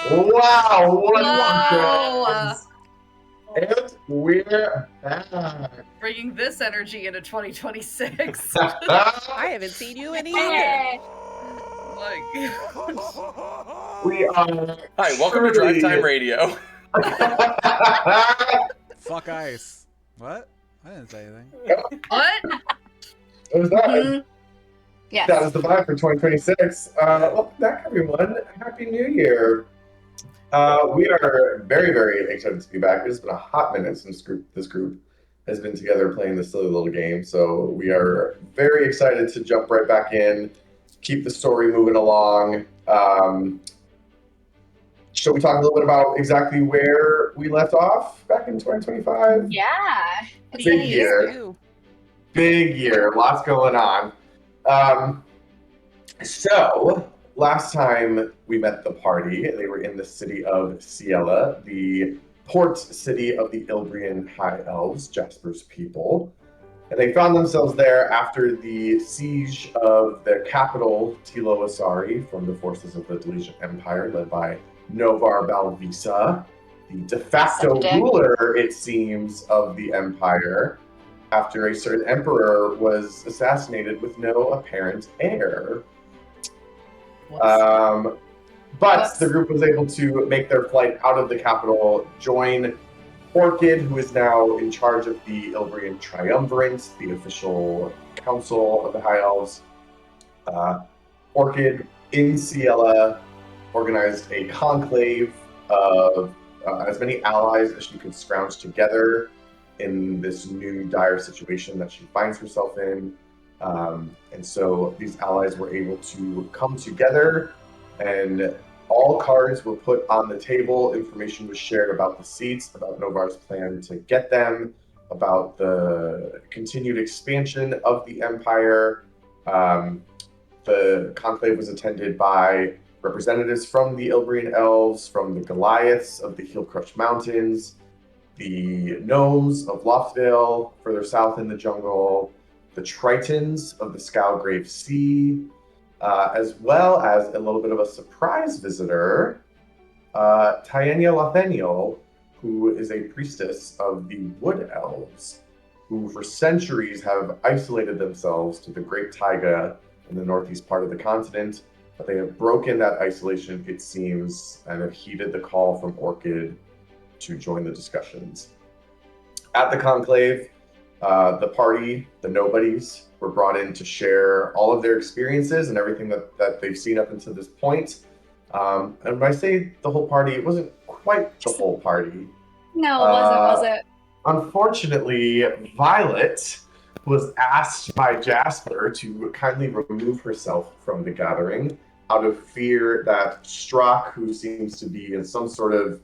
Wow, what Whoa! up, and we're back. Bringing this energy into 2026. I haven't seen you in either. Like, We are. Hi, welcome to Drive Time truly- Radio. Fuck ice. What? I didn't say anything. what? What was that? Yes. That was the vibe for 2026. Welcome back, everyone. Happy New Year. We are very, very excited to be back. It's been a hot minute since this group has been together playing this silly little game. So we are very excited to jump right back in, keep the story moving along. Shall we talk a little bit about exactly where we left off back in 2025? Yeah. Big year. Big year. Lots going on. So, last time we met the party, they were in the city of Ciela, the port city of the Ilbrian High Elves, Jasper's people. And they found themselves there after the siege of their capital, Tilo Asari, from the forces of the Delesian Empire, led by Novar Balvisa, the de facto ruler, it seems, of the empire, after a certain emperor was assassinated with no apparent heir. But the group was able to make their flight out of the capital, join Orchid, who is now in charge of the Ilbrian Triumvirate, the official council of the High Elves. Orchid in Ciela organized a conclave of as many allies as she could scrounge together in this new dire situation that she finds herself in. And so these allies were able to come together, and all cards were put on the table. Information was shared about the seats, about Novar's plan to get them, about the continued expansion of the empire. The conclave was attended by representatives from the Ilbrian elves, from the Goliaths of the Heel-Crushed Mountains, the gnomes of Loftvale, further south in the jungle, the Tritons of the Scowgrave Sea, as well as a little bit of a surprise visitor, Tiania Lotheniel, who is a priestess of the Wood Elves, who for centuries have isolated themselves to the Great Taiga in the northeast part of the continent, but they have broken that isolation, it seems, and have heeded the call from Orchid to join the discussions. At the conclave, the party, the Nobodies, were brought in to share all of their experiences and everything that they've seen up until this point. And when I say the whole party, it wasn't quite the whole party. No, it wasn't, was it? Unfortunately, Violet was asked by Jasper to kindly remove herself from the gathering out of fear that Strock, who seems to be in some sort of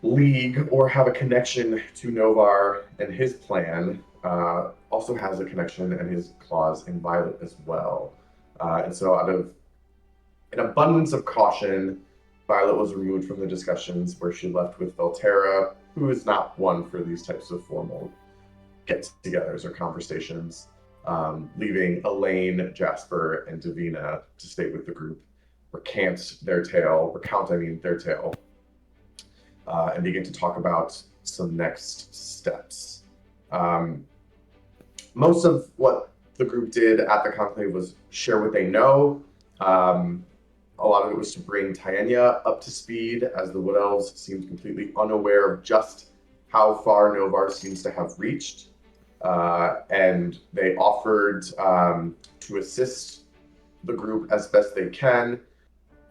league or have a connection to Novar and his plan, also has a connection and his claws in Violet as well. And so out of an abundance of caution, Violet was removed from the discussions, where she left with Velterra, who is not one for these types of formal get-togethers or conversations, leaving Elaine, Jasper, and Davina to stay with the group, recount their tale, and begin to talk about some next steps. Most of what the group did at the conclave was share what they know. A lot of it was to bring Tiania up to speed, as the Wood Elves seemed completely unaware of just how far Novar seems to have reached. And they offered to assist the group as best they can,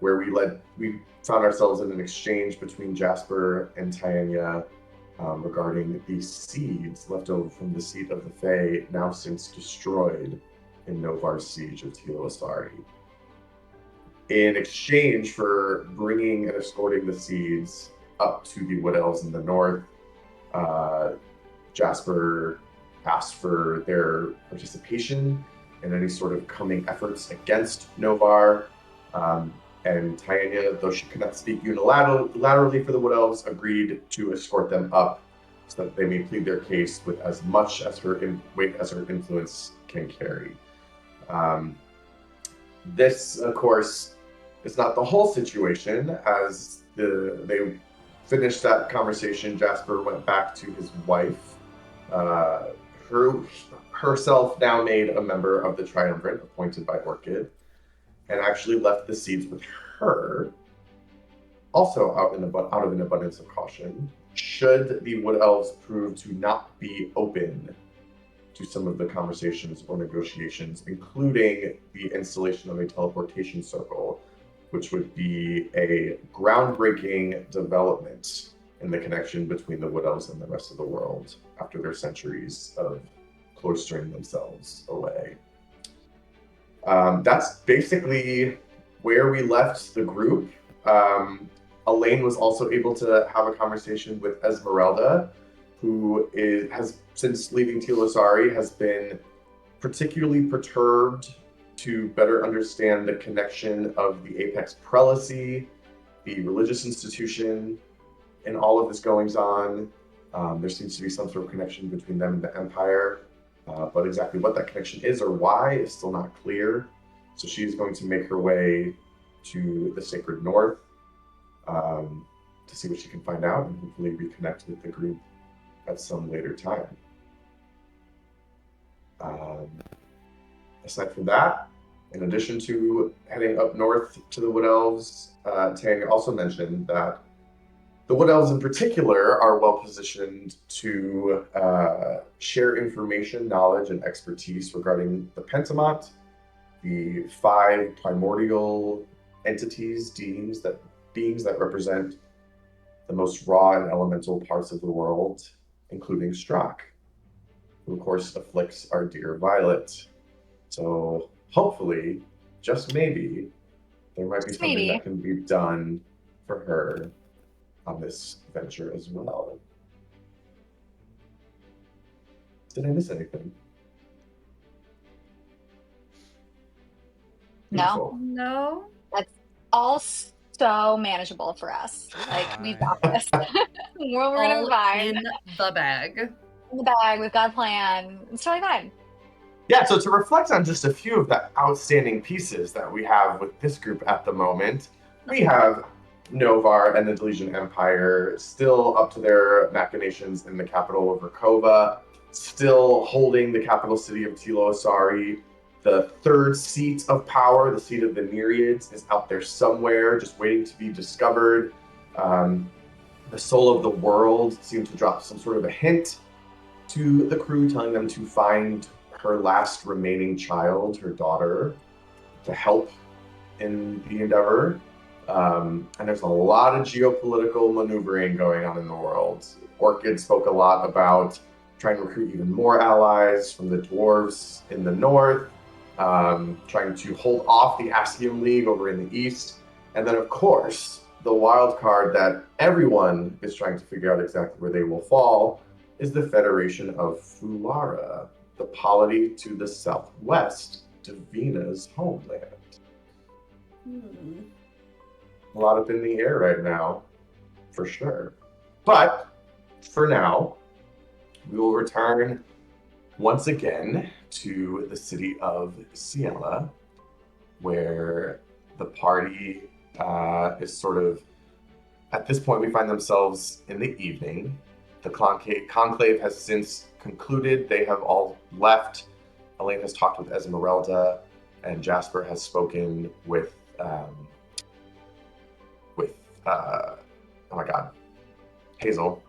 where we found ourselves in an exchange between Jasper and Tiania regarding the seeds left over from the seat of the Fae, now since destroyed in Novar's siege of Tilo Asari. In exchange for bringing and escorting the seeds up to the Wood Elves in the north, Jasper asked for their participation in any sort of coming efforts against Novar. And Tiania, though she could not speak unilaterally for the Wood Elves, agreed to escort them up so that they may plead their case with as much as her weight as her influence can carry. This, of course, it's not the whole situation. As they finished that conversation, Jasper went back to his wife. Herself now made a member of the Triumvirate, appointed by Orchid, and actually left the seeds with her, also out of an abundance of caution, should the Wood Elves prove to not be open to some of the conversations or negotiations, including the installation of a teleportation circle, which would be a groundbreaking development in the connection between the Wood Elves and the rest of the world after their centuries of cloistering themselves away. That's basically where we left the group. Elaine was also able to have a conversation with Esmeralda, who has, since leaving Tilosari, has been particularly perturbed to better understand the connection of the Apex Prelacy, the religious institution, and all of this goings-on. There seems to be some sort of connection between them and the Empire, but exactly what that connection is or why is still not clear. So she is going to make her way to the Sacred North to see what she can find out and hopefully reconnect with the group at some later time. Aside from that, in addition to heading up north to the Wood Elves, Tang also mentioned that the Wood Elves in particular are well positioned to share information, knowledge, and expertise regarding the Pentamont, the 5 primordial entities, beings that represent the most raw and elemental parts of the world, including Strock, who of course afflicts our dear Violet. So hopefully, just maybe, there might be something that can be done for her on this venture as well. Did I miss anything? Beautiful. No. That's all so manageable for us. Like, we've got this. We're gonna All survive. in the bag. In the bag, we've got a plan. It's totally fine. Yeah, so to reflect on just a few of the outstanding pieces that we have with this group at the moment, we have Novar and the Delesian Empire still up to their machinations in the capital of Rakova, still holding the capital city of Tilo Asari. The third seat of power, the seat of the Myriads, is out there somewhere, just waiting to be discovered. The soul of the world seemed to drop some sort of a hint to the crew, telling them to find her last remaining child, her daughter, to help in the endeavor. And there's a lot of geopolitical maneuvering going on in the world. Orchid spoke a lot about trying to recruit even more allies from the dwarves in the north, trying to hold off the Ascium League over in the east. And then, of course, the wild card that everyone is trying to figure out exactly where they will fall is the Federation of Fulara, the polity to the southwest, Davina's homeland. A lot up in the air right now, for sure. But for now, we will return once again to the city of Ciela, where the party is sort of, at this point we find themselves in the evening. The conclave has since concluded. They have all left. Elaine has talked with Esmeralda, and Jasper has spoken with oh my god, Hazel.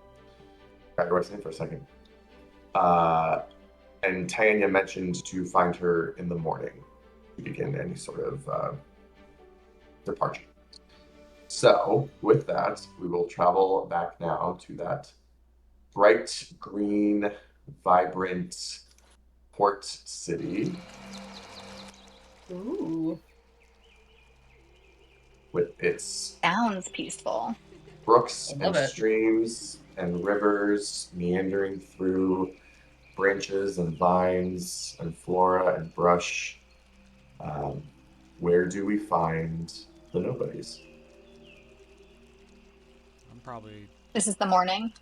Got your wife's name for a second. And Tanya mentioned to find her in the morning to begin any sort of departure. So, with that, we will travel back now to that bright green, vibrant port city. Ooh. With its Sounds peaceful. brooks I love and it. streams and rivers meandering through branches and vines and flora and brush. Where do we find the Nobodies? I'm probably. This is the morning.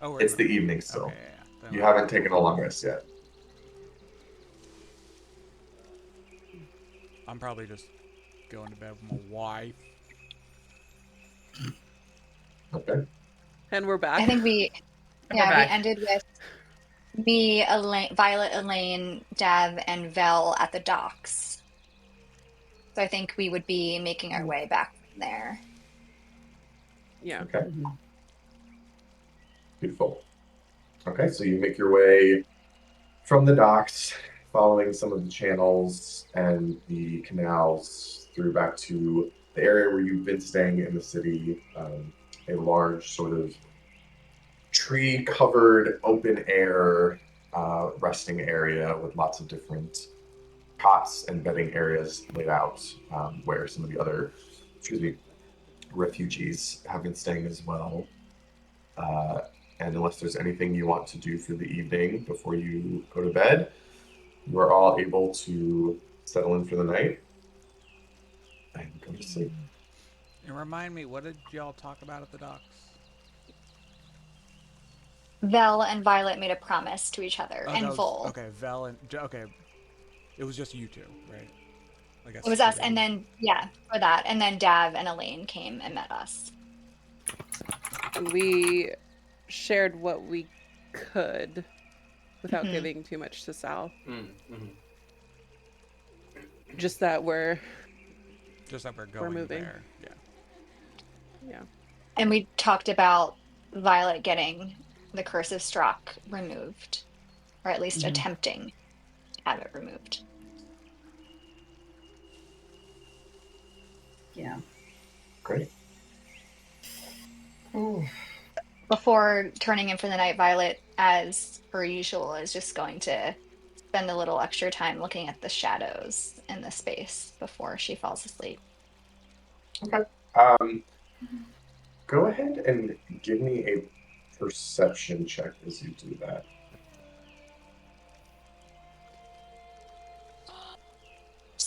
Oh, It's the evening still. Okay, yeah. Then You haven't taken a long rest yet. I'm probably just going to bed with my wife. Okay. And we're back. I think we And we're we back. ended with me, Elaine, Violet, Elaine, Dev, and Vel at the docks. So I think we would be making our way back from there. Yeah. Okay. Beautiful. Okay, so you make your way from the docks, following some of the channels and the canals through back to the area where you've been staying in the city. A large sort of tree-covered open air resting area with lots of different cots and bedding areas laid out, where some of the other, refugees have been staying as well. And unless there's anything you want to do for the evening before you go to bed, you are all able to settle in for the night and go to sleep. And remind me, what did y'all talk about at the docks? Vel and Violet made a promise to each other, Oh, that and was Vol. okay. Vel and okay, it was just you two, right? I guess It was us, three. and then for that, and then Dav and Elaine came and met us. And we shared what we could without Mhm. giving too much to Sal. Mm-hmm. Just that we're Just that we're going moving. there. Yeah. Yeah. And we talked about Violet getting the cursive stroke removed, or at least attempting to have it removed. Yeah. Great. Ooh. Before turning in for the night, Violet, as per usual, is just going to spend a little extra time looking at the shadows in the space before she falls asleep. Okay. Um, go ahead and give me a perception check as you do that.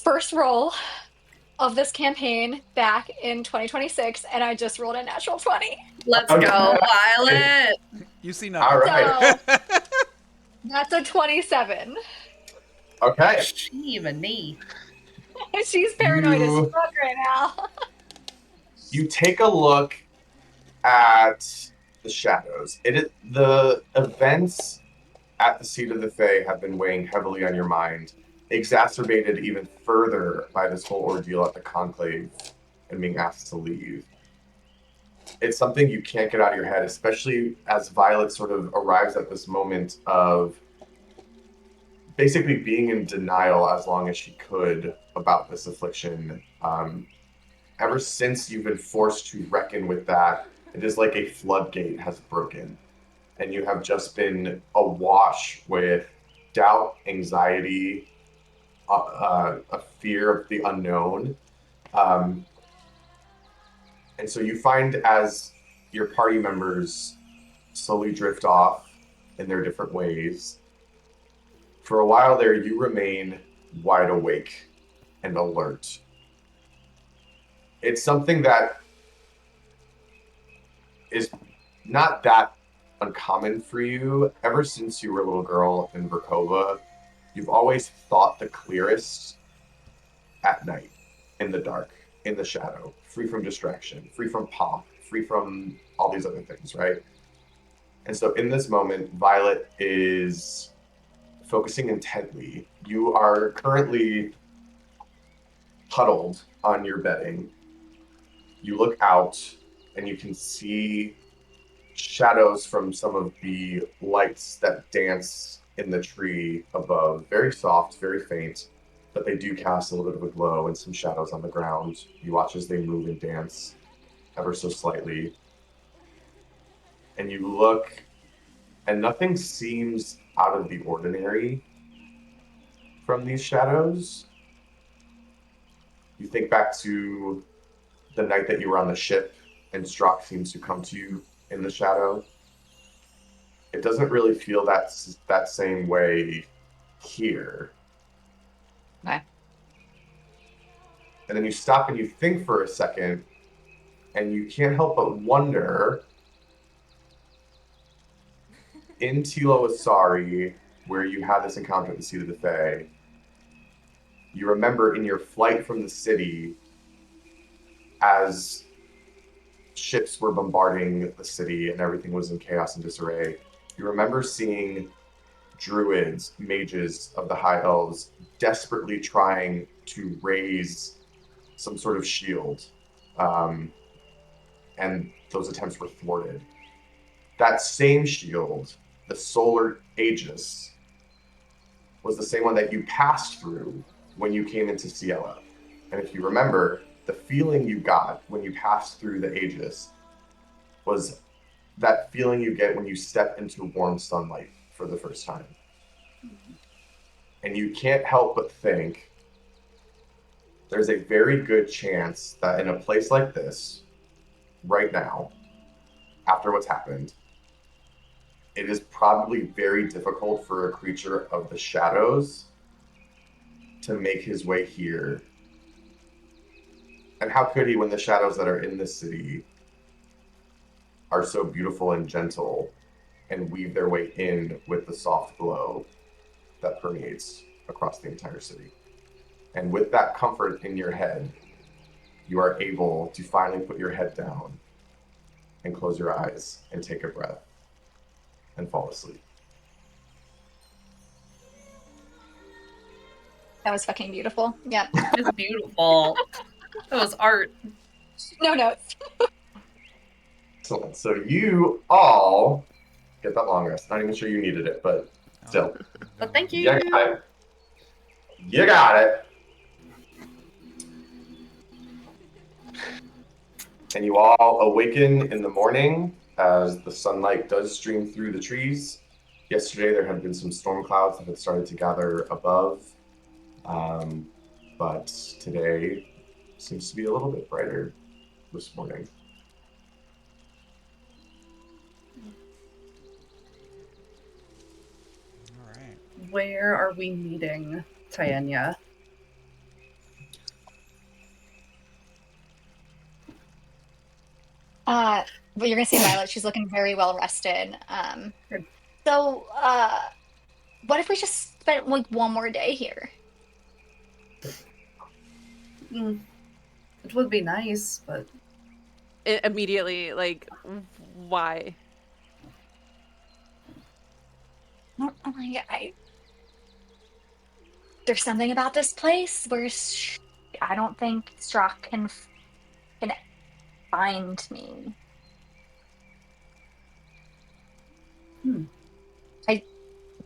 First roll of this campaign back in 2026, and I just rolled a natural 20. Let's Okay. go, Violet. You see All nothing. right. That's a 27. Okay. Even me. She's paranoid as You fuck right now. you take a look at the shadows. The events at the seat of the Fae have been weighing heavily on your mind, exacerbated even further by this whole ordeal at the Conclave and being asked to leave. It's something you can't get out of your head, especially as Violet sort of arrives at this moment of basically being in denial as long as she could about this affliction. Ever since you've been forced to reckon with that, it is like a floodgate has broken. And you have just been awash with doubt, anxiety, a fear of the unknown. And so you find as your party members slowly drift off in their different ways, for a while there, you remain wide awake and alert. It's something that is not that uncommon for you. Ever since you were a little girl in Verkova, you've always thought the clearest at night, in the dark, in the shadow, free from distraction, free from pomp, free from all these other things, right? And so in this moment, Violet is focusing intently. You are currently huddled on your bedding. You look out and you can see shadows from some of the lights that dance in the tree above. Very soft, very faint, but they do cast a little bit of a glow and some shadows on the ground. You watch as they move and dance ever so slightly. And you look, and nothing seems out of the ordinary from these shadows. You think back to the night that you were on the ship and Strock seems to come to you in the shadow. It doesn't really feel that same way here. Okay. And then you stop and you think for a second, and you can't help but wonder, in Tilo Asari, where you had this encounter at the Seat of the Fae, you remember in your flight from the city, as ships were bombarding the city and everything was in chaos and disarray, you remember seeing druids, mages of the High Elves, desperately trying to raise some sort of shield. And those attempts were thwarted. That same shield, the Solar Aegis, was the same one that you passed through when you came into Ciela. And if you remember, the feeling you got when you passed through the Aegis was that feeling you get when you step into warm sunlight for the first time. And you can't help but think there's a very good chance that in a place like this, right now, after what's happened, it is probably very difficult for a creature of the shadows to make his way here. And how could he when the shadows that are in the city are so beautiful and gentle and weave their way in with the soft glow that permeates across the entire city? And with that comfort in your head, you are able to finally put your head down and close your eyes and take a breath and fall asleep. That was fucking beautiful. Yep. It's beautiful. That was art. No notes. Excellent. So you all get that long rest. Not even sure you needed it, but still. But thank you. You got it. You got it. And you all awaken in the morning as the sunlight does stream through the trees. Yesterday there had been some storm clouds that had started to gather above, but today seems to be a little bit brighter this morning. All right. Where are we meeting Tayenya? But you're gonna see Violet. She's looking very well rested. Good. So, what if we just spent like one more day here? It would be nice, but Immediately, like, why? Oh my god! There's something about this place where I don't think Strzok can find me.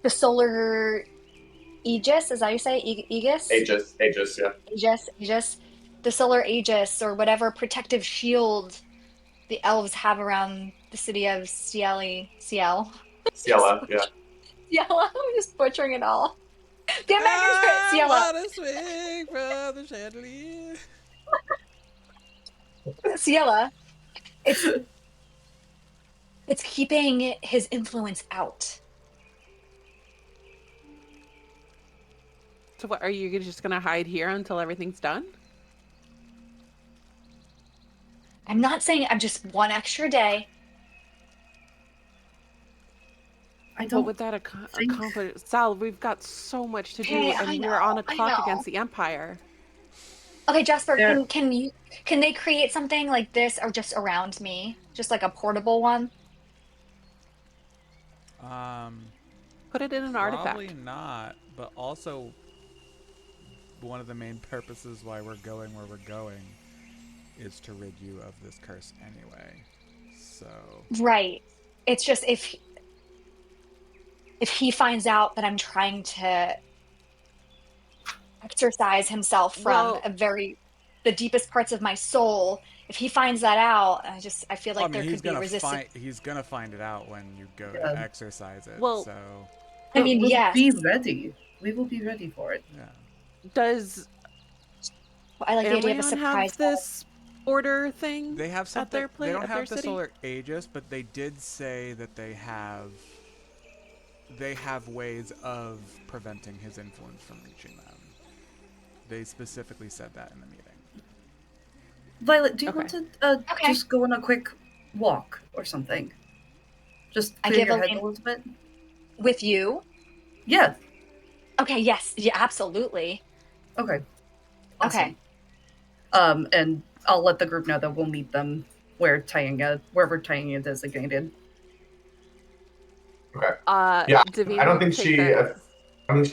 The solar Aegis, is that how you say Aegis? Aegis, yeah. Aegis. The solar Aegis, or whatever protective shield the elves have around the city of Ciela, Ciela, yeah. Ciela, I'm just butchering it all. Get back into it, Ciela. Wanna swing from the chandelier. Ciela. It's keeping his influence out. So what, are you just gonna hide here until everything's done? I'm not saying I'm just one extra day. I don't. What would that accomplish? Sal, we've got so much to do, Hey, and I we're on a know, I clock know. against the Empire. Okay, Jasper, There- can they create something like this or just around me? Just like a portable one? Put it in an Probably artifact. not, but also one of the main purposes why we're going where we're going is to rid you of this curse anyway. So Right. It's just if he finds out that I'm trying to exercise himself from Well- the deepest parts of my soul, if he finds that out, I feel like I mean, there could be resistance. he's gonna find it out when you go Yeah. to exercise it. Well- so I mean, we'll yes. be ready. We will be ready for it. yeah. Does I like the idea of a Ammrion surprise. have this order thing? They have something. their They don't at their have the city? solar Aegis, but they did say that they have ways of preventing his influence from reaching them. They specifically said that in the meeting. Violet, do you want Okay. to Okay. just go on a quick walk or something? Just I clear give your a head a link- little bit? With you? Yeah. Okay, yes. Yeah, absolutely. Okay. Okay. And I'll let the group know that we'll meet them wherever Taiga designated. Okay. Yeah, I don't think she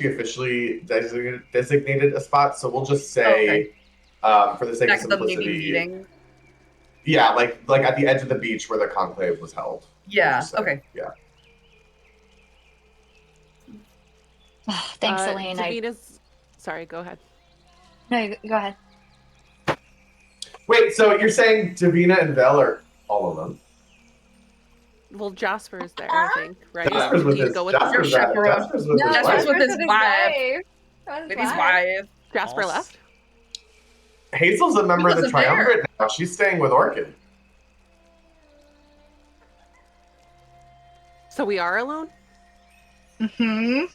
officially designated a spot, so we'll just say, for the sake of Back at the maybe simplicity, meeting. yeah, like at the edge of the beach where the conclave was held. Yeah. We'll just say, Okay. Yeah. Thanks, Elaine. Sorry, go ahead. No, go ahead. Wait, so you're saying Davina and Vel are all of them? Well, Jasper is there, I think, right? Jasper's with Do you his go with Jasper's them? at- Jasper's with his Jasper's wife. with his wife. With With his wife. Jasper left? Hazel's a member of the wasn't there. Triumvirate now. She's staying with Orchid. So we are alone? Mm-hmm.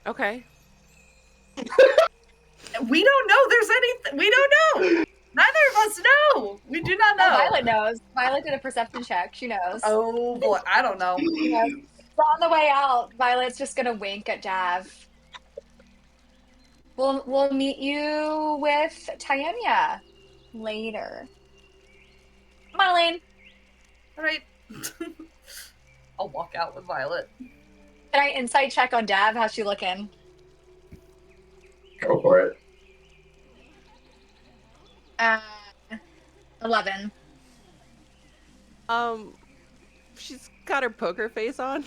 Okay. We don't know there's anything. We don't know. Neither of us know. We do not know. Violet knows. Violet did a perception check. She knows. Oh boy, I don't know. She knows. So on the way out, Violet's just gonna wink at Dav. We'll meet you with Tayemia later. Come on, Elaine. All right. I'll walk out with Violet. Can I insight check on Dav? How's she looking? Go for it. 11. She's got her poker face on.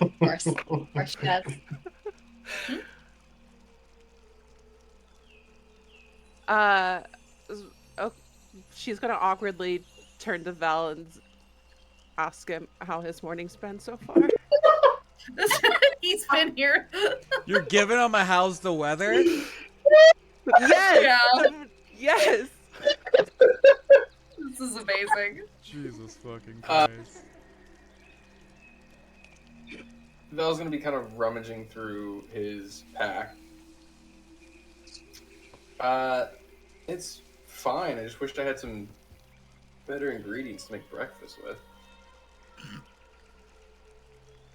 Of course. Of course she does. She's gonna awkwardly turn to Val and ask him how his morning's been so far. He's been here. You're giving him a how's the weather? Yes! Yeah. Yes! This is amazing. Jesus fucking Christ. Vel's gonna be kind of rummaging through his pack. It's fine. I just wished I had some better ingredients to make breakfast with.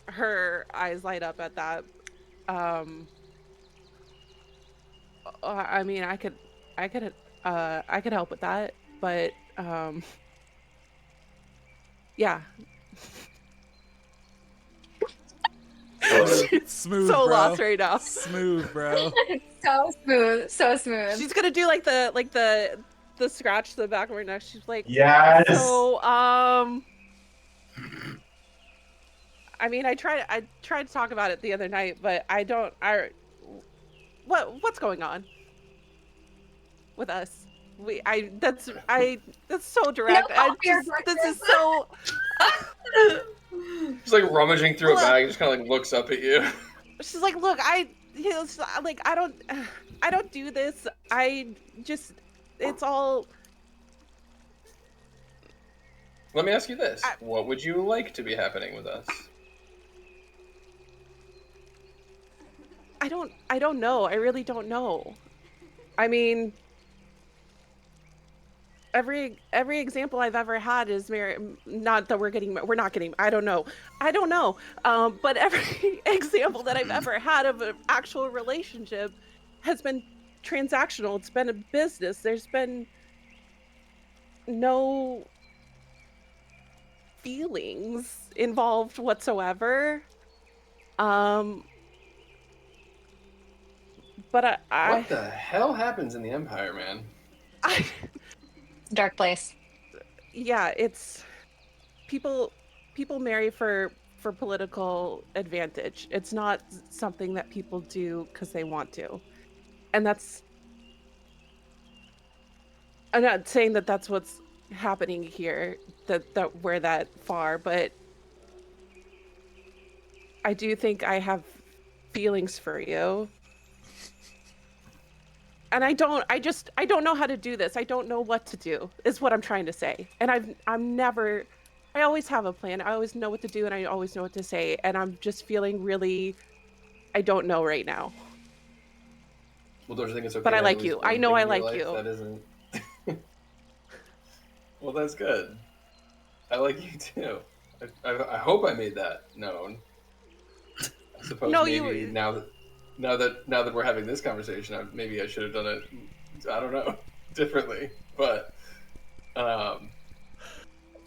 Her eyes light up at that. I mean, I could help with that, but yeah. Smooth, So bro. lost right now. Smooth, bro. So smooth. So smooth. She's gonna do like the scratch to the back of her neck. She's like, Yes. so I mean, I tried to talk about it the other night, but what's going on with us? That's so direct. This is so. She's like rummaging through a bag, just kind of like looks up at you. She's like, look, I don't do this. It's all. Let me ask you this: what would you like to be happening with us? I don't know. I really don't know. I mean, every example I've ever had is not that we're not getting. I don't know. But every example that I've ever had of an actual relationship has been transactional. It's been a business. There's been no feelings involved whatsoever. But what the hell happens in the Empire, man? Dark place. Yeah, it's people marry for political advantage. It's not something that people do because they want to, and I'm not saying that that's what's happening here, that we're that far, but I do think I have feelings for you. And I don't know how to do this. I don't know what to do, is what I'm trying to say. And I always have a plan. I always know what to do and I always know what to say. And I'm just feeling really, I don't know right now. Well, don't you think it's okay? But I like you. I know I like you. That isn't. Well, that's good. I like you too. I hope I made that known. I suppose maybe now that we're having this conversation, maybe I should have done it. I don't know, differently. But I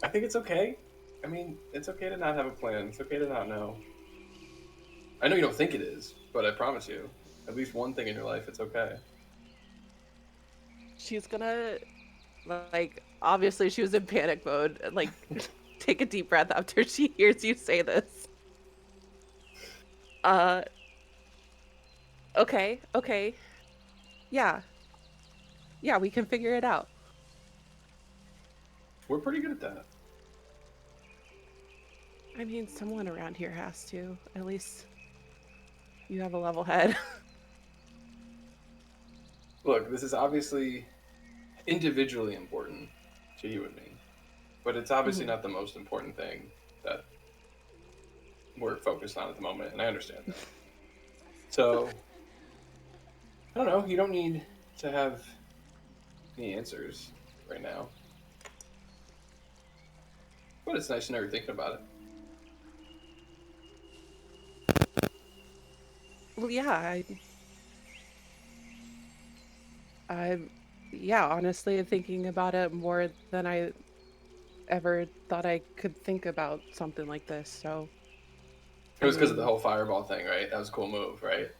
think it's okay. I mean, it's okay to not have a plan. It's okay to not know. I know you don't think it is, but I promise you, at least one thing in your life, it's okay. She's gonna, like, obviously she was in panic mode. Like, take a deep breath after she hears you say this. Okay. Yeah, we can figure it out. We're pretty good at that. I mean, someone around here has to. At least you have a level head. Look, this is obviously individually important to you and me, but it's obviously not the most important thing that we're focused on at the moment, and I understand that. So, I don't know, you don't need to have any answers right now. But it's nice to know you're thinking about it. Well, yeah, yeah, honestly, thinking about it more than I ever thought I could think about something like this, so. It was because of the whole fireball thing, right? That was a cool move, right?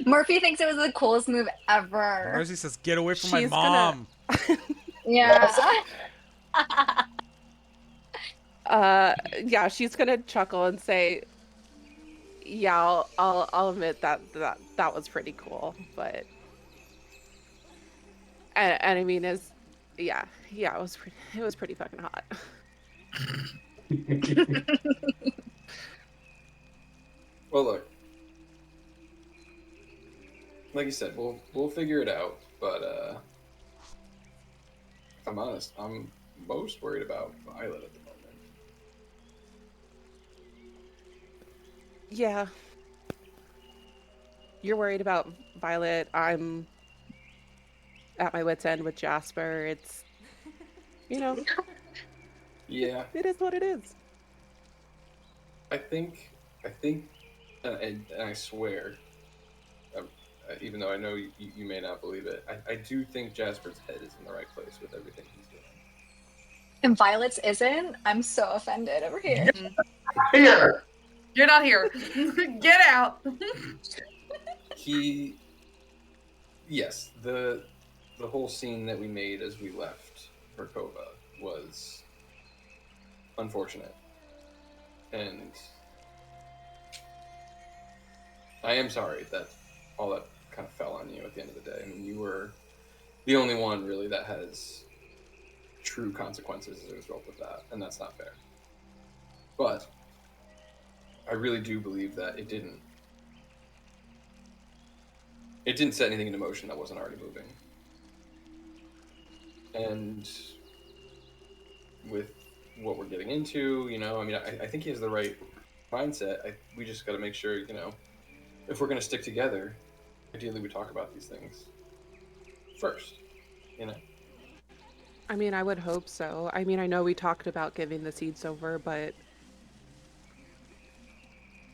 Murphy thinks it was the coolest move ever. Rosie says, "Get away from my mom." Yeah. Yeah, she's gonna chuckle and say, "Yeah, I'll admit that was pretty cool, but." And I mean, yeah, it was pretty fucking hot. Well, look, like you said, we'll figure it out. But if I'm honest, I'm most worried about Violet at the moment. Yeah, you're worried about Violet. I'm at my wit's end with Jasper. It's, Yeah, it is what it is. I think, and I swear, even though I know you may not believe it, I do think Jasper's head is in the right place with everything he's doing. And Violet's isn't? I'm so offended over here. Here! You're not here. Get out. Yes, the whole scene that we made as we left Verkova was unfortunate. And I am sorry that all that kind of fell on you at the end of the day. I mean, you were the only one really that has true consequences as a result of that, and that's not fair. But I really do believe that it didn't set anything into motion that wasn't already moving. And with what we're getting into, I mean, I think he has the right mindset. We just got to make sure, if we're going to stick together, ideally we talk about these things first, I mean, I would hope so. I mean, I know we talked about giving the seeds over, but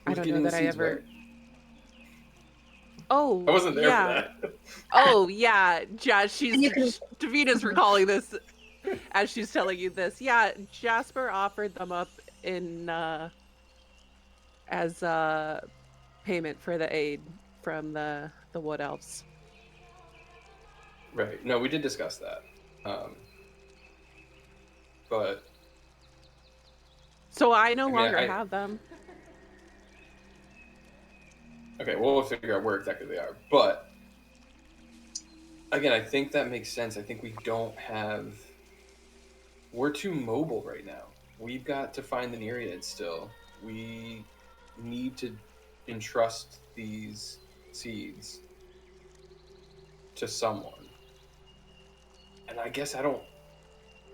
I don't know that I ever. Where? Oh, I wasn't there yeah. for that. Oh, yeah. Davina's recalling this as she's telling you this. Yeah, Jasper offered them up in as payment for the aid from the wood elves. Right. No, we did discuss that. But so I no longer have them. Okay, well, we'll figure out where exactly they are. But again, I think that makes sense. I think we're too mobile right now. We've got to find the Nereids still. We need to entrust these seeds to someone. And I guess I don't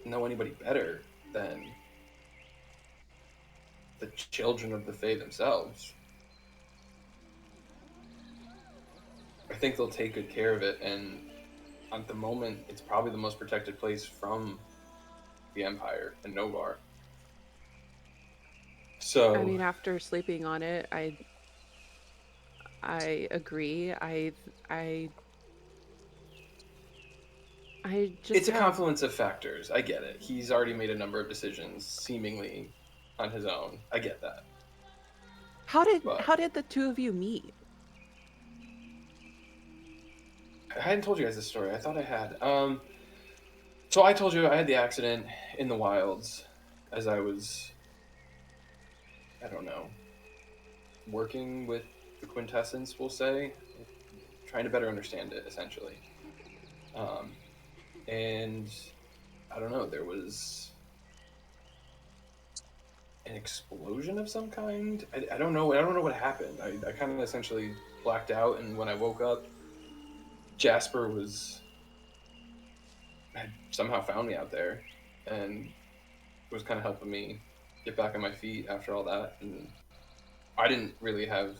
know anybody better than the children of the Fae themselves. I think they'll take good care of it, and at the moment, it's probably the most protected place from the Empire and Novar. So I mean, after sleeping on it, I agree. I just it's a have. confluence of factors. I get it. He's already made a number of decisions, seemingly on his own. I get that. But How did the two of you meet? I hadn't told you guys this story. I thought I had. So I told you I had the accident in the wilds as I was, I don't know, working with the quintessence, we'll say, trying to better understand it, essentially. Um, and I don't know, there was an explosion of some kind. I don't know. I don't know what happened. I kind of essentially blacked out, and when I woke up, Jasper had somehow found me out there, and was kind of helping me get back on my feet after all that. And I didn't really have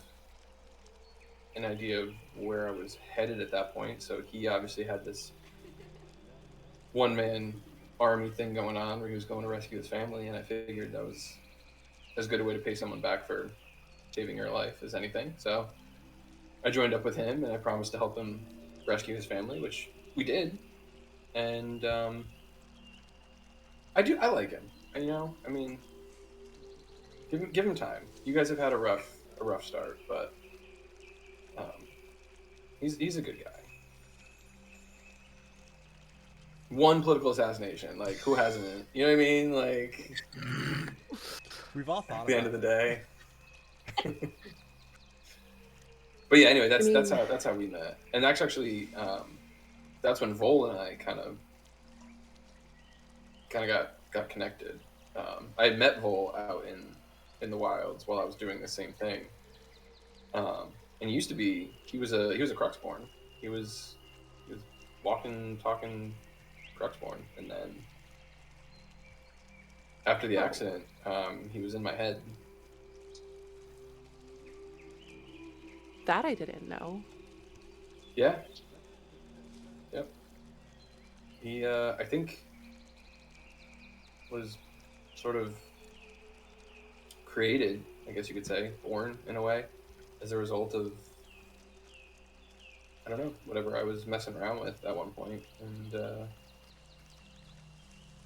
an idea of where I was headed at that point. So he obviously had this one man army thing going on where he was going to rescue his family, and I figured that was as good a way to pay someone back for saving your life as anything. So I joined up with him, and I promised to help him rescue his family, which we did. And I like him. And, I mean, give him time. You guys have had a rough start, but um, he's a good guy. One political assassination, like who hasn't? You know what I mean? Like We've all thought at the end of about the day. But yeah, anyway, I mean, that's how we met, and actually that's when Vol and I kind of got connected. I had met Vol out in the wilds while I was doing the same thing, and he was a Cruxborn. He was walking, talking Cruxborn, and then after the accident, he was in my head. that I didn't know. Yeah. Yep. He, I think, was sort of created, I guess you could say, born in a way, as a result of, I don't know, whatever I was messing around with at one point. And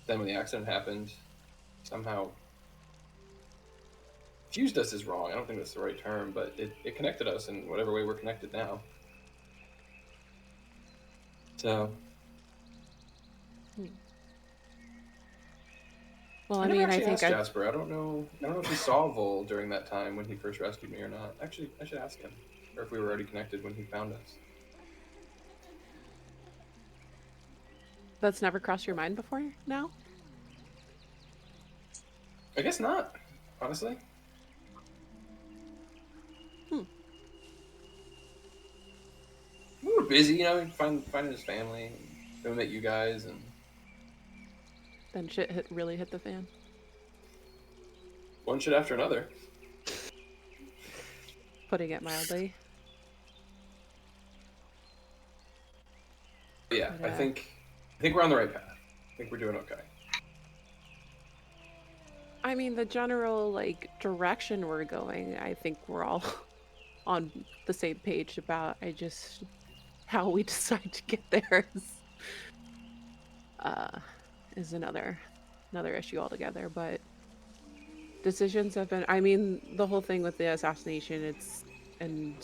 then when the accident happened, somehow fused us is wrong. I don't think that's the right term, but it connected us in whatever way we're connected now. So. Well, I never mean, I actually think asked Jasper. I don't know if he saw Vol during that time when he first rescued me or not. Actually, I should ask him, or if we were already connected when he found us. that's never crossed your mind before now? I guess not, honestly. We were busy, finding his family, then we met you guys, and Then shit really hit the fan. one shit after another. Putting it mildly. But yeah, But, I think we're on the right path. I think we're doing okay. I mean, the general direction we're going, I think we're all on the same page about. I just how we decide to get there is another issue altogether. But decisions have been. I mean, the whole thing with the assassination, and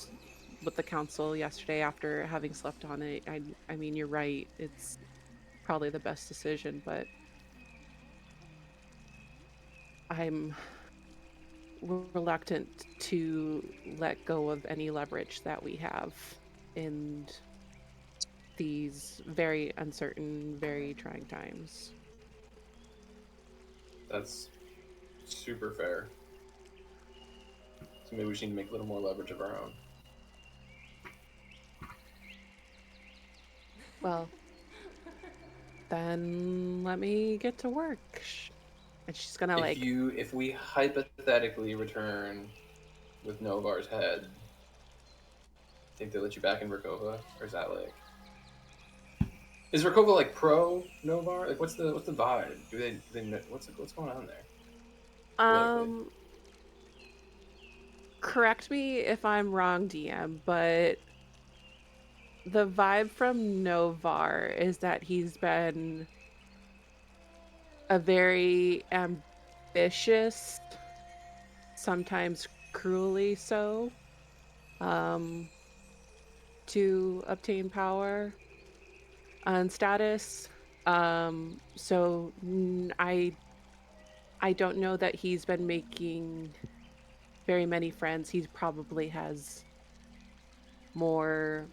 with the council yesterday after having slept on it. I mean, you're right. It's probably the best decision, but I'm reluctant to let go of any leverage that we have in these very uncertain, very trying times. That's super fair. So maybe we should need to make a little more leverage of our own. Well, then let me get to work. And she's gonna If we hypothetically return with Novar's head, think they let you back in Verkova, or is that is Verkova like pro Novar? Like what's the vibe? Do they what's going on there? um correct me if I'm wrong, DM, but the vibe from Novar is that he's been a very ambitious, sometimes cruelly so, to obtain power and status. So I don't know that he's been making very many friends. He probably has more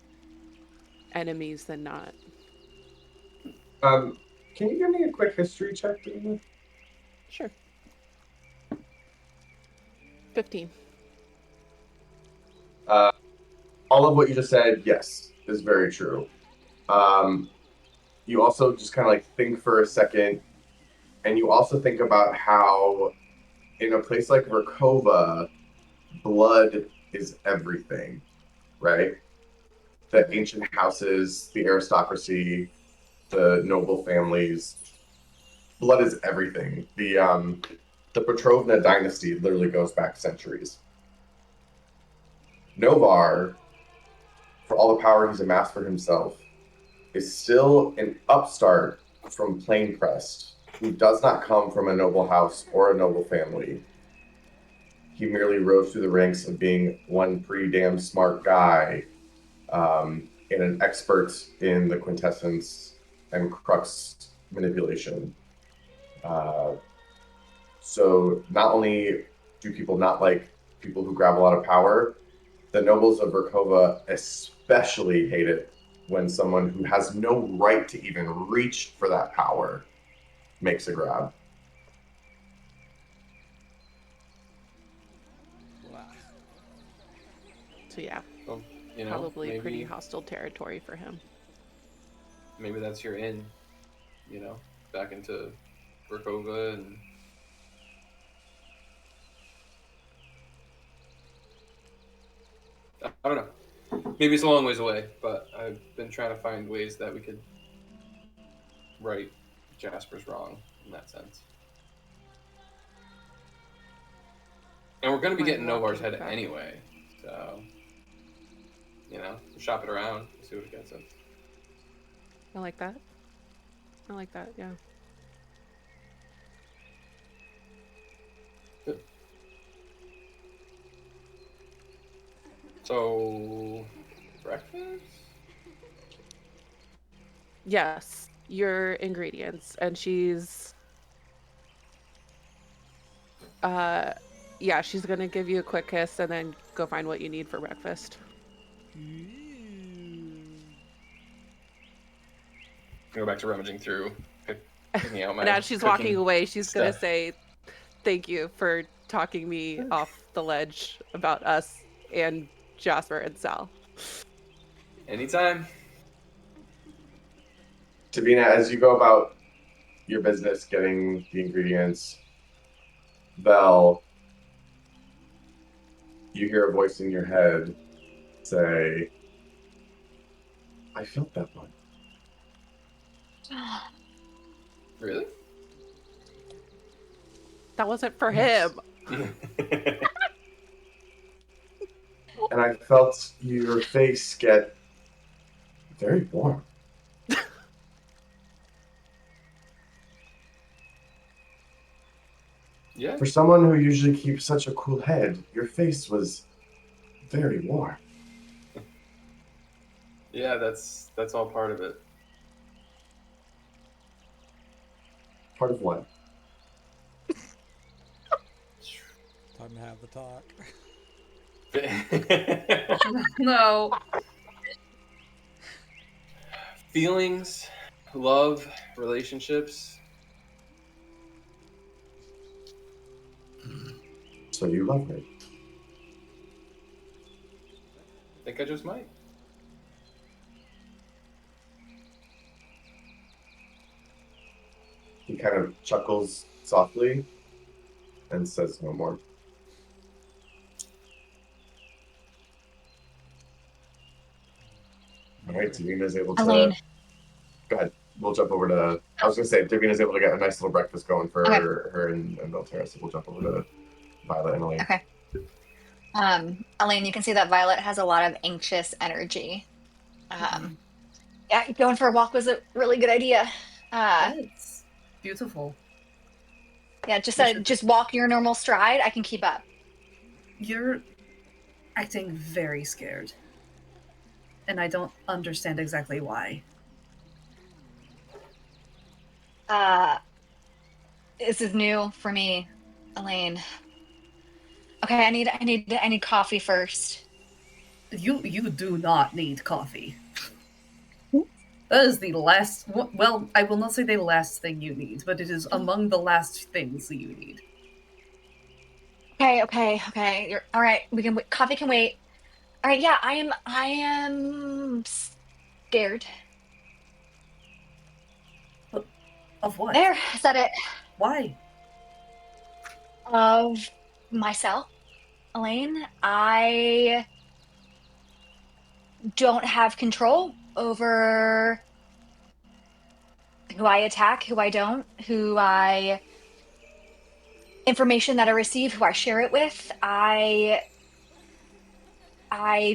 enemies than not. Can you give me a quick history check, David? Sure. 15. All of what you just said, yes, is very true. You also just kind of like think for a second, and you also think about how in a place like Verkova, blood is everything, right? The ancient houses, the aristocracy, the noble families, blood is everything. The Petrovna dynasty literally goes back centuries. Novar, for all the power he's amassed for himself, is still an upstart from Planecrest, who does not come from a noble house or a noble family. He merely rose through the ranks of being one pretty damn smart guy, and an expert in the quintessence and crux manipulation. So not only do people not like people who grab a lot of power, the nobles of Verkova especially hate it when someone who has no right to even reach for that power makes a grab. Wow. So yeah, Well, you know, probably maybe, pretty hostile territory for him. maybe that's your in, you know, back into Verkova and I don't know. Maybe it's a long ways away, but I've been trying to find ways that we could right Jasper's wrong in that sense. And we're going to be getting Novar's head anyway, so, you know, shop it around, see what it gets us. I like that. I like that, yeah. Good. So, breakfast? Yes, your ingredients. And she's yeah, she's gonna give you a quick kiss and then go find what you need for breakfast. Go back to rummaging through, picking out my And as she's cooking walking away, she's gonna stuff. say, "Thank you for talking me off the ledge about us and Jasper and Sal." Anytime. Tavina, as you go about your business getting the ingredients, Vel, you hear a voice in your head say, I felt that one. Really? That wasn't for Yes. him. And I felt your face get very warm. Yeah. For someone who usually keeps such a cool head, your face was very warm. Yeah, that's all part of it. Part of what? Time to have the talk. No. Feelings, love, relationships. So you love me. I think I just might. He kind of chuckles softly and says no more. All right, Davina's able to... Elaine. Go ahead. We'll jump over to... I was going to say, Davina's able to get a nice little breakfast going for her and Belterra, so we'll jump over to Violet and Elaine. Okay. Elaine, you can see that Violet has a lot of anxious energy. Yeah, going for a walk was a really good idea. That's beautiful. Yeah, just walk your normal stride. I can keep up. You're acting very scared. And I don't understand exactly why. This is new for me, Elaine. Okay, I need coffee first. You do not need coffee. That is the last. Well, I will not say the last thing you need, but it is among the last things that you need. Okay. You're all right. We can wait. Coffee can wait. All right. Yeah, I am scared. But of what? There, I said it. Why? Of myself, Elaine. I don't have control over who I attack, who I don't, information that I receive, who I share it with. I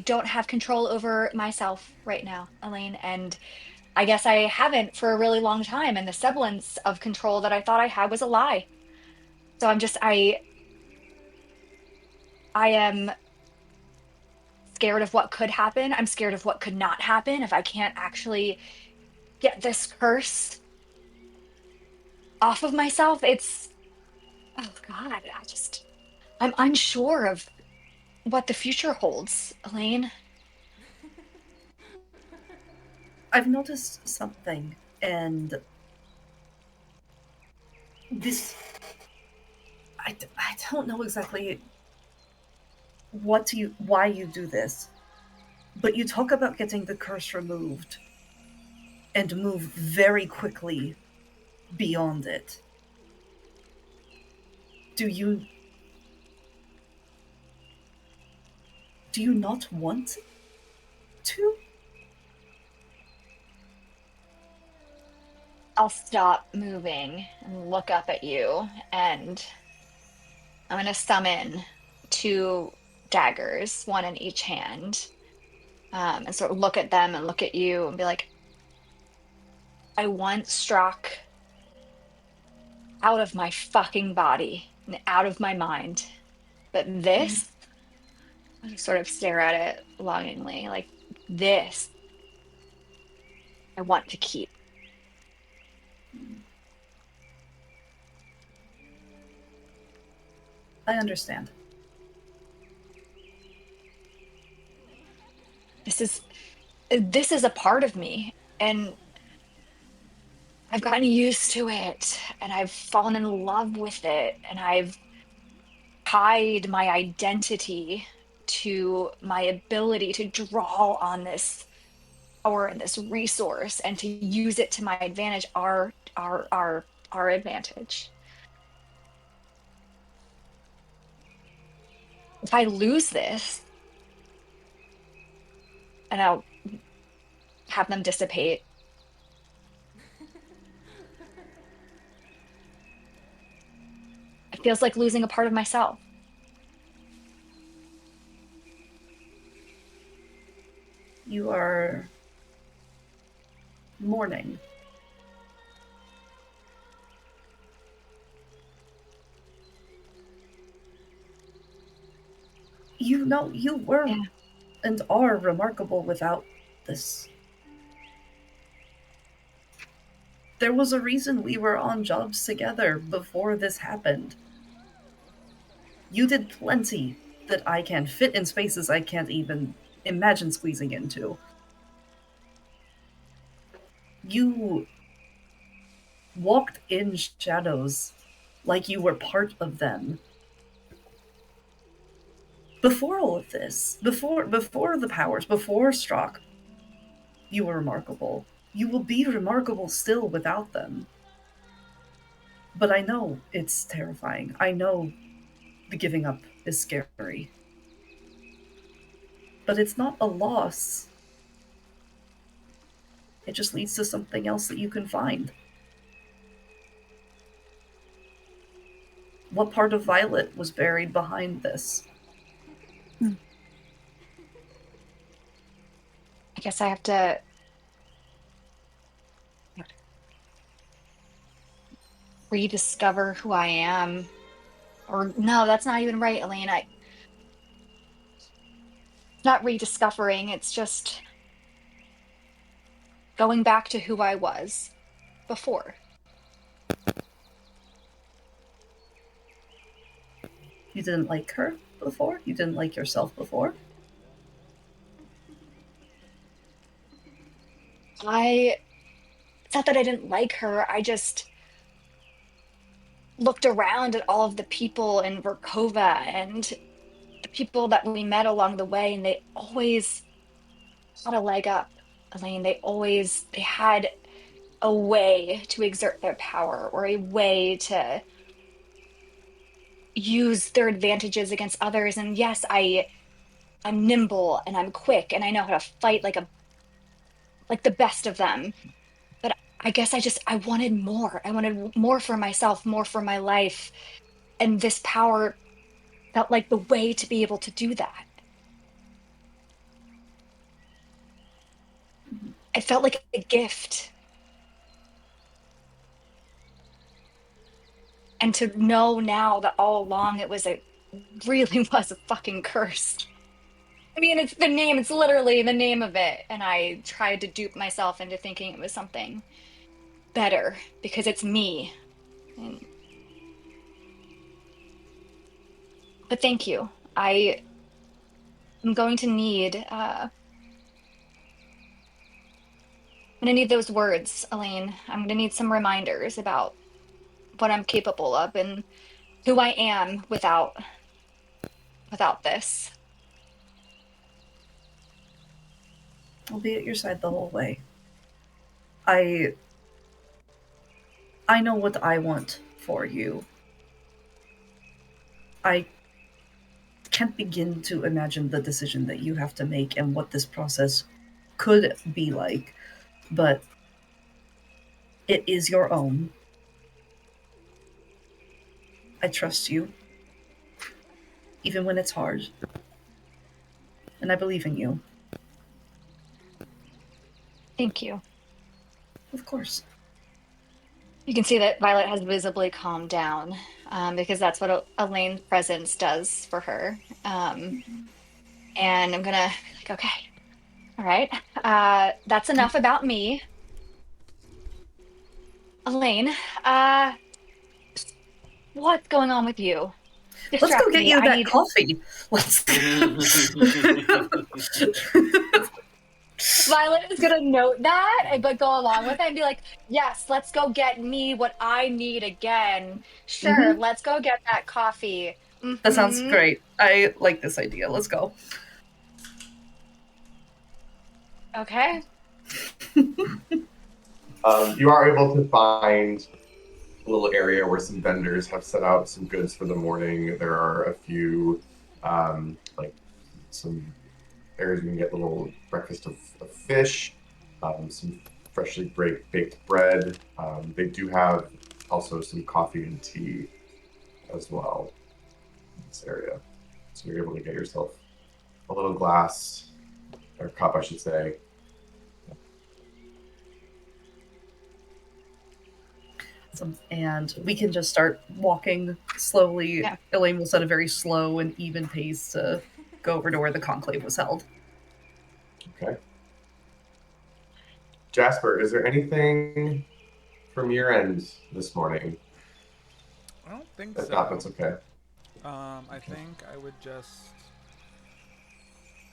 don't have control over myself right now, Elaine, and I guess I haven't for a really long time, and the semblance of control that I thought I had was a lie. So I am scared of what could happen. I'm scared of what could not happen if I can't actually get this curse off of myself. Oh God, I'm unsure of what the future holds, Elaine. I've noticed something, and this. I don't know exactly why you do this, but you talk about getting the curse removed and move very quickly beyond it. Do you not want to? I'll stop moving and look up at you, and I'm going to summon two daggers, one in each hand, and sort of look at them and look at you and be like, I once struck out of my fucking body and out of my mind. But this, I just sort of stare at it longingly, like, this I want to keep. I understand. This is a part of me, and I've gotten used to it, and I've fallen in love with it, and I've tied my identity to my ability to draw on this power and this resource and to use it to my advantage, our advantage. If I lose this, and I'll have them dissipate, it feels like losing a part of myself. You are mourning. You know, you were and are remarkable without this. There was a reason we were on jobs together before this happened. You did plenty that I can't fit in spaces I can't even imagine squeezing into. You walked in shadows like you were part of them. Before all of this, before the powers, before Strock, you were remarkable. You will be remarkable still without them. But I know it's terrifying. I know the giving up is scary. But it's not a loss. It just leads to something else that you can find. What part of Violet was buried behind this? guess I have to rediscover who I am. Or no, that's not even right, Elaine. It's not rediscovering, it's just going back to who I was before. You didn't like her before? You didn't like yourself before? It's not that I didn't like her, I just looked around at all of the people in Verkova and the people that we met along the way, and they always had a leg up, Elaine. They had a way to exert their power or a way to use their advantages against others. And yes, I'm nimble and I'm quick and I know how to fight like the best of them. But I guess I wanted more. I wanted more for myself, more for my life. And this power felt like the way to be able to do that. It felt like a gift. And to know now that all along really was a fucking curse. I mean, it's literally the name of it. And I tried to dupe myself into thinking it was something better because it's me. And, but thank you. I am going to need, I'm going to need those words, Elaine. I'm going to need some reminders about what I'm capable of and who I am without this. I'll be at your side the whole way. I know what I want for you. I can't begin to imagine the decision that you have to make and what this process could be like, but it is your own. I trust you, even when it's hard. And I believe in you. Thank you. Of course. You can see that Violet has visibly calmed down because that's what Elaine's presence does for her. And I'm gonna be like, okay, all right, that's enough about me. Elaine, uh, what's going on with you? Let's go Distract get me. you I that need. coffee. Let's. Violet is gonna note that, but go along with it and be like, yes, let's go get me what I need again. Sure, Mhm. let's go get that coffee. That sounds Mm-hmm. great. I like this idea. Let's go. Okay. You are able to find a little area where some vendors have set out some goods for the morning. There are a few, like some areas you can get a little breakfast of fish, some freshly baked bread. They do have also some coffee and tea as well in this area. So you're able to get yourself a little glass, or cup, I should say. And we can just start walking slowly. Yeah. Elaine will set a very slow and even pace to go over to where the conclave was held. Okay. Jasper, is there anything from your end this morning? I don't think If so. not, that's okay. I think I would just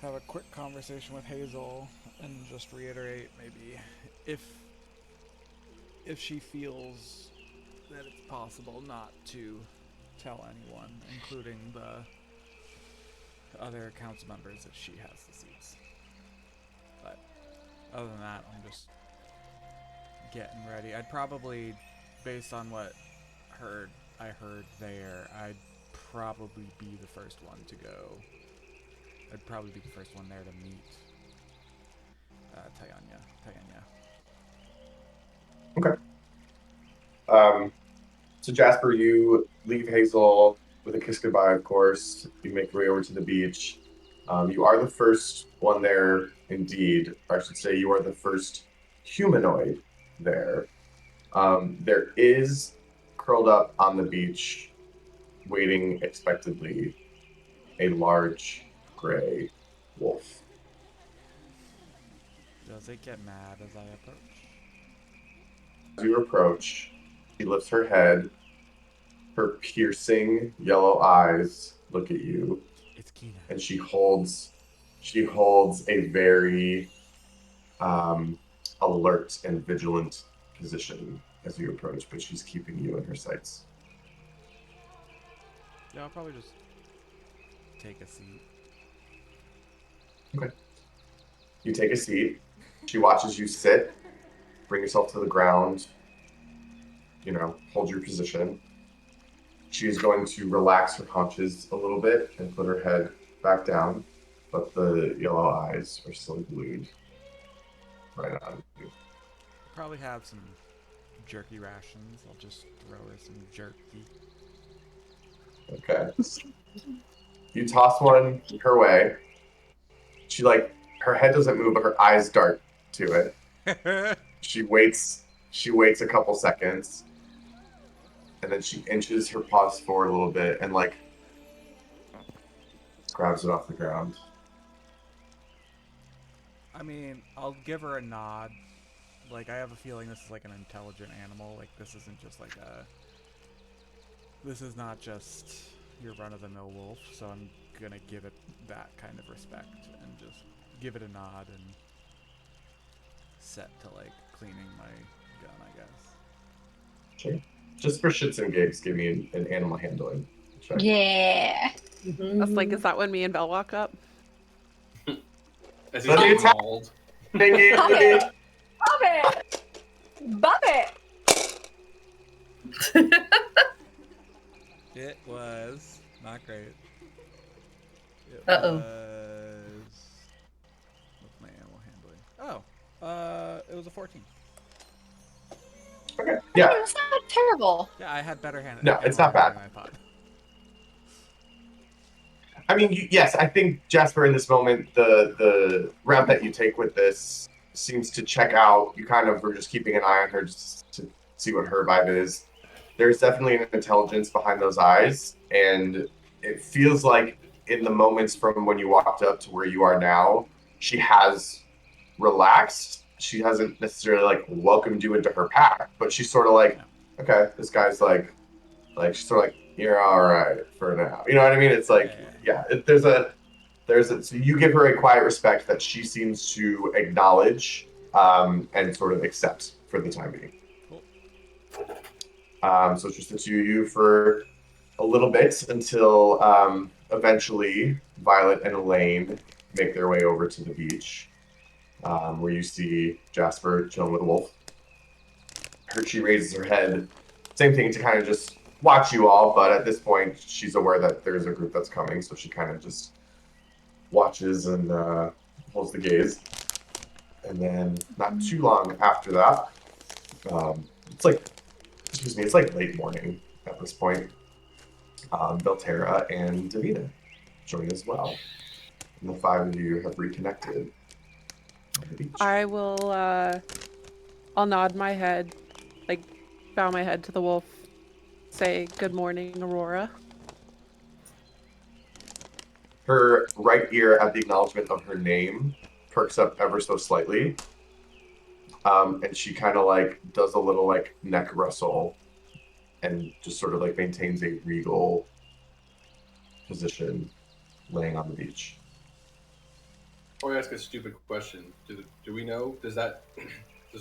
have a quick conversation with Hazel and just reiterate maybe if she feels that it's possible not to tell anyone, including the other council members, that she has the seats. But other than that, I'm just getting ready. I'd probably, based on what I heard there, I'd probably be the first one to go. I'd probably be the first one there to meet Tayanya. Okay. So Jasper, you leave Hazel with a kiss goodbye, of course. You make your way over to the beach. You are the first one there, indeed. Or I should say, you are the first humanoid there. There is, curled up on the beach, waiting expectantly, a large gray wolf. Does it get mad as I approach? As you approach, she lifts her head. Her piercing yellow eyes look at you, It's Kina. and she holds a very alert and vigilant position as you approach, but she's keeping you in her sights. Yeah, I'll probably just take a seat. Okay. You take a seat. She watches you sit, bring yourself to the ground, hold your position. She is going to relax her haunches a little bit and put her head back down, but the yellow eyes are still glued right on you. Probably have some jerky rations. I'll just throw her some jerky. Okay. You toss one her way. She her head doesn't move, but her eyes dart to it. She waits a couple seconds, and then she inches her paws forward a little bit and grabs it off the ground. I mean, I'll give her a nod. I have a feeling this is an intelligent animal. This isn't just this is not just your run-of-the-mill wolf, so I'm gonna give it that kind of respect and just give it a nod and set to cleaning my gun, I guess. Sure. Just for shits and gigs, give me an animal handling check. Yeah. That's is that when me and Belle walk up? As he's Let me getting attack. mauled. Bobby! It was not great. It Uh-oh. was... What's my animal handling? Oh, it was a 14. Okay. Yeah. It's not terrible. Yeah, I had better hand. No, it's not bad. Than I thought. I mean, yes, I think, Jasper, in this moment, the route that you take with this seems to check out. You kind of were just keeping an eye on her just to see what her vibe is. There's definitely an intelligence behind those eyes, and it feels like in the moments from when you walked up to where you are now, she has relaxed. She hasn't necessarily welcomed you into her pack, but she's sort of okay, this guy's she's sort of you're all right for now. You know what I mean? It's so you give her a quiet respect that she seems to acknowledge and sort of accept for the time being. Cool. So it's just the two of you for a little bit until eventually Violet and Elaine make their way over to the beach, where you see Jasper chilling with a wolf. She raises her head, same thing, to kind of just watch you all, but at this point she's aware that there's a group that's coming, so she kind of just watches and holds the gaze. And then not too long after that, it's late morning at this point. Belterra and Davina join as well, and the five of you have reconnected on the beach. I will, I'll nod my head, bow my head to the wolf, say, "Good morning, Aurora." Her right ear, at the acknowledgement of her name, perks up ever so slightly, and she kind of does a little neck rustle, and just sort of maintains a regal position, laying on the beach. Or ask a stupid question. Do we know? Does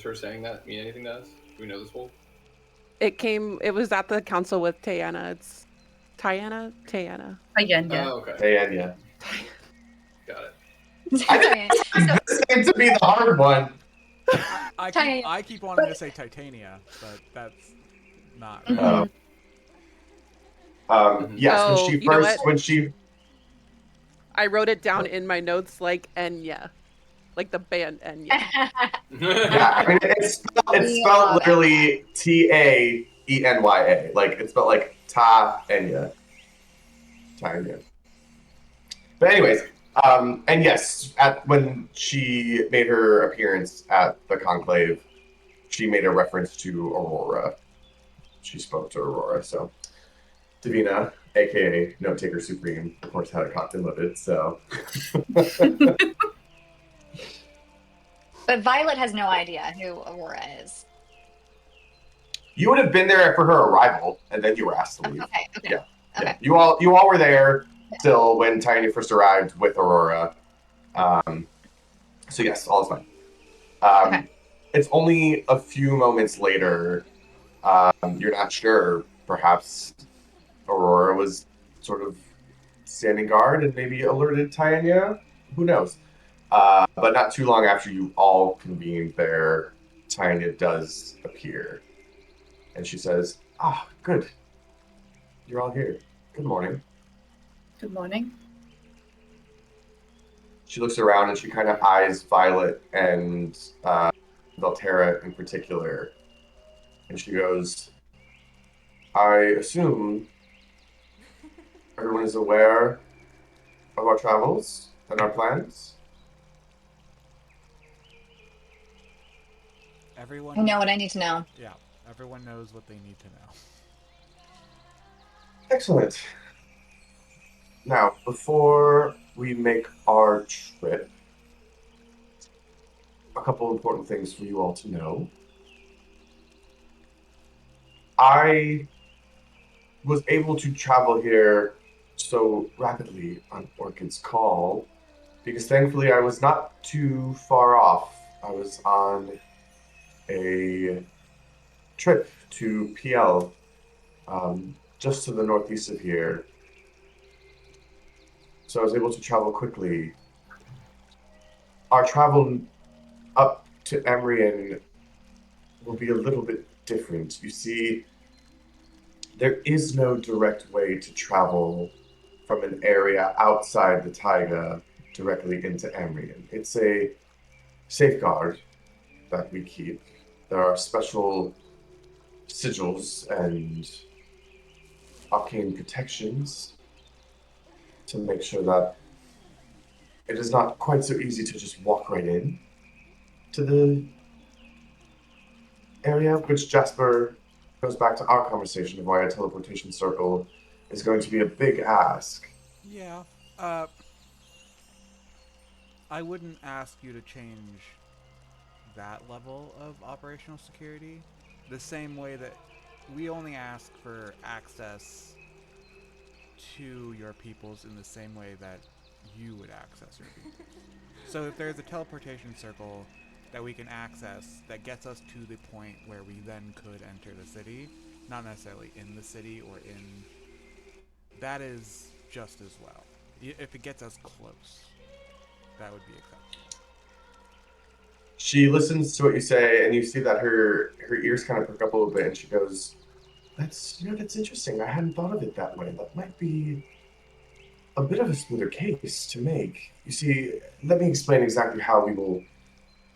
her saying that mean anything to us? Do we know this wolf? It was at the council with Tayana. It's Tayana? Again, yeah. Oh, okay. Hey, yeah. Got it. I think this seems to be the hard one. I keep wanting to say Titania, but that's not right. Yes, Oh, you know what? when she I wrote it down in my notes Enya. The band Enya. yeah, I mean it's spelled literally Taenya. It's spelled Taenya. But anyways, And yes, when she made her appearance at the conclave, she made a reference to Aurora. She spoke to Aurora, so Davina, aka Note Taker Supreme, of course had it cocked and loaded, so But Violet has no idea who Aurora is. you would have been there for her arrival, and then you were asked to leave. Okay. Yeah. Okay. You all were there still when Tiny first arrived with Aurora. So yes, all is fine. Okay. It's only a few moments later. You're not sure. Perhaps Aurora was sort of standing guard and maybe alerted Tanya. Who knows? But not too long after you all convened there, Tanya does appear. And she says, good. You're all here. Good morning. Good morning. She looks around and she kind of eyes Violet and Valterra in particular. And she goes, I assume everyone is aware of our travels and our plans? Everyone. I know what I need to know. Yeah, everyone knows what they need to know. Excellent. Now, before we make our trip, a couple important things for you all to know. I was able to travel here so rapidly on Orchid's call because thankfully I was not too far off. I was on a trip to PL, just to the northeast of here. So I was able to travel quickly. Our travel up to Ammrion will be a little bit different. You see, there is no direct way to travel from an area outside the taiga directly into Ammrion. It's a safeguard that we keep. There are special sigils and arcane protections to make sure that it is not quite so easy to just walk right in to the area, which Jasper goes back to our conversation of why a teleportation circle is going to be a big ask. Yeah. I wouldn't ask you to change that level of operational security. The same way that we only ask for access to your peoples in the same way that you would access your peoples. So if there's a teleportation circle that we can access that gets us to the point where we then could enter the city, not necessarily in the city or in... That is just as well. If it gets us close, that would be acceptable. She listens to what you say, and you see that her ears kind of perk up a little bit, and she goes, that's interesting. I hadn't thought of it that way. That might be a bit of a smoother case to make. You see, let me explain exactly how we will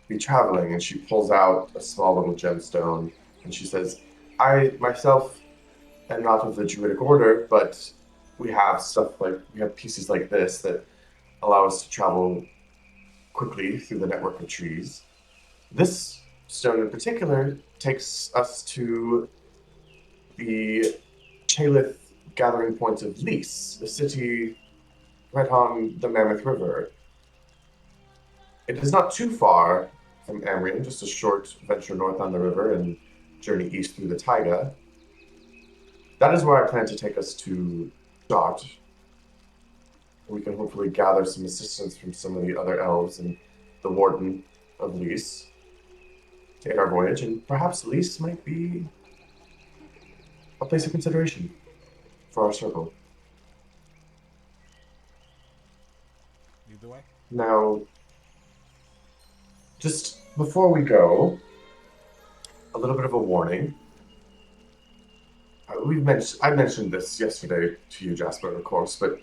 be traveling. And she pulls out a small little gemstone, and she says, I myself am not of the Druidic order, but we have pieces like this that allow us to travel quickly through the network of trees. This stone in particular takes us to the Chailith gathering point of Lys, a city right on the Mammoth River. It is not too far from Ammrion, just a short venture north on the river and journey east through the taiga. That is where I plan to take us to start. We can hopefully gather some assistance from some of the other elves and the warden of Lys to aid our voyage, and perhaps Lys might be a place of consideration for our circle. Either way. Now, just before we go, a little bit of a warning. I mentioned this yesterday to you, Jasper, of course, but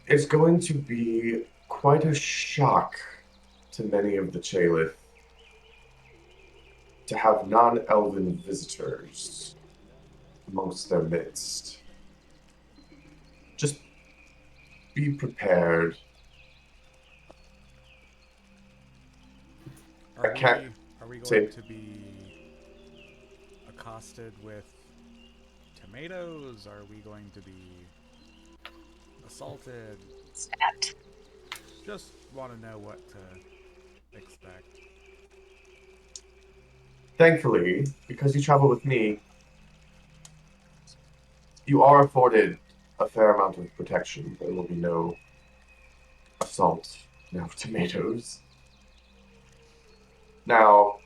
it's going to be quite a shock to many of the Chailith to have non-elven visitors amongst their midst. Just be prepared. I can't Are we say- going to be accosted with tomatoes? Are we going to be assaulted? Stabbed. Just want to know what to expect. Thankfully, because you travel with me, you are afforded a fair amount of protection. There will be no assault, no tomatoes. Now,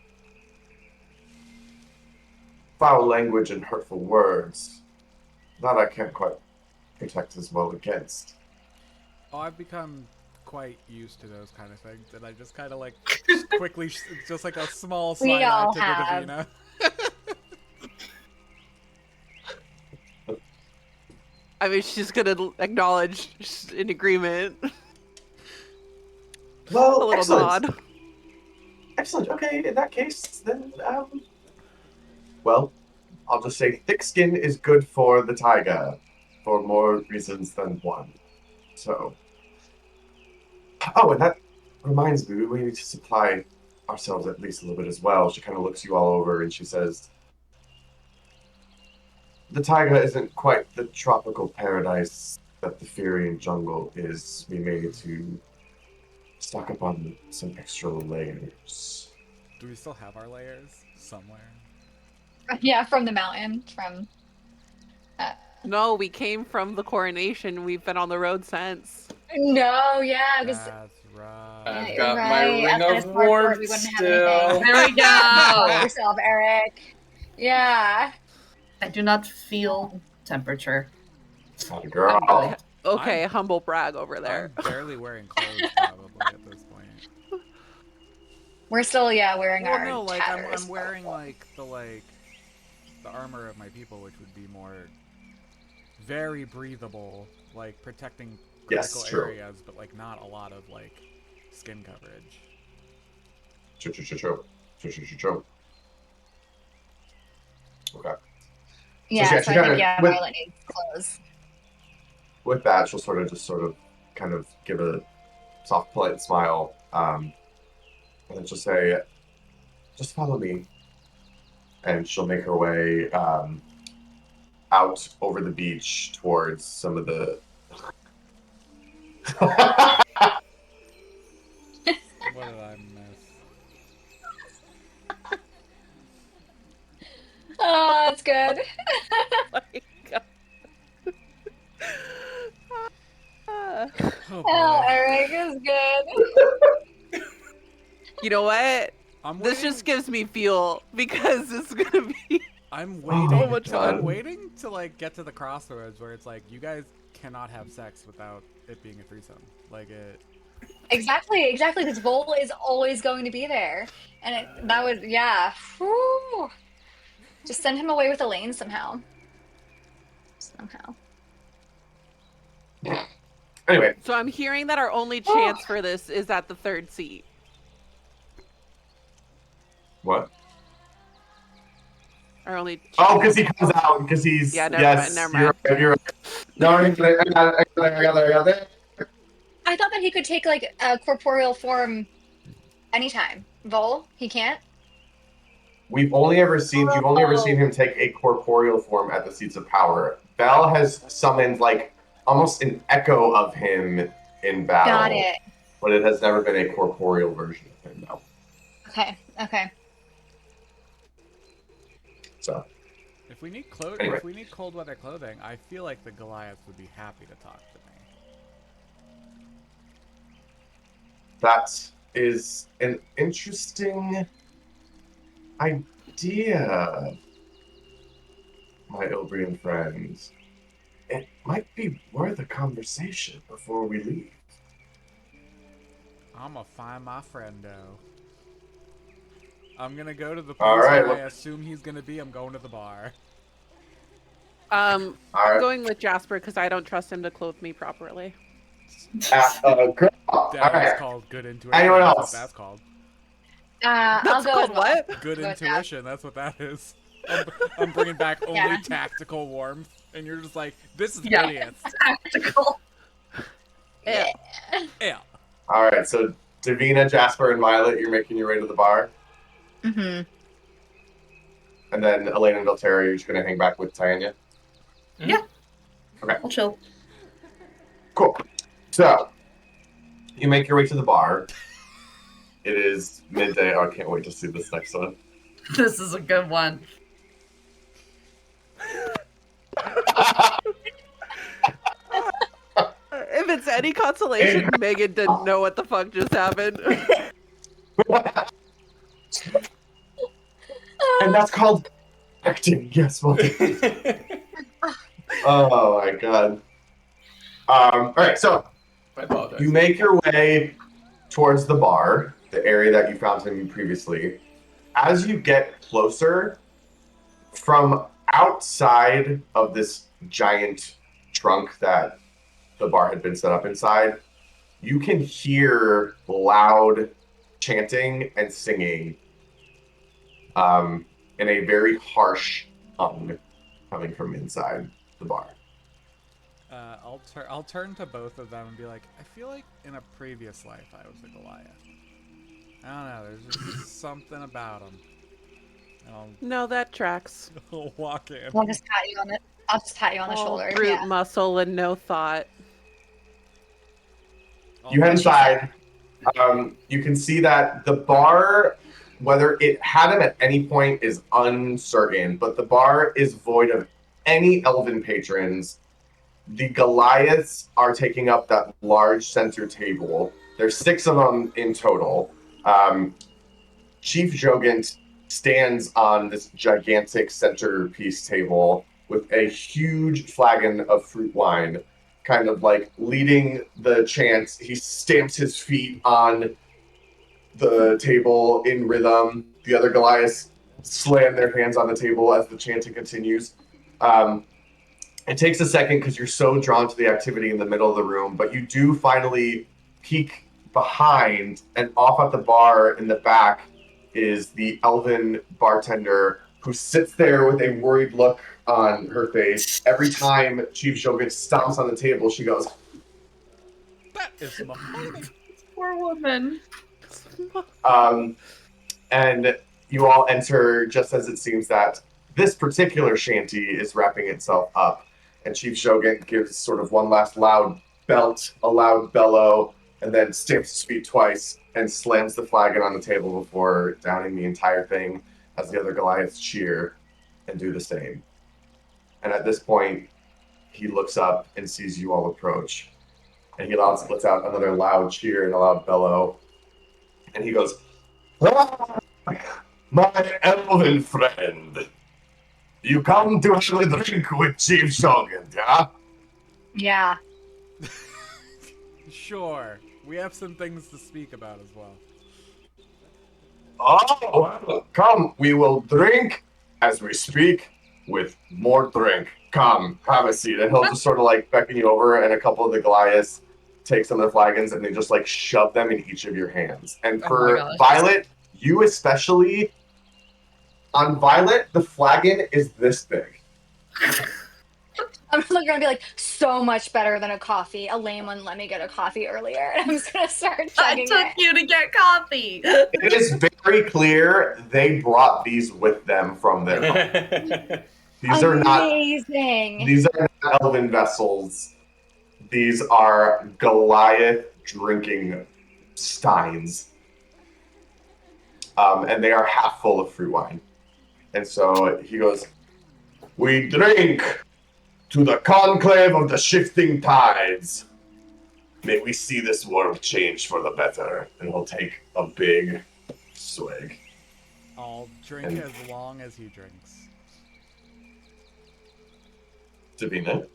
foul language and hurtful words, that I can't quite protect as well against. Oh, I've become quite used to those kind of things, and I just kind of like quickly, just like a small We side eye all to have. Davina. I mean, she's gonna acknowledge she's in agreement. Well, A little excellent. nod. Excellent. Okay, in that case, then, well, I'll just say thick skin is good for the taiga, for more reasons than one. So, oh, and that reminds me, we need to supply ourselves at least a little bit as well. She kind of looks you all over and she says, the taiga isn't quite the tropical paradise that the Furian jungle is. We may need to stock up on some extra layers. Do we still have our layers somewhere? Yeah, from the mountain. No, we came from the coronation. We've been on the road since. No, yeah, because That's right. I've you're got my right. ring At of this part, warmth we wouldn't have still. anything. There we Help go. yourself, Eric. Yeah. I do not feel temperature. Hot girl. Okay, I'm- humble brag over there. I'm barely wearing clothes probably at this point. We're still, wearing Well, our no, like tatters, I'm wearing like the armor of my people, which would be more very breathable, like protecting Yes, critical true. areas, but like not a lot of like skin coverage. True. Okay. Yeah, So so, she I kinda- think, with- Violet needs clothes. With that, she'll sort of kind of give a soft, polite smile, and then she'll say, "Just follow me." And she'll make her way out over the beach towards some of the. What did I miss? Oh, that's good. My God. Ah. Oh Oh, boy. Eric is good. You know what? I'm This waiting. just gives me fuel because it's gonna be I'm Oh, waiting. much God. I'm waiting to like get to the crossroads where it's like you guys cannot have sex without it being a threesome. Like it. Exactly, because Vol is always going to be there. And that would, Whew. Just send him away with Elaine somehow. Anyway, so I'm hearing that our only chance for this is at the third seat. what? Our only Oh, because he comes out, because he's. Yeah, never yes, mind, never you're mind. right. You're right. No, I got it. I thought that he could take like a corporeal form anytime. Vol, he can't? You've only ever seen him take a corporeal form at the seats of power. Bell has summoned like almost an echo of him in battle. Got it. But it has never been a corporeal version of him, no. Okay. So If we need Anyway. if we need cold weather clothing, I feel like the Goliath would be happy to talk to me. that is an interesting idea, my Ilbrian friend. It might be worth a conversation before we leave. I'ma find my friendo. I'm gonna go to the place All right, where I well- assume he's gonna be. I'm going to the bar. All I'm right. going with Jasper because I don't trust him to clothe me properly. Girl. All That is right. called good intuition. Anyone That's else? what that's called. I'll That's go called as well. what? Good Go with that. intuition. That's what that is. I'm bringing back only Yeah. tactical warmth, and you're just like, this is Yeah. idiots. Tactical. Yeah. Yeah. All right, so Davina, Jasper, and Violet, you're making your way to the bar. Mm-hmm. And then Elena and Valterra, you're just going to hang back with Tanya. Yeah. Okay. I'll chill. Cool. So, you make your way to the bar. It is midday. Oh, I can't wait to see this next one. This is a good one. If it's any consolation, Megan didn't know what the fuck just happened. And that's called acting. Yes, well done. Oh my god. All right, so I apologize. you make your way towards the bar, the area that you found him previously. As you get closer, from outside of this giant trunk that the bar had been set up inside, you can hear loud chanting and singing in a very harsh hum coming from inside the bar. I'll turn to both of them and be like, I feel like in a previous life I was a Goliath. I don't know. There's just something about him. No, that tracks. I'll walk in. I'll just pat you on it. I'll just pat you on the All shoulder. brute Yeah. muscle and no thought. You head inside. You can see that the bar, whether it had him at any point, is uncertain, but the bar is void of any elven patrons. The Goliaths are taking up that large center table. There's 6 of them in total. Chief Jogant stands on this gigantic centerpiece table with a huge flagon of fruit wine, kind of like leading the chant. He stamps his feet on the table in rhythm. The other Goliaths slam their hands on the table as the chanting continues. It takes a second because you're so drawn to the activity in the middle of the room, but you do finally peek behind, and off at the bar in the back is the elven bartender who sits there with a worried look on her face. Every time Chief Shogun stomps on the table, she goes, That is my money. Poor woman. And you all enter just as it seems that this particular shanty is wrapping itself up. And Chief Shogun gives sort of one last loud belt, a loud bellow, and then stamps his feet twice and slams the flagon on the table before downing the entire thing as the other Goliaths cheer and do the same. And at this point, he looks up and sees you all approach. And he lets out another loud cheer and a loud bellow. And he goes, "Ah, my elven friend, you come to have a drink with Chief Shogun, yeah?" Yeah. Sure. We have some things to speak about as well. "Oh, well, come, we will drink as we speak with more drink. Come, have a seat." And he'll just sort of like beckon you over, and a couple of the Goliaths take some of the flagons and they just like shove them in each of your hands. And Oh for my gosh. Violet, you especially, on Violet, the flagon is this big. I'm just gonna be like, so much better than a coffee. Elaine wouldn't let me get a coffee earlier, and I'm just gonna start I chugging took it. you to get coffee. It is very clear they brought these with them from their home. These are not elven vessels. These are Goliath drinking steins. And they are half full of fruit wine. And so he goes, "We drink to the conclave of the shifting tides. May we see this world change for the better." And he'll take a big swig. I'll drink And- as long as he drinks. Davina?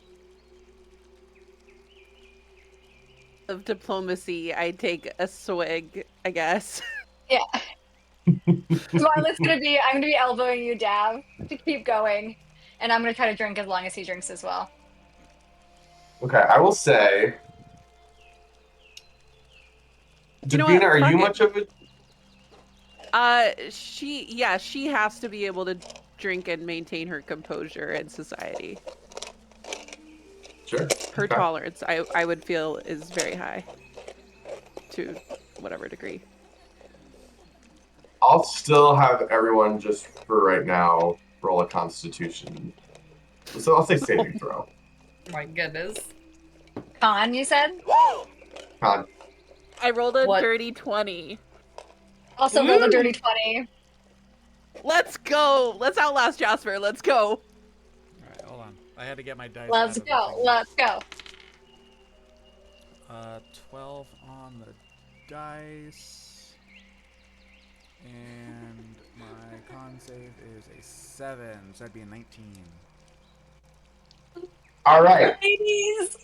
Of diplomacy, I take a swig, I guess. Yeah. Violet's I'm gonna be elbowing you down to keep going. And I'm gonna try to drink as long as he drinks as well. Okay, I will say, You know Davina, what? are Fuck you it. much of a... She has to be able to drink and maintain her composure in society. Sure. her Okay. tolerance, I would feel is very high to whatever degree. I'll still have everyone just for right now roll a Constitution. So I'll say saving throw. My goodness. Con, you said? Con. I rolled a What? dirty 20. Also rolled a dirty 20. Let's go. Let's outlast Jasper. Let's go. Alright, hold on. I had to get my dice Let's out of the go. thing. Let's go. 12 on the dice. And my con save is a 7, so that'd be a 19. All right. Ladies.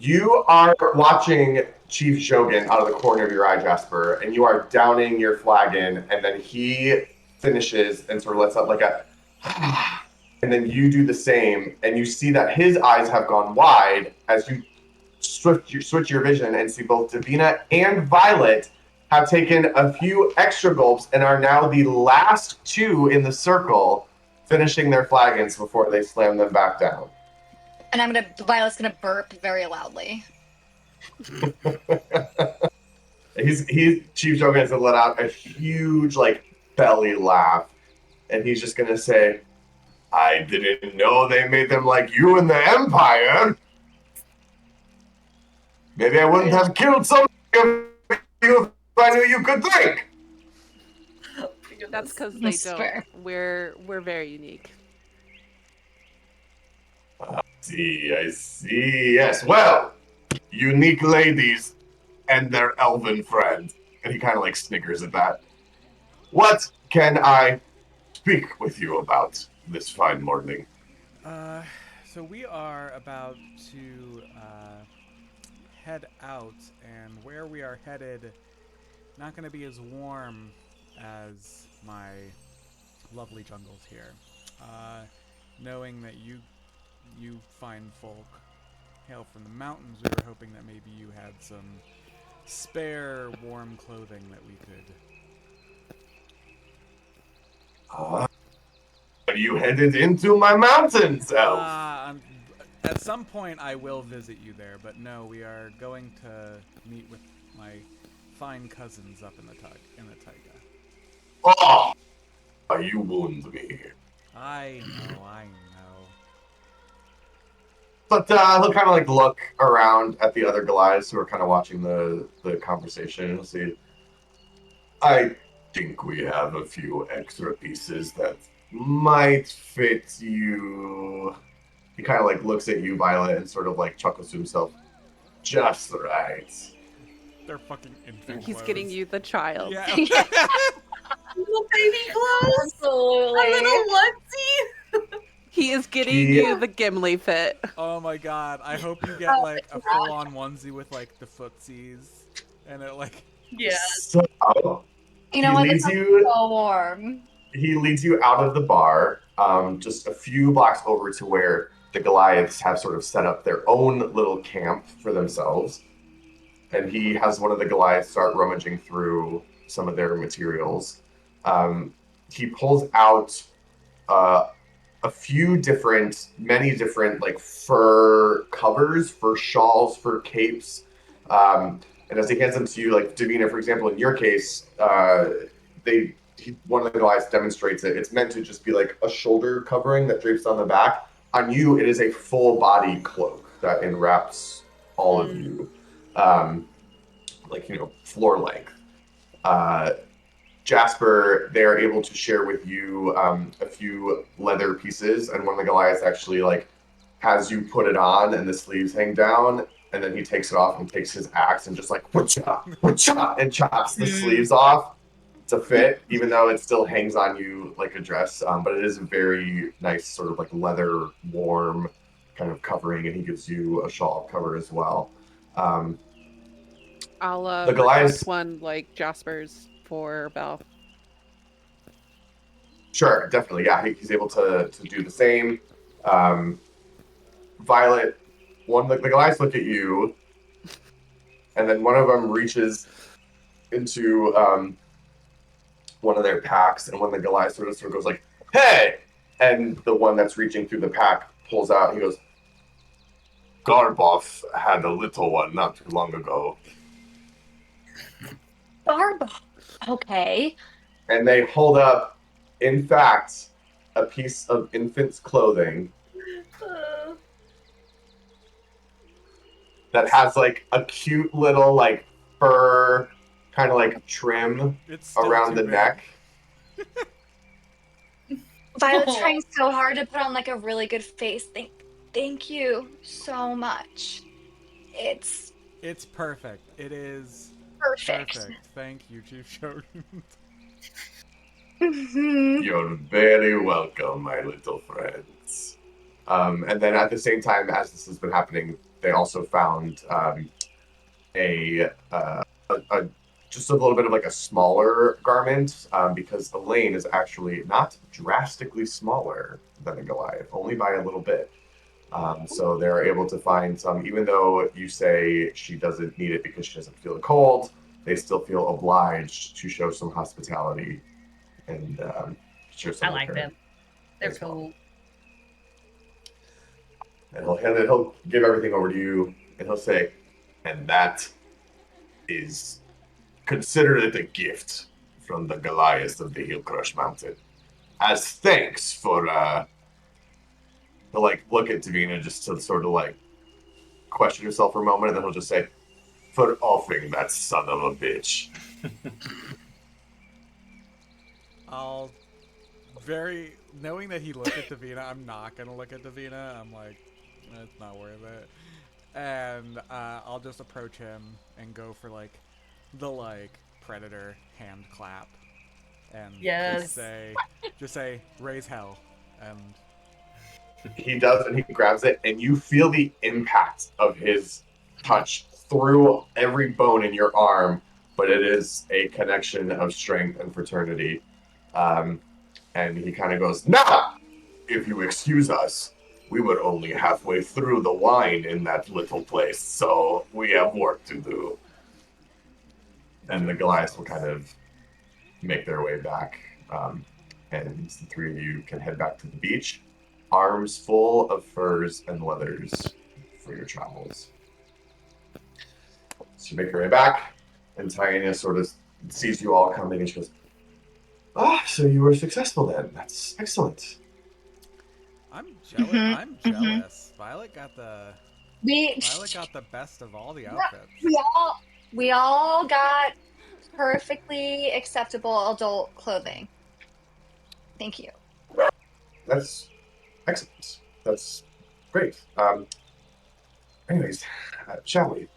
You are watching Chief Jogan out of the corner of your eye, Jasper, and you are downing your flagon, and then he finishes and sort of lets out like a and then you do the same, and you see that his eyes have gone wide as you switch your vision and see both Davina and Violet have taken a few extra gulps and are now the last two in the circle, finishing their flagons before they slam them back down. And Violet's gonna burp very loudly. Chief Jogan has let out a huge belly laugh, and he's just gonna say, "I didn't know they made them like you in the Empire. Maybe I wouldn't have killed some of you if I knew you could think." That's because they That's don't. fair. We're very unique. I see. Yes, well, unique ladies and their elven friend. And he kind of sniggers at that. What can I speak with you about this fine morning? So we are about to head out, and where we are headed, not going to be as warm as my lovely jungles here. Knowing that you fine folk hail from the mountains, we were hoping that maybe you had some spare warm clothing that we could. Are you headed into my mountains, elf? At some point I will visit you there, but no, we are going to meet with my fine cousins up in the Taiga. Oh, you wound me. I know. But he'll kind of look around at the other Goliaths who are kind of watching the conversation. He'll see, I think we have a few extra pieces that might fit you. He kind of looks at you, Violet, and sort of chuckles to himself. Just right. They're fucking infant He's clothes. getting you the child. Yeah. Little baby clothes. Absolutely. A little onesie. He is getting you the Gimli fit. Oh my god, I hope you get a full-on onesie with the footsies and it Yeah. So, You know He what? leads It's you- so warm. he leads you out of the bar, just a few blocks over to where the Goliaths have sort of set up their own little camp for themselves. And he has one of the Goliaths start rummaging through some of their materials. He pulls out many different fur covers, fur shawls, fur capes. And as he hands them to you, Davina, for example, in your case, one of the Goliaths demonstrates it. It's meant to just be a shoulder covering that drapes on the back. On you, it is a full body cloak that enwraps all of you, floor length. Jasper, they are able to share with you a few leather pieces, and one of the Goliaths actually has you put it on, and the sleeves hang down, and then he takes it off and takes his axe and just wha-cha, and chops the sleeves off to fit, even though it still hangs on you like a dress. But it is a very nice sort of leather warm kind of covering, and he gives you a shawl cover as well. I'll The Goliaths- request one like Jasper's for Belle. Sure, definitely, yeah. He's able to do the same. Violet, the Goliaths look at you, and then one of them reaches into one of their packs, and when the Goliath sort of goes hey! And the one that's reaching through the pack pulls out, and he goes, Garboff had a little one not too long ago. Barb. Okay. And they hold up, in fact, a piece of infant's clothing that has like a cute little like fur kind of like trim It's still around too the big. neck. Violet's trying so hard to put on like a really good face. Thank you so much. It's It's perfect. It is perfect. Thank you, Chief Shogun. You're very welcome, my little friends. And then at the same time as this has been happening, they also found a just a little bit of like a smaller garment because Elaine is actually not drastically smaller than a Goliath, only by a little bit. So they're able to find some, even though you say she doesn't need it because she doesn't feel the cold, they still feel obliged to show some hospitality and share some I with like her them. They're as well. cool. And he'll give everything over to you, and he'll say, and that is, consider it a gift from the Goliath of the Heel Crush Mountain. As thanks for, he'll like look at Davina just to sort of like question herself for a moment, and then he'll just say, for offing that son of a bitch. I'll knowing that he looked at Davina, I'm not gonna look at Davina. I'm like, it's not worth it. And I'll just approach him and go for like the predator hand clap, and Yes. just say raise hell, and He does, and he grabs it, and you feel the impact of his touch through every bone in your arm, but it is a connection of strength and fraternity. And he kind of goes, "Now, if you excuse us, we were only halfway through the wine in that little place, so we have work to do." And the Goliaths will kind of make their way back, and the three of you can head back to the beach, arms full of furs and leathers for your travels. So you make your way back, and Tyaina sort of sees you all coming, and she goes, so you were successful then. That's excellent. I'm jealous. I'm jealous. Violet got the best of all the outfits. We all got perfectly acceptable adult clothing. Thank you. That's excellent. That's great. Anyways, shall we?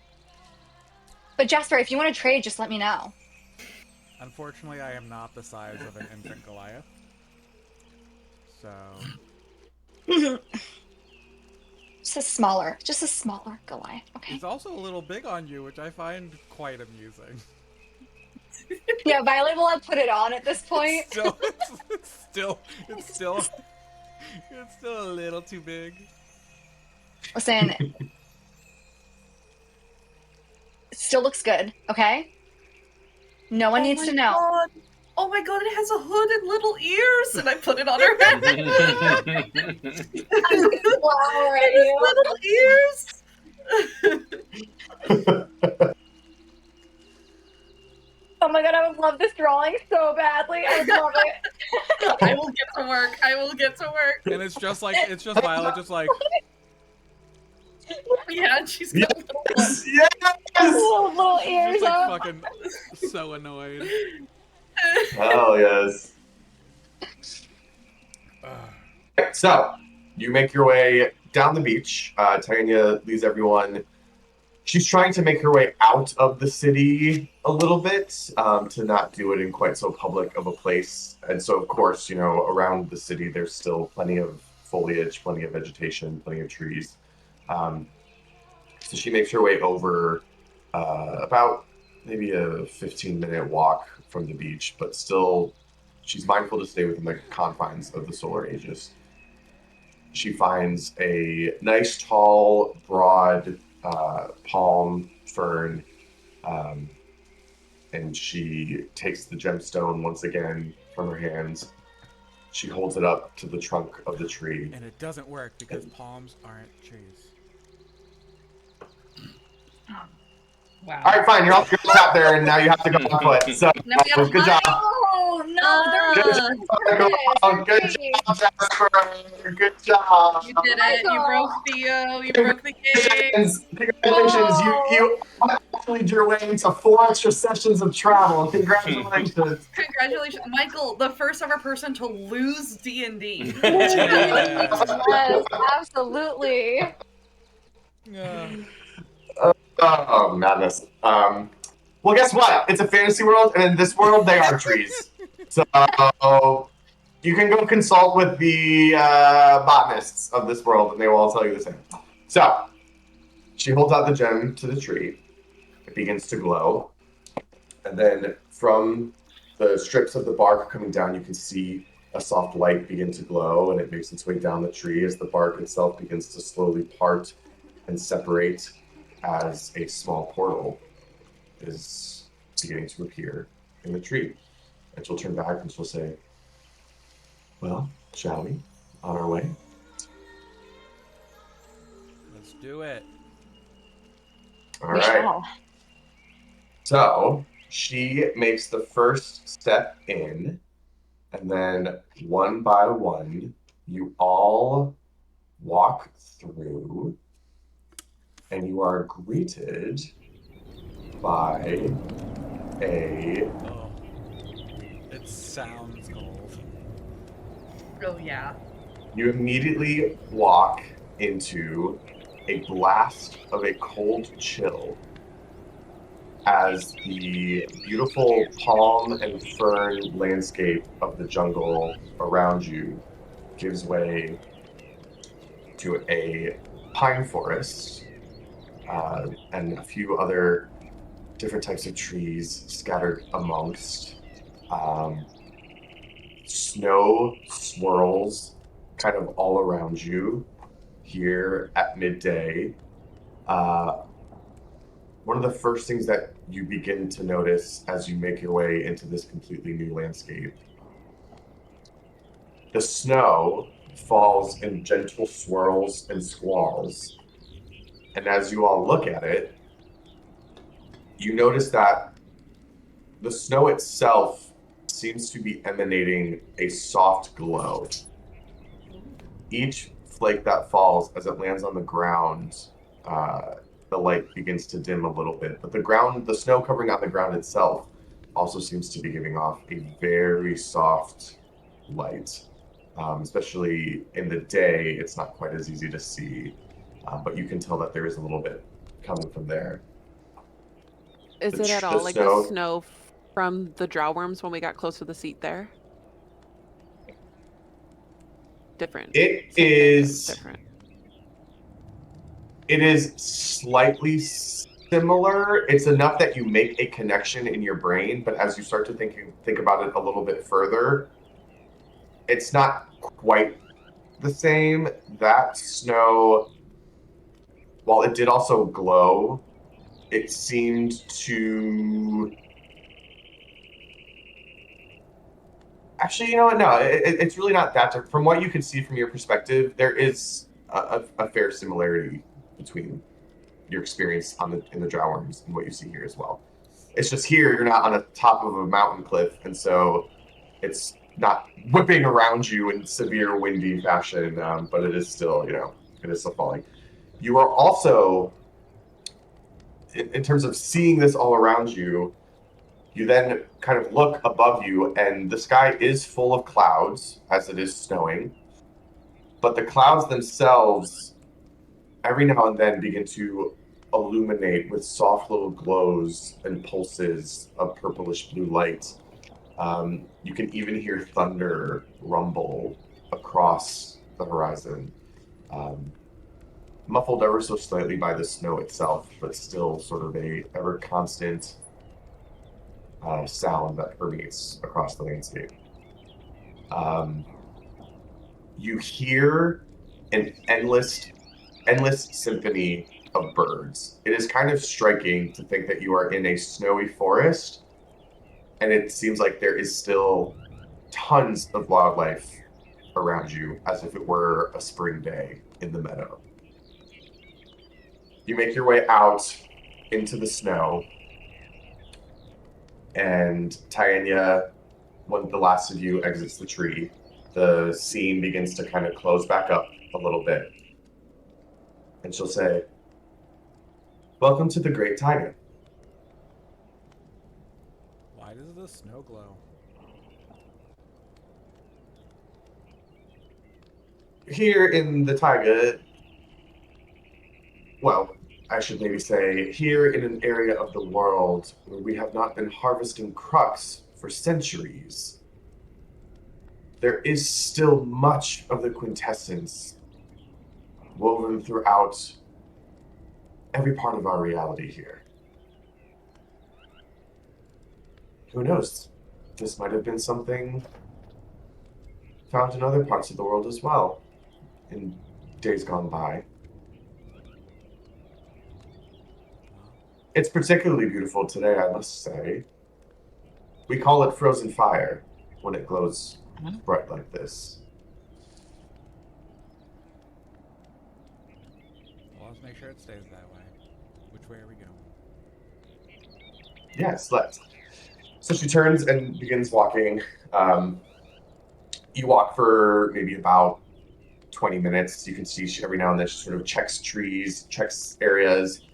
But Jasper, if you want to trade, just let me know. Unfortunately, I am not the size of an infant Goliath. So Just a smaller Goliath, okay? he's also a little big on you, which I find quite amusing. Yeah, Violet will have put it on at this point. It's still a little too big. Listen, it still looks good, okay? No one needs to know. God. Oh my god, it has a hood and little ears, and I put it on her head. I'm gonna flower at you. Little ears. Oh my god, I would love this drawing so badly. I would love it. I will get to work. And it's just Violet, just like. Yeah, and she's got Yes! Little ears Just like up. fucking so annoyed. Hell yes. So, you make your way down the beach. Tanya leads everyone. She's trying to make her way out of the city a little bit to not do it in quite so public of a place. And so, of course, around the city, there's still plenty of foliage, plenty of vegetation, plenty of trees. So she makes her way over about maybe a 15-minute walk from the beach, but still she's mindful to stay within the confines of the Solar Aegis. She finds a nice, tall, broad palm fern, and she takes the gemstone once again from her hands. She holds it up to the trunk of the tree. And it doesn't work because palms aren't trees. Wow. All right, fine. You're all out there, and now you have to go on foot. So, Now we have good job. Oh no! Good job, Jasper. Good job. You did it. You broke Theo. You broke the game. Congratulations. You actually your way into 4 extra sessions of travel. Congratulations. Congratulations, Michael, the first ever person to lose D&D. Yes, absolutely. Oh, madness. Well, guess what? It's a fantasy world, and in this world, they are trees. So you can go consult with the botanists of this world, and they will all tell you the same. So she holds out the gem to the tree. It begins to glow. And then from the strips of the bark coming down, you can see a soft light begin to glow, and it makes its way down the tree as the bark itself begins to slowly part and separate as a small portal is beginning to appear in the tree. And she'll turn back and she'll say, well, shall we? On our way? Let's do it. All We right. shall. So she makes the first step in, and then one by one, you all walk through, and you are greeted by a... Oh, it sounds cold. Oh, yeah. You immediately walk into a blast of a cold chill as the beautiful palm and fern landscape of the jungle around you gives way to a pine forest and a few other different types of trees scattered amongst. Snow swirls kind of all around you here at midday. One of the first things that you begin to notice as you make your way into this completely new landscape, the snow falls in gentle swirls and squalls. And as you all look at it, you notice that the snow itself seems to be emanating a soft glow. Each flake that falls as it lands on the ground, the light begins to dim a little bit, but the snow covering on the ground itself also seems to be giving off a very soft light. Especially in the day, it's not quite as easy to see, but you can tell that there is a little bit coming from there. Is it at all like the snow from the drow worms when we got close to the seat there? Different. It is different. It is slightly similar. It's enough that you make a connection in your brain, but as you start to think about it a little bit further, it's not quite the same. That snow, while it did also glow, it seemed to... Actually, you know what? No, it's really not that different. From what you can see from your perspective, there is a fair similarity between your experience in the drow worms and what you see here as well. It's just here, you're not on the top of a mountain cliff, and so it's not whipping around you in severe windy fashion, but it is still, it is still falling. You are also, in terms of seeing this all around you, you then kind of look above you, and the sky is full of clouds as it is snowing, but the clouds themselves every now and then begin to illuminate with soft little glows and pulses of purplish blue light. You can even hear thunder rumble across the horizon, muffled ever so slightly by the snow itself, but still sort of a ever constant sound that permeates across the landscape. You hear an endless symphony of birds. It is kind of striking to think that you are in a snowy forest, and it seems like there is still tons of wildlife around you, as if it were a spring day in the meadow. You make your way out into the snow, and Tayenya, when the last of you exits the tree, the scene begins to kind of close back up a little bit. And she'll say, "Welcome to the Great Taiga." Why does the snow glow? Here in the taiga, well, I should maybe say, here in an area of the world where we have not been harvesting crux for centuries, there is still much of the quintessence woven throughout every part of our reality here. Who knows? This might have been something found in other parts of the world as well, in days gone by. It's particularly beautiful today, I must say. We call it frozen fire when it glows bright like this. Well, let's make sure it stays that way. Which way are we going? Yes, let's. So she turns and begins walking. You walk for maybe about 20 minutes. You can see she, every now and then she sort of checks trees, checks areas,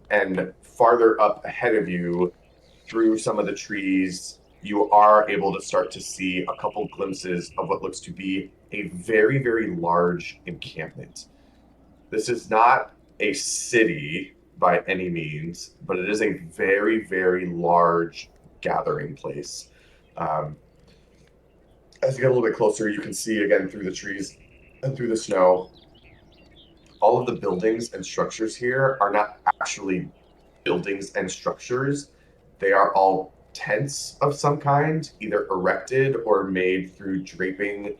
and farther up ahead of you, through some of the trees, you are able to start to see a couple glimpses of what looks to be a very, very large encampment. This is not a city by any means, but it is a very, very large gathering place. As you get a little bit closer, you can see again through the trees and through the snow, all of the buildings and structures here are not actually buildings and structures. They are all tents of some kind, either erected or made through draping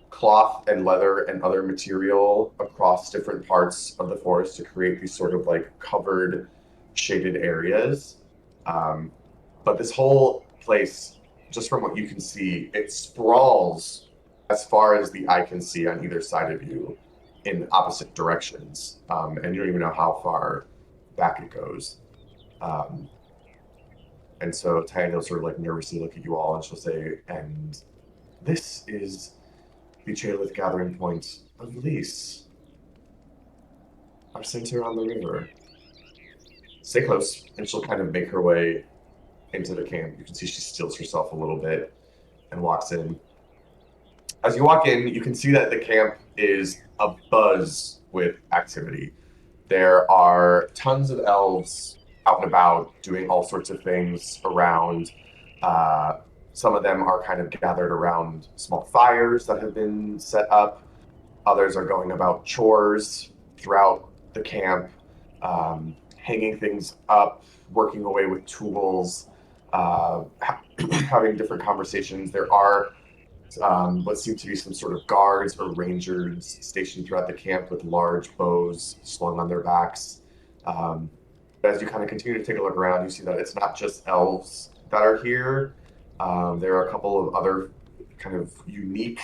cloth and leather and other material across different parts of the forest to create these sort of like covered, shaded areas. But this whole place, just from what you can see, it sprawls as far as the eye can see on either side of you in opposite directions. And you don't even know how far back it goes. And so Tanya will sort of like nervously look at you all and she'll say, "And this is the Chailith gathering point of Lys, our center on the river. Stay close." And she'll kind of make her way into the camp. You can see she steels herself a little bit and walks in. As you walk in, you can see that the camp is abuzz with activity. There are tons of elves out and about doing all sorts of things around. Some of them are kind of gathered around small fires that have been set up. Others are going about chores throughout the camp, hanging things up, working away with tools, having different conversations. There are what seem to be some sort of guards or rangers stationed throughout the camp with large bows slung on their backs. As you kind of continue to take a look around, you see that it's not just elves that are here. There are a couple of other kind of unique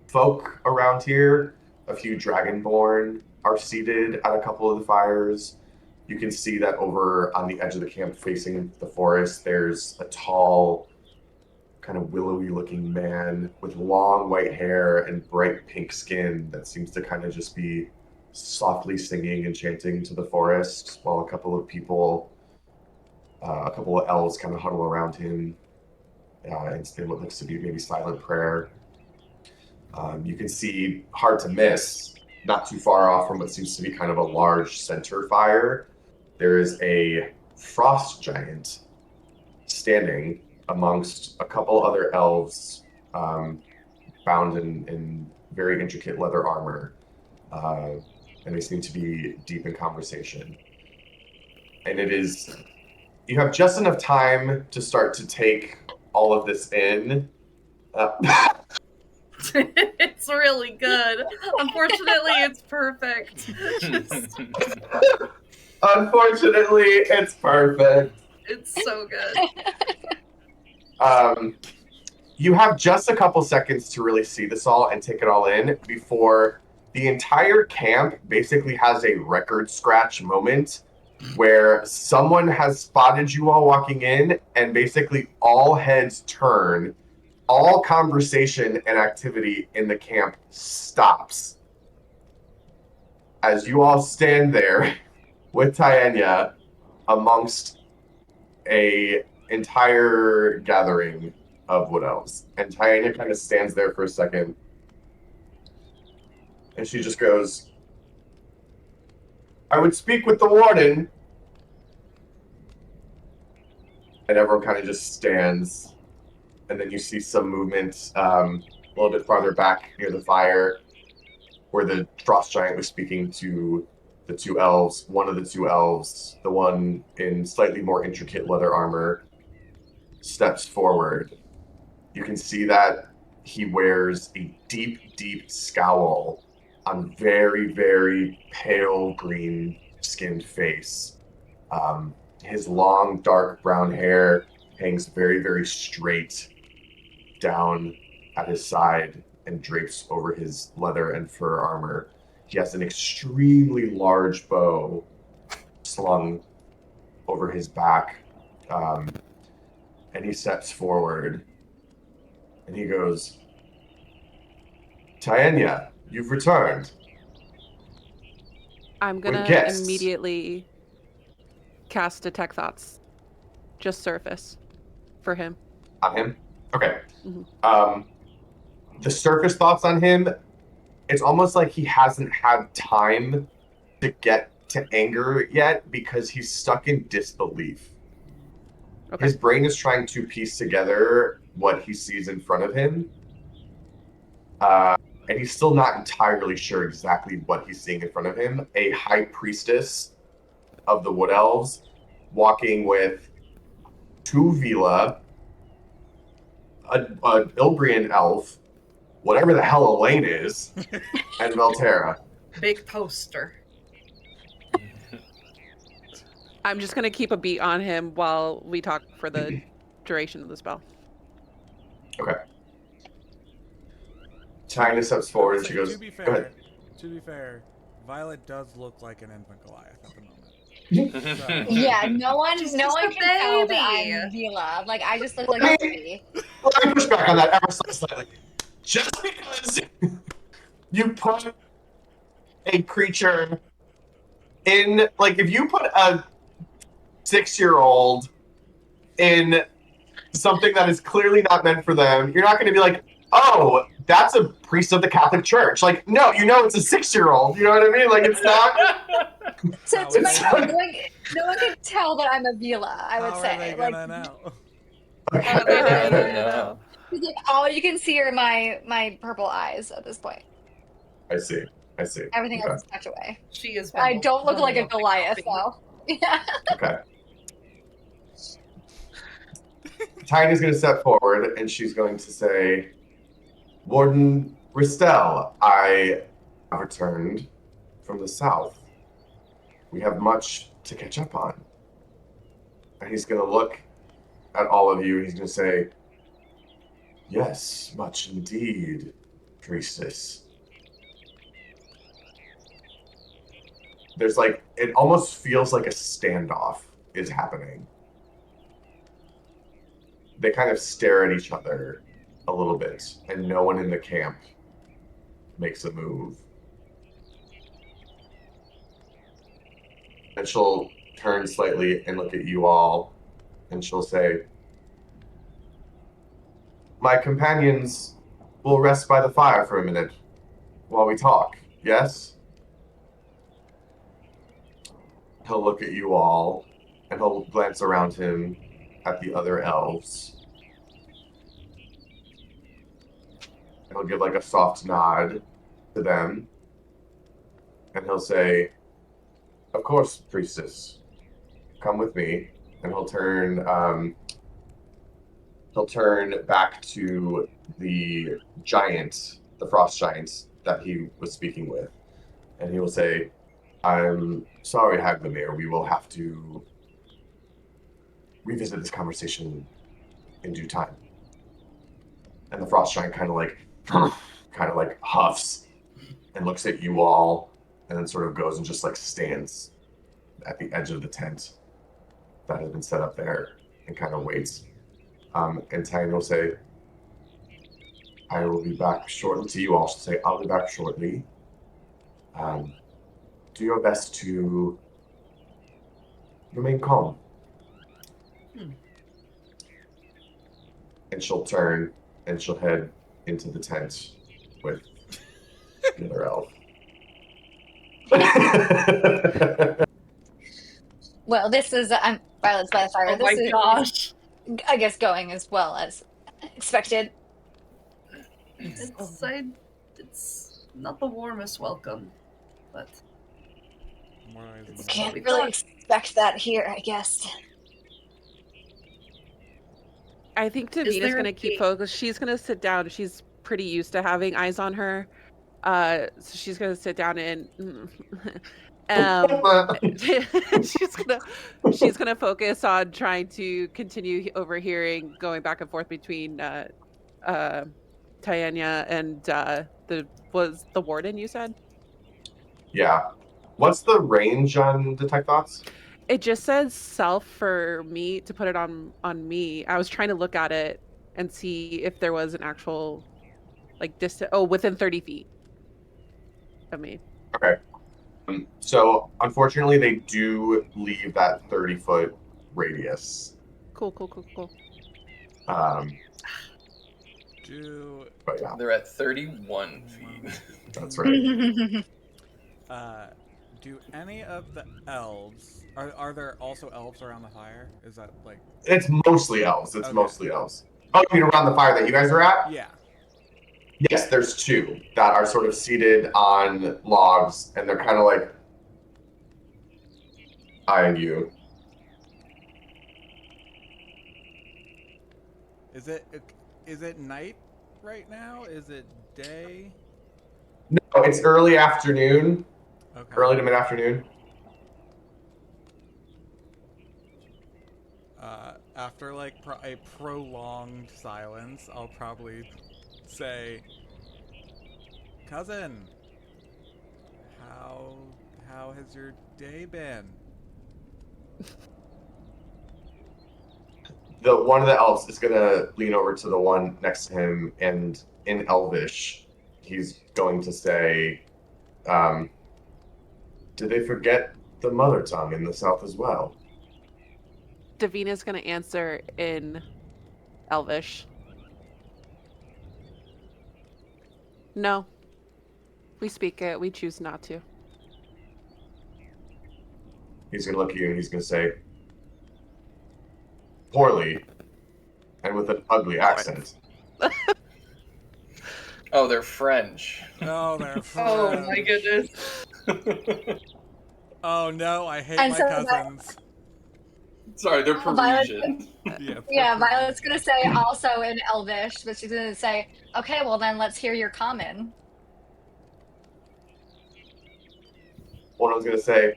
folk around here. A few dragonborn are seated at a couple of the fires. You can see that over on the edge of the camp facing the forest, there's a tall, kind of willowy looking man with long white hair and bright pink skin that seems to kind of just be softly singing and chanting to the forest, while a couple of people, a couple of elves kind of huddle around him and say what looks to be maybe silent prayer. You can see, hard to miss, not too far off from what seems to be kind of a large center fire, there is a frost giant standing amongst a couple other elves bound in very intricate leather armor. And they seem to be deep in conversation. And it is, you have just enough time to start to take all of this in. It's really good. Unfortunately, it's perfect. Unfortunately, it's perfect. It's so good. You have just a couple seconds to really see this all and take it all in before the entire camp basically has a record scratch moment where someone has spotted you all walking in, and basically all heads turn. All conversation and activity in the camp stops as you all stand there with Tianya amongst a entire gathering of wood elves. And Tianya kind of stands there for a second, and she just goes, "I would speak with the warden." And everyone kind of just stands, and then you see some movement a little bit farther back near the fire, where the frost giant was speaking to the two elves. One of the two elves, the one in slightly more intricate leather armor, steps forward. You can see that he wears a deep, deep scowl on very, very pale green-skinned face. His long, dark brown hair hangs very, very straight down at his side and drapes over his leather and fur armor. He has an extremely large bow slung over his back, and he steps forward, and he goes, "Tianya, you've returned." I'm With gonna guests. immediately cast Detect Thoughts. Just surface for him. On him? Okay. Mhm. The surface thoughts on him, it's almost like he hasn't had time to get to anger yet because he's stuck in disbelief. Okay. His brain is trying to piece together what he sees in front of him, and he's still not entirely sure exactly what he's seeing in front of him. A high priestess of the Wood Elves walking with two Vila, an Ilbrian elf, whatever the hell Elaine is, and Velterra. Big poster. I'm just gonna keep a beat on him while we talk for the duration of the spell. Okay. China steps forward and she goes, To be "Go ahead." fair, Violet does look like an infant Goliath at the moment. Yeah, no one She's can just a tell that baby. I'm Vila. Like, I just look like a baby. Let me push back on that ever so slightly. Just because you put a creature in, like, if you put a 6-year-old in something that is clearly not meant for them, you're not going to be like, "Oh, that's a priest of the Catholic Church." Like, no, you know it's a 6-year-old. You know what I mean? Like, it's not. So How to are my they point, gonna- no one can tell that I'm a Vila, I would How say. are they Like, gonna know? How are they I gonna don't know. like, all you can see are my purple eyes at this point. I see. Everything Okay. else is tucked away. She is. I don't look like a vulnerable Goliath, copy. though. Yeah. Okay. Tiny's going to step forward and she's going to say, "Warden Ristel, I have returned from the south. We have much to catch up on." And he's going to look at all of you and he's going to say, "Yes, much indeed, priestess." There's like, it almost feels like a standoff is happening. They kind of stare at each other a little bit, and no one in the camp makes a move. And she'll turn slightly and look at you all, and she'll say, "My companions will rest by the fire for a minute while we talk, yes?" He'll look at you all, and he'll glance around him at the other elves. And he'll give like a soft nod to them. And he'll say, "Of course, priestess, come with me." And he'll turn back to the giant, the frost giant that he was speaking with. And he will say, "I'm sorry, Haglamir, we will have to revisit this conversation in due time." And the frost giant kind of like huffs and looks at you all and then sort of goes and just like stands at the edge of the tent that has been set up there and kind of waits. And Taiga will say, I will be back shortly. To you all, she'll say, I'll be back shortly. Do your best to remain calm. And she'll turn and she'll head into the tent with the other elf. Well, this is Violets by the Fire. Oh This my is, gosh. I guess, going as well as expected. It's not the warmest welcome, but More noise than Can't we really thought. expect that here, I guess. I think Is Davina's there going to a keep gate? focused. She's going to sit down. She's pretty used to having eyes on her. So she's going to sit down and she's gonna focus on trying to continue overhearing, going back and forth between Tayanya and was the warden, you said? Yeah. What's the range on Detect Thoughts? It just says self for me to put it on me. I was trying to look at it and see if there was an actual like distance. Oh, within 30 feet of me. Okay. So, unfortunately, they do leave that 30-foot radius. Cool. But yeah, They're at 31 feet. that's right. Do any of the elves are there also elves around the fire? Is that like It's mostly elves. It's Okay. mostly elves. Oh, you mean around the fire that you guys are at? yeah? Yes, there's two that are sort of seated on logs, and they're kind of like eyeing you. Is it night right now? Is it day? No, it's early afternoon, Okay. early to mid-afternoon. After like a prolonged silence, I'll probably say, "Cousin, how has your day been?" One of the elves is gonna lean over to the one next to him, and in Elvish, he's going to say, "Did they forget the mother tongue in the south as well?" Davina's gonna answer in Elvish. No. We speak it. We choose not to. He's gonna look at you and he's gonna say, "Poorly, and with an ugly accent." Oh, they're French. Oh, they're Oh my friends. goodness. Oh no, I hate And my so cousins. Sorry, they're Violet's Parisian. Yeah, Violet's gonna say also in Elvish, but she's gonna say, "Okay, well then let's hear your common." One of them's gonna say,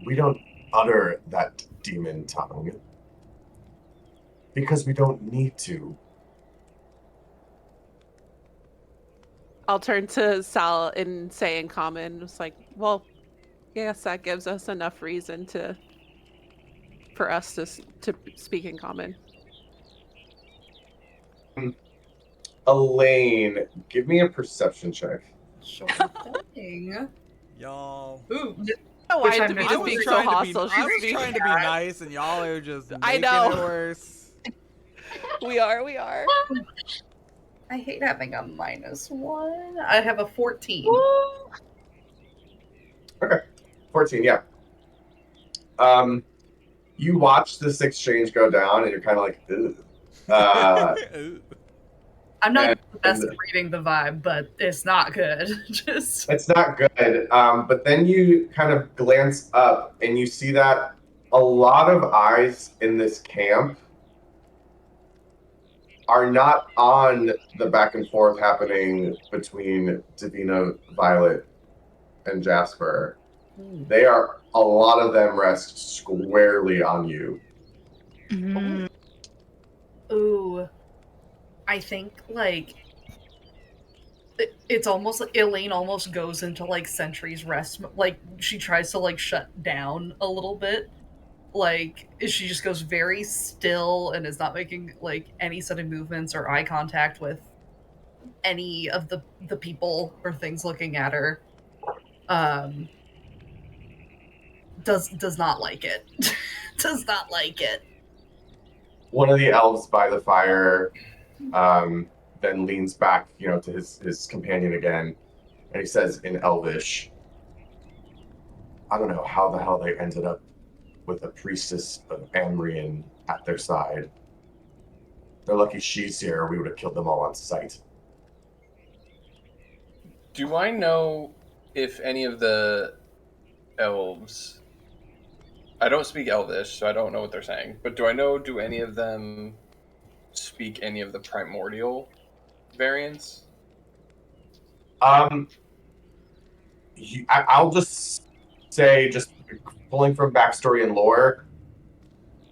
"We don't utter that demon tongue because we don't need to." I'll turn to Sal and say in common, it's like, well, yes, that gives us enough reason for us to speak in common. Elaine, give me a perception check. Sure thing. Y'all. Ooh. Oh, Which I I'm had to I be was speak so trying to be, hostile. I was She's trying to be nice, and y'all are just I making know. it worse. We are. I hate having a -1. I have a 14. Okay, 14. Yeah. You watch this exchange go down, and you're kind of like, ugh. Ooh. I'm not And- the best at reading the vibe, but it's not good. Just It's not good. But then you kind of glance up and you see that a lot of eyes in this camp are not on the back and forth happening between Davina, Violet, and Jasper. They are, a lot of them rest squarely on you. ooh. I think like it's almost like Elaine almost goes into like Sentry's rest, like she tries to like shut down a little bit. Like she just goes very still and is not making like any sudden movements or eye contact with any of the people or things looking at her. Does not like it. Does not like it. One of the elves by the fire then leans back, to his companion again, and he says in Elvish, I don't know how the hell they ended up with a priestess of Ammrion at their side. They're lucky she's here, or we would have killed them all on sight. Do I know if any of the elves... I don't speak Elvish, so I don't know what they're saying. But do any of them speak any of the primordial variants? I'll just say, just pulling from backstory and lore,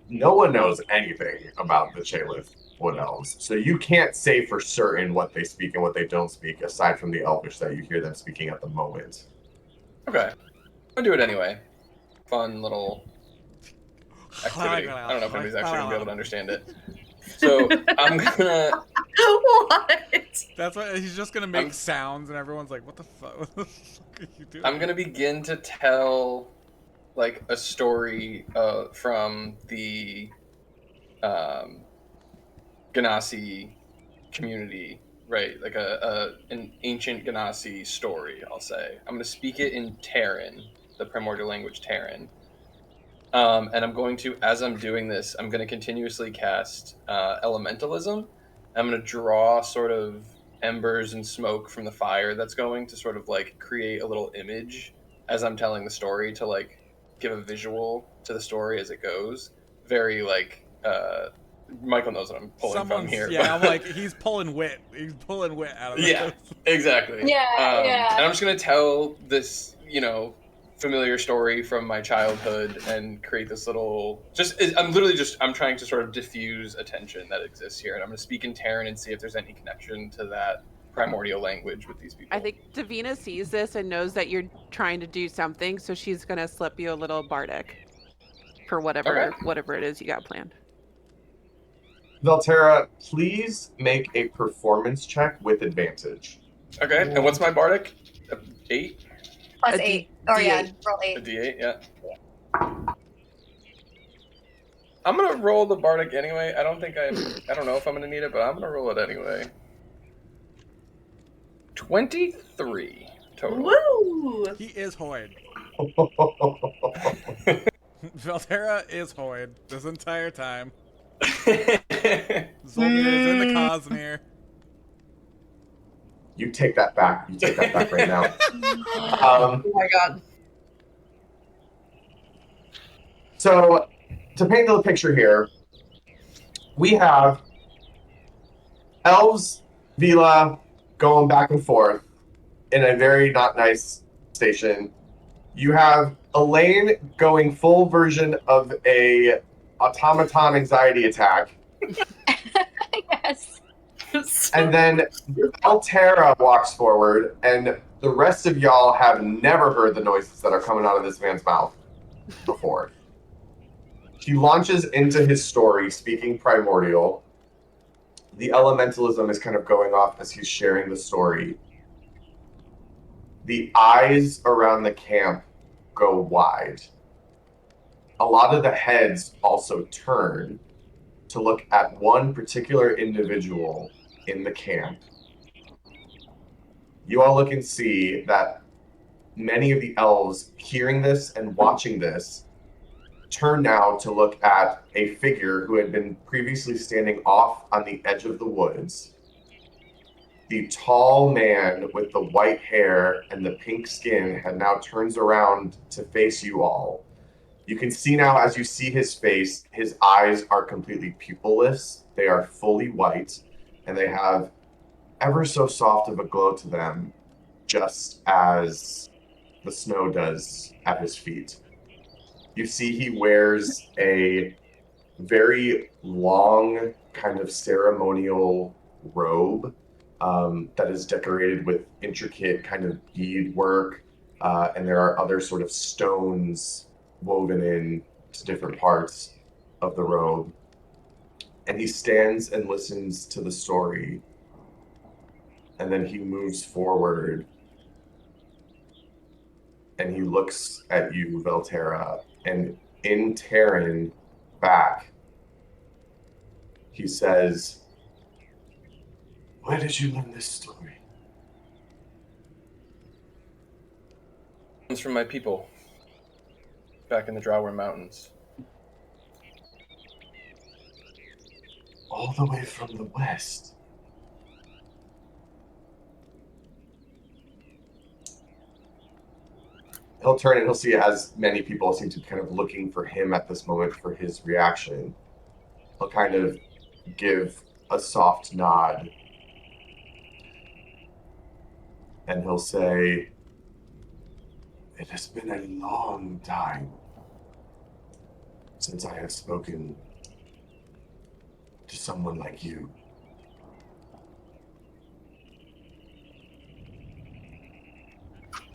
no one knows anything about the Chailith Wood Elves. So you can't say for certain what they speak and what they don't speak, aside from the Elvish that you hear them speaking at the moment. Okay. I'll do it anyway. Fun little activity. I don't know if anybody's actually going to be able to understand it. So I'm going to... What? That's why he's just gonna make sounds, and everyone's like, "What the fuck? What the fuck are you doing?" I'm gonna begin to tell like a story from the Ganassi community, right? Like an ancient Ganassi story. I'll say. I'm gonna speak it in Terran, the primordial language Terran. And I'm going to, as I'm doing this, I'm going to continuously cast elementalism. I'm going to draw sort of embers and smoke from the fire that's going to sort of like create a little image as I'm telling the story to like give a visual to the story as it goes. Very like Michael knows what I'm pulling from here. Yeah, I'm like, he's pulling wit. He's pulling wit out of it. Yeah, exactly. Yeah. And I'm just going to tell this, familiar story from my childhood and create this little I'm trying to sort of diffuse attention that exists here, and I'm going to speak in Terran and see if there's any connection to that primordial language with these people. I think Davina sees this and knows that you're trying to do something, so she's going to slip you a little bardic for whatever it is you got planned. Valterra, please make a performance check with advantage. Okay, and what's my bardic? 8? Plus A 8. D8. Roll A 8. D8, yeah. I'm gonna roll the bardic anyway. I don't know if I'm gonna need it, but I'm gonna roll it anyway. 23 total. Woo! He is Hoyd. Valterra is Hoyd this entire time. Zholmyr is in the Cosmere. You take that back. You take that back right now. Oh my god. So, to paint the picture here, we have elves, Vila, going back and forth in a very not nice station. You have Elaine going full version of a automaton anxiety attack. Yes. And then Valterra walks forward, and the rest of y'all have never heard the noises that are coming out of this man's mouth before. He launches into his story, speaking primordial. The elementalism is kind of going off as he's sharing the story. The eyes around the camp go wide. A lot of the heads also turn to look at one particular individual in the camp. You all look and see that many of the elves hearing this and watching this turn now to look at a figure who had been previously standing off on the edge of the woods. The tall man with the white hair and the pink skin had now turns around to face you all. You can see now, as you see his face, his eyes are completely pupilless. They are fully white, and they have ever so soft of a glow to them, just as the snow does at his feet. You see he wears a very long, kind of ceremonial robe that is decorated with intricate kind of beadwork, and there are other sort of stones woven in to different parts of the robe. And he stands and listens to the story, and then he moves forward, and he looks at you, Velterra, and in Terran back, he says, "Where did you learn this story?" Comes from my people back in the Drawwer Mountains. All the way from the west. He'll turn and he'll see, as many people seem to be kind of looking for him at this moment for his reaction. He'll kind of give a soft nod. And he'll say, "It has been a long time since I have spoken to someone like you."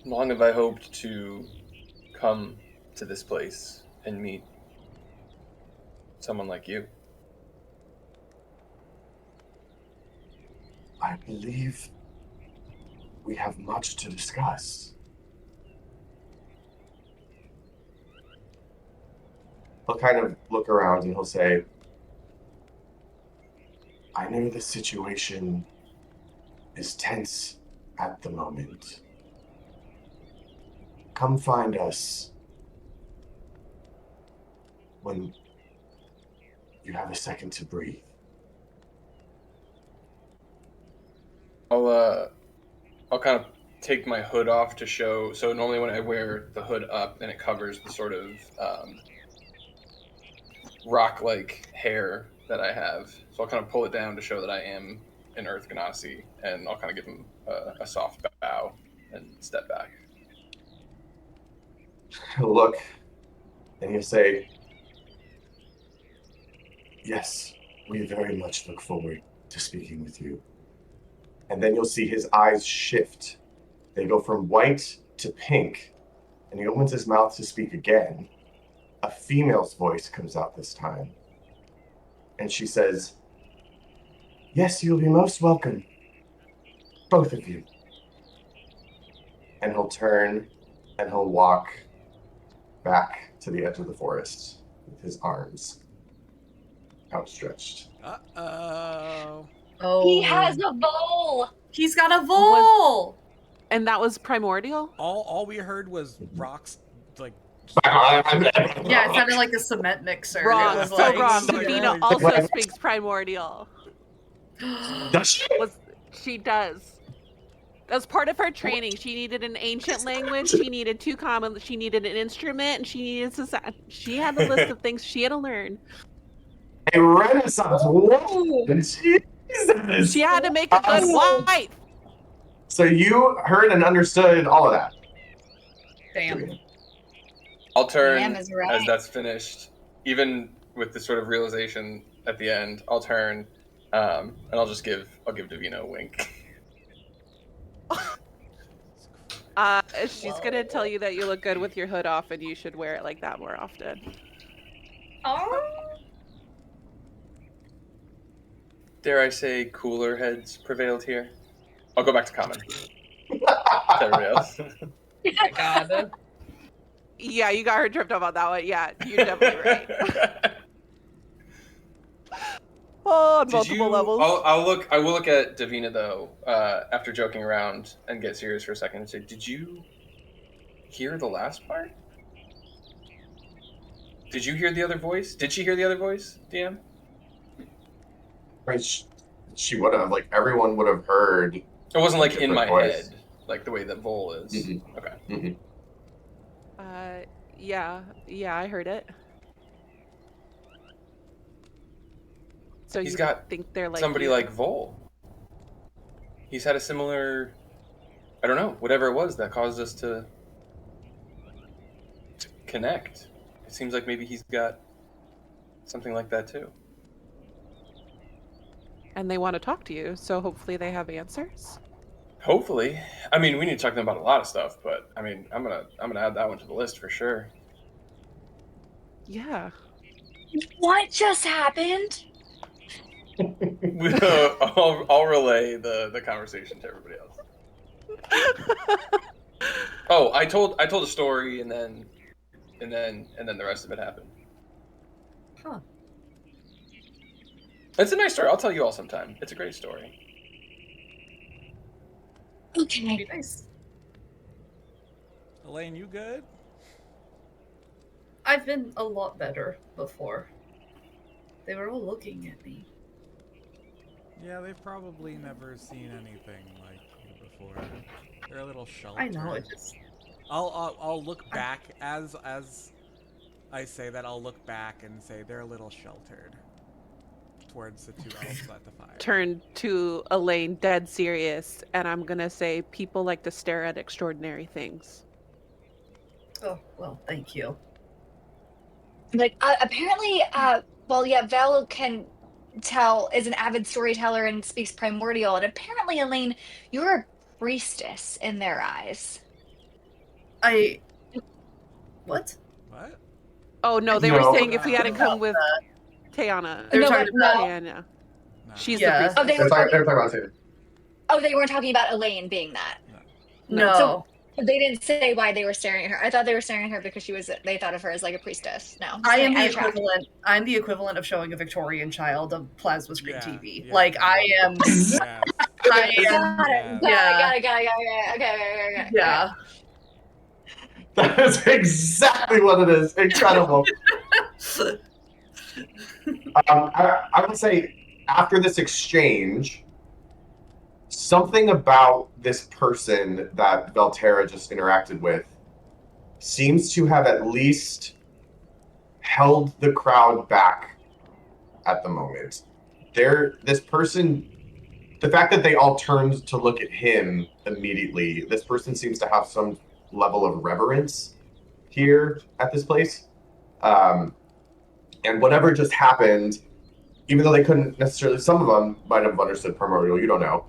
Long have I hoped to come to this place and meet someone like you. I believe we have much to discuss. He'll kind of look around and he'll say, "I know the situation is tense at the moment. Come find us when you have a second to breathe." I'll kind of take my hood off to show. So normally when I wear the hood up and it covers the sort of rock-like hair that I have, so I'll kind of pull it down to show that I am an Earth Ganassi, and I'll kind of give him a soft bow and step back. He'll look and he'll say, "Yes, we very much look forward to speaking with you." And then you'll see his eyes shift. They go from white to pink, and he opens his mouth to speak again. A female's voice comes out this time, and she says, "Yes, you'll be most welcome, both of you." And he'll turn and he'll walk back to the edge of the forest with his arms outstretched. Uh-oh. Oh, He has a bowl. He's got a vole. And that was primordial? All we heard was rocks, like... Yeah, it sounded like a cement mixer. Wrong. It was So like, wrong. Yeah. Davina also speaks primordial. Does she? She does. As part of her training, she needed an ancient language, she needed 2 common, she needed an instrument, and she needed society. She had the list of things she had to learn. A Renaissance woman. Jesus. She had to make a good wife. So you heard and understood all of that. Damn. I'll turn Damn is right. as that's finished, even with the sort of realization at the end. I'll turn, and I'll give Davina a wink. She's gonna tell you that you look good with your hood off, and you should wear it like that more often. Oh. Dare I say, cooler heads prevailed here? I'll go back to common. Everybody else. My God. Yeah, you got her tripped up on that one. Yeah, you're definitely right. Oh, on multiple levels. I will look at Davina though, after joking around and get serious for a second and say, did you hear the last part? Did you hear the other voice? Did she hear the other voice, DM? Right, she would have. Like, everyone would have heard. It wasn't like in my voice. head, like the way that Vol is. Mm-hmm. Okay. Mm-hmm. Yeah, I heard it. So He's you got think they're like somebody you? like Vol. He's had a similar, I don't know, whatever it was that caused us to connect. It seems like maybe he's got something like that too. and they want to talk to you, so hopefully they have answers. Hopefully. I mean, we need to talk to them about a lot of stuff, but I mean, I'm gonna add that one to the list for sure. Yeah. What just happened? I'll relay the conversation to everybody else. Oh, I told a story, and then the rest of it happened. Huh. It's a nice story. I'll tell you all sometime. It's a great story. Okay. Be nice. Elaine, you good? I've been a lot better before. They were all looking at me. Yeah, they've probably never seen anything like you before. They're a little sheltered. I know, it just... I'll look back as I say that. I'll look back and say they're a little sheltered towards the two elves at the fire. Turn to Elaine, dead serious, and I'm gonna say people like to stare at extraordinary things. Oh, well, thank you. Like, apparently, well, yeah, Vel can is an avid storyteller and speaks primordial, and apparently, Elaine, you're a priestess in their eyes. What? What? Oh no, they No. were saying if we hadn't come with Tayana. They were No, talking but about... Tayana. No. She's Yeah. the priestess. Oh, they They're were talking talking, about it. oh, they weren't talking about Elaine being that. No. So they didn't say why they were staring at her. I thought they were staring at her because they thought of her as like a priestess. No. I am the I tried. equivalent. I'm the equivalent of showing a Victorian child of plasma screen Yeah, TV. yeah, like I am. Yes. I am. Got Yeah. it. Yeah. Got it. Okay. Yeah. That is exactly what it is. Incredible. I would say after this exchange, something about this person that Velterra just interacted with seems to have at least held the crowd back at the moment. This person, the fact that they all turned to look at him immediately, this person seems to have some level of reverence here at this place. And whatever just happened, even though they couldn't necessarily, some of them might have understood primordial, you don't know.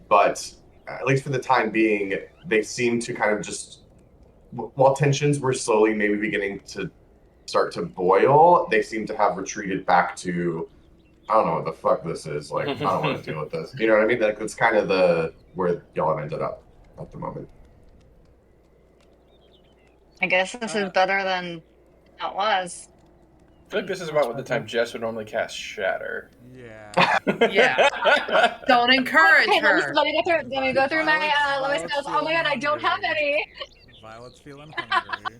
But at least for the time being, they seem to kind of just, while tensions were slowly maybe beginning to start to boil, they seem to have retreated back to, I don't know what the fuck this is. Like, I don't want to deal with this. You know what I mean? Like, that's kind of where y'all have ended up at the moment. I guess this is better than it was. I feel like this is about what the time Jess would normally cast Shatter. Yeah. Yeah. Don't encourage Okay, her. let me go through my Violet's spells. Oh my god, I don't have hungry. any. Violet's feeling hungry.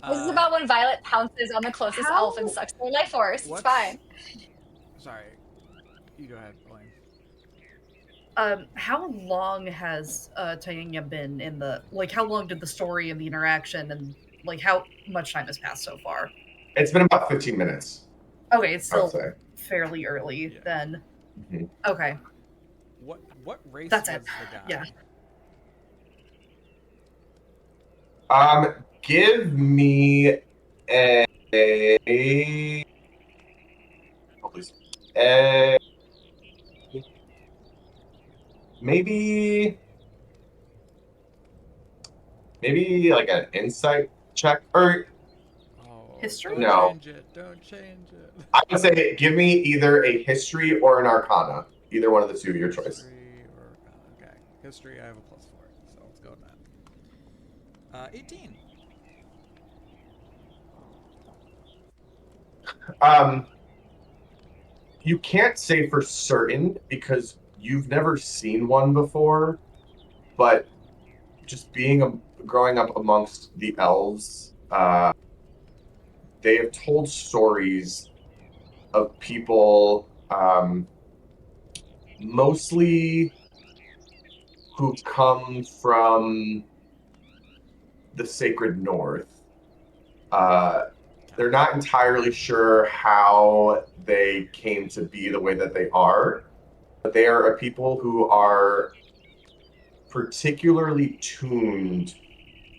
This is about when Violet pounces on the closest How- elf and sucks their life force. It's What's- fine. Sorry. You go ahead, Elaine. How long has Taiga been in the, like, how long did the story and the interaction and, like, how much time has passed so far? It's been about 15 minutes, Okay, it's I would still say. fairly early Yeah. then. Mhm. Okay. What race That's was it. the guy? Yeah. Give me a oh, please. Maybe like an insight check, or Oh, History? Don't No. change it. Don't change it. I would say give me either a history or an arcana. Either one of the two, your choice. History or arcana. Okay. History, I have a +4, so let's go with that. 18. You can't say for certain because you've never seen one before, but just growing up amongst the elves, they have told stories of people, mostly who come from the sacred north. They're not entirely sure how they came to be the way that they are, but they are a people who are particularly tuned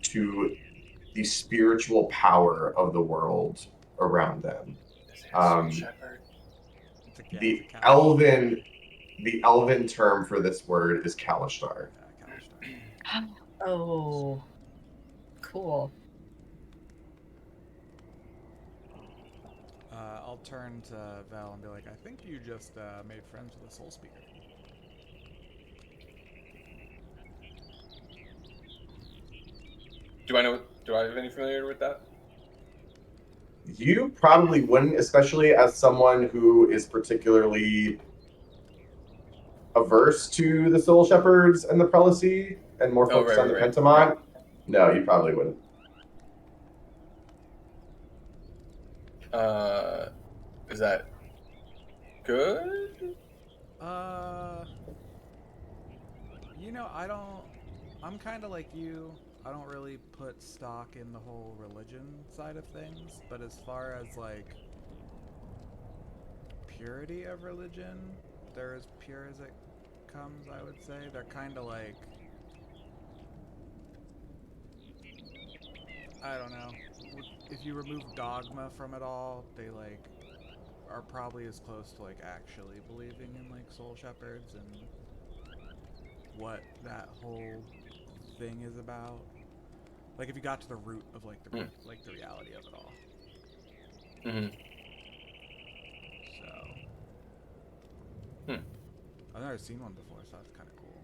to the spiritual power of the world around them. Shepherd. The Kalash. elven term for this word is Kalashtar. Kalash. Oh, cool. I'll turn to Val and be like, I think you just made friends with a soul speaker. Do I have any familiarity with that? You probably wouldn't, especially as someone who is particularly averse to the Soul Shepherds and the Prelacy and more focused on the Right. Pentamont. No, you probably wouldn't. Is that good? I'm kind of like you. I don't really put stock in the whole religion side of things, but as far as like purity of religion, they're as pure as it comes, I would say. They're kind of like, I don't know. If you remove dogma from it all, they like are probably as close to like actually believing in like soul shepherds and what that whole thing is about. Like if you got to the root of like the reality of it all. Mm-hmm. So I've never seen one before, so that's kind of cool.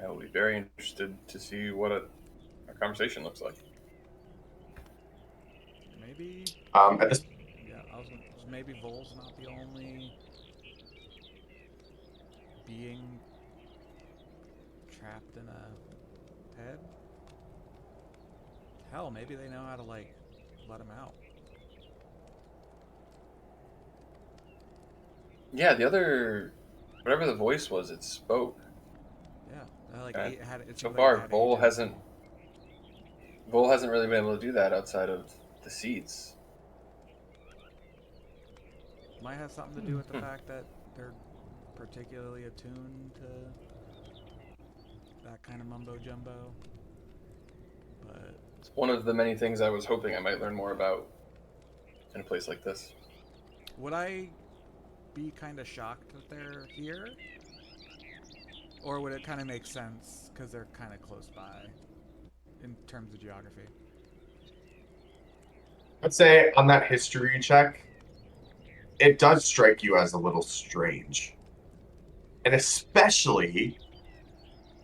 I will be very interested to see what a conversation looks like. Maybe At this maybe Vol's not the only being trapped in a head. Hell, maybe they know how to like let him out. Yeah, the other, whatever the voice was, it spoke. Yeah, so far, Vol hasn't really been able to do that outside of the seeds. Might have something to do with the fact that they're particularly attuned to that kind of mumbo jumbo. But it's one of the many things I was hoping I might learn more about in a place like this. Would I be kind of shocked that they're here? Or would it kind of make sense because they're kind of close by in terms of geography? I'd say on that history check, it does strike you as a little strange. And especially,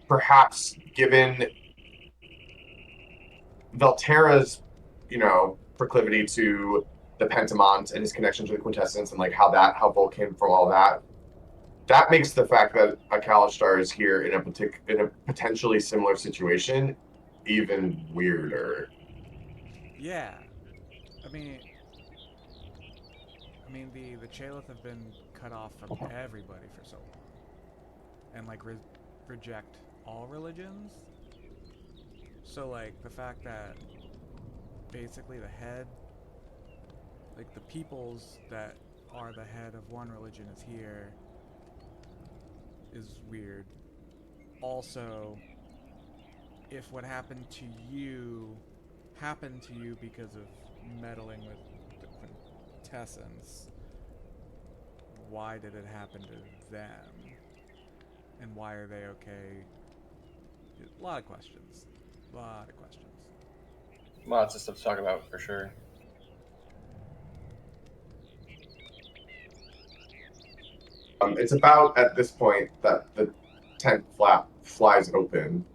perhaps, given Valterra's, proclivity to the Pentamont and his connection to the Quintessence and like how Vol came from all that. That makes the fact that a Kalashtar is here in a potentially similar situation even weirder. Yeah. I mean the Chailith have been cut off from everybody for so long. And like reject all religions. So like the fact that basically the head, like the peoples that are the head of one religion is here is weird. Also, if what happened to you because of meddling with the Quintessence, why did it happen to them? And why are they okay? A lot of questions. Lots of stuff to talk about, for sure. It's about at this point that the tent flap flies open.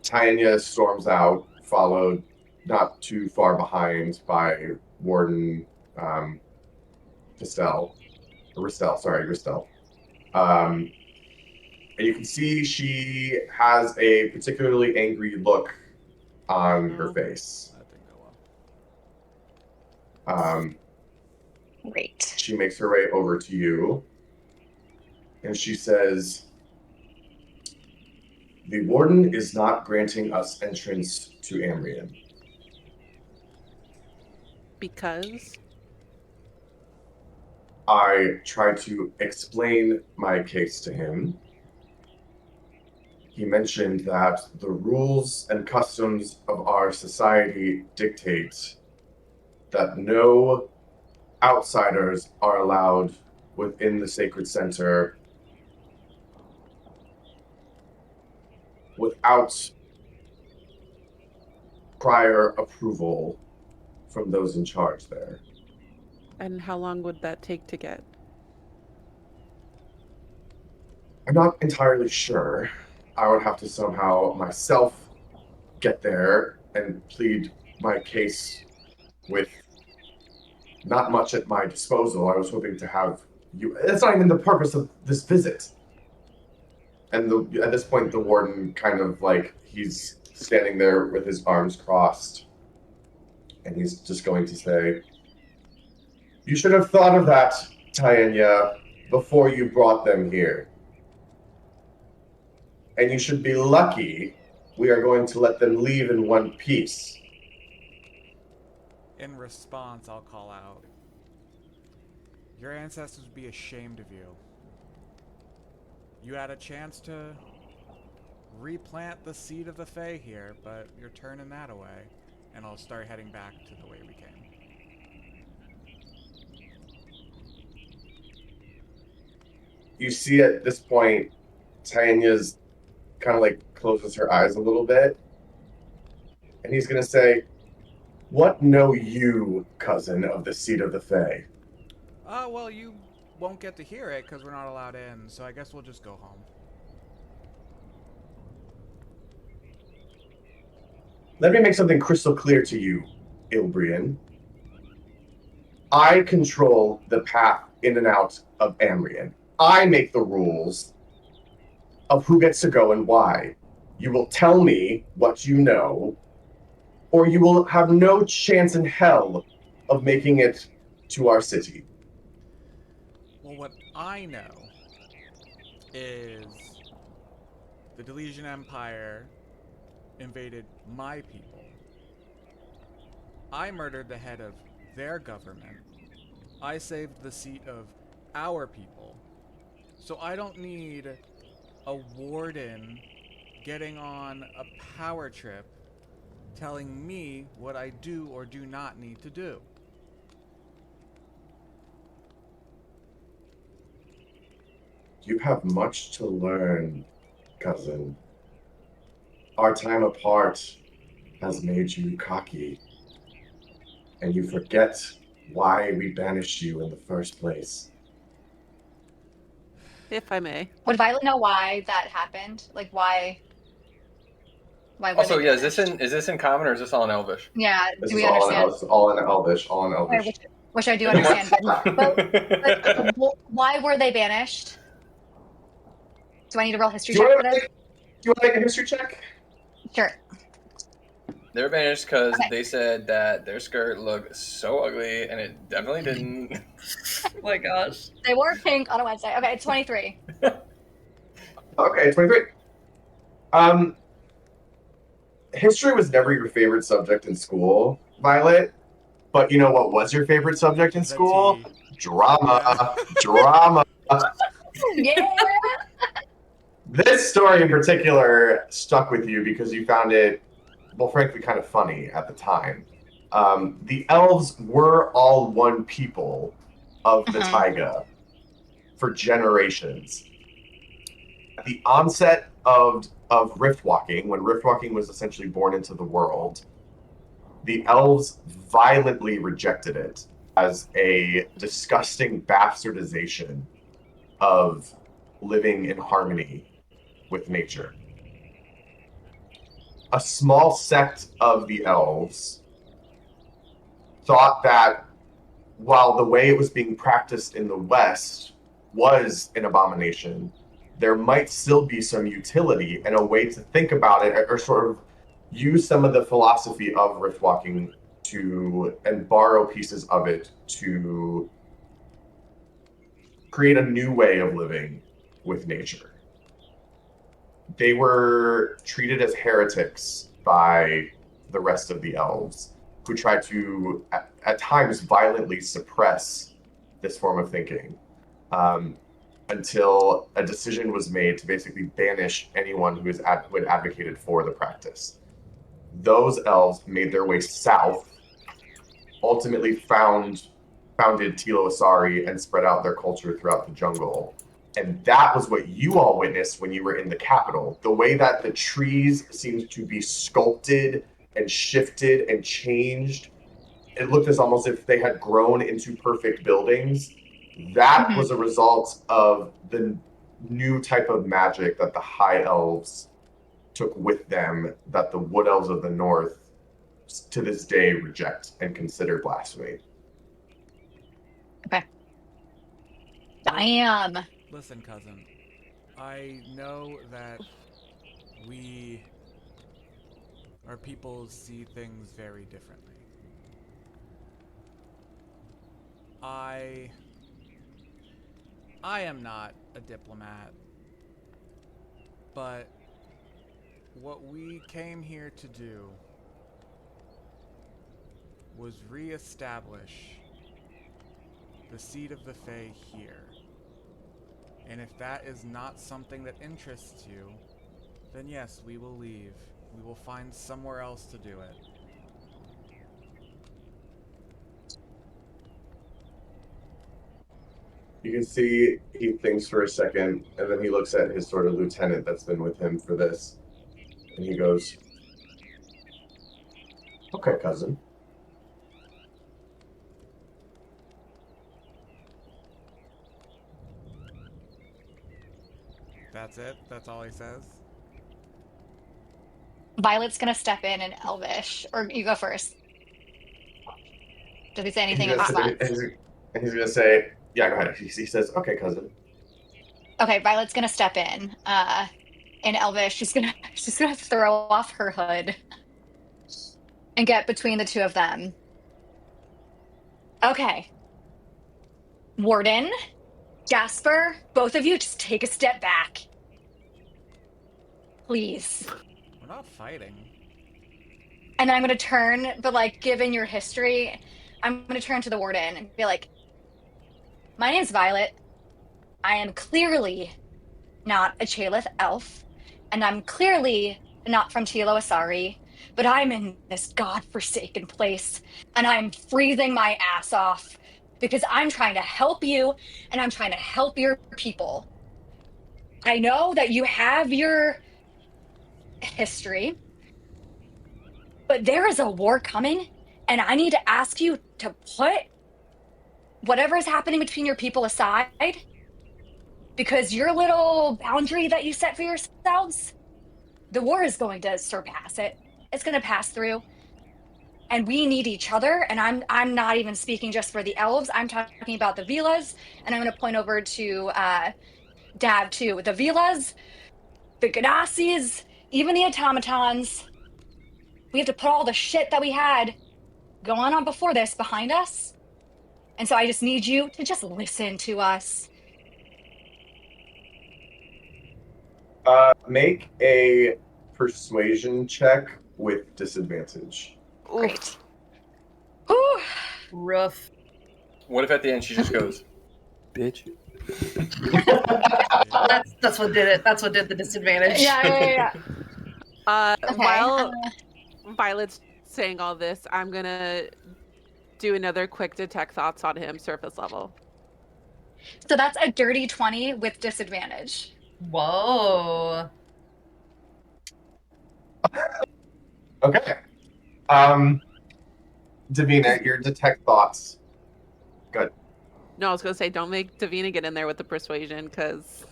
Tanya storms out, followed not too far behind by Warden Ristel. And you can see she has a particularly angry look on her face. That didn't go well. Great. She makes her way over to you, and she says, "The Warden is not granting us entrance to Ammrion." Because? I tried to explain my case to him. He mentioned that the rules and customs of our society dictate that no outsiders are allowed within the sacred center without prior approval from those in charge there. And how long would that take to get? I'm not entirely sure. I would have to somehow myself get there and plead my case with not much at my disposal. I was hoping to have you. That's not even the purpose of this visit. And at this point, the warden kind of like, he's standing there with his arms crossed. And he's just going to say, you should have thought of that, Taiga, before you brought them here. And you should be lucky we are going to let them leave in one piece. In response, I'll call out, your ancestors would be ashamed of you. You had a chance to replant the seed of the Fae here, but you're turning that away. And I'll start heading back to the way we came. You see at this point, Tanya's kind of like closes her eyes a little bit. And he's going to say, what know you, cousin, of the seed of the Fae? Well, you won't get to hear it because we're not allowed in, so I guess we'll just go home. Let me make something crystal clear to you, Ilbrian. I control the path in and out of Ammrion. I make the rules of who gets to go and why. You will tell me what you know, or you will have no chance in hell of making it to our city. Well, what I know is the Delesian Empire invaded my people. I murdered the head of their government. I saved the seat of our people. So I don't need a warden getting on a power trip telling me what I do or do not need to do. You have much to learn, cousin. Our time apart has made you cocky, and you forget why we banished you in the first place. If I may. Would Violet know why that happened? Like why? Why? Also, yeah, is this in common or is this all in Elvish? Yeah. This Do is we understand? all in Elvish, all in Okay, Elvish. which I do understand. But why were they banished? Do I need a real history check for this? Do you want to make a history check? Sure. They're banished because Okay. they said that their skirt looked so ugly, and it definitely didn't. Oh my gosh. They wore pink on a Wednesday. Okay, 23. Okay, 23. History was never your favorite subject in school, Violet. But you know what was your favorite subject in The school? tea. Drama. Drama. Yeah. This story in particular stuck with you because you found it, well, frankly, kind of funny at the time. The elves were all one people of the Taiga for generations. At the onset of rift walking, when rift walking was essentially born into the world, the elves violently rejected it as a disgusting bastardization of living in harmony with nature. A small sect of the elves thought that while the way it was being practiced in the West was an abomination, there might still be some utility and a way to think about it, or sort of use some of the philosophy of rift walking and borrow pieces of it to create a new way of living with nature. They were treated as heretics by the rest of the elves, who tried to, at times, violently suppress this form of thinking, until a decision was made to basically banish anyone who had advocated for the practice. Those elves made their way south ultimately founded Tilo Asari and spread out their culture throughout the jungle. And that was what you all witnessed when you were in the capital. The way that the trees seemed to be sculpted and shifted and changed. It looked as almost if they had grown into perfect buildings. That was a result of the new type of magic that the High Elves took with them that the Wood Elves of the North to this day reject and consider blasphemy. Okay. Damn. Listen, cousin. I know that our people see things very differently. I am not a diplomat, but what we came here to do was re-establish the seat of the Fae here. And if that is not something that interests you, then yes, we will leave. We will find somewhere else to do it. You can see he thinks for a second, and then he looks at his sort of lieutenant that's been with him for this, and he goes, "Okay, cousin." That's it? That's all he says? Violet's gonna step in Elvish, or you go first. Does he say anything in response? And he's gonna say, "Yeah, go ahead." He says, "Okay, cousin." Okay, Violet's gonna step in Elvish. She's gonna throw off her hood and get between the two of them. Okay. Warden, Jasper, both of you just take a step back. Please. We're not fighting. And then I'm gonna turn, but like given your history, I'm gonna turn to the warden and be like, my name's Violet. I am clearly not a Chailith elf, and I'm clearly not from Tilo Asari, but I'm in this godforsaken place, and I'm freezing my ass off because I'm trying to help you, and I'm trying to help your people. I know that you have your history, but there is a war coming, and I need to ask you to put whatever is happening between your people aside, because your little boundary that you set for yourselves, the war is going to surpass it. It's going to pass through. And we need each other. And I'm not even speaking just for the elves. I'm talking about the Vilas. And I'm going to point over to Dav too. The Vilas, the Ganassis, even the automatons. We have to put all the shit that we had going on before this behind us. And so I just need you to just listen to us. Make a persuasion check with disadvantage. Great. Whew. Rough. What if at the end she just goes, "Bitch"? That's what did it. That's what did the disadvantage. Yeah. Okay. While Violet's saying all this, I'm gonna do another quick detect thoughts on him, surface level. So that's a dirty 20 with disadvantage. Whoa. Okay. Davina, your detect thoughts. Good. No, I was gonna say, don't make Davina get in there with the persuasion, because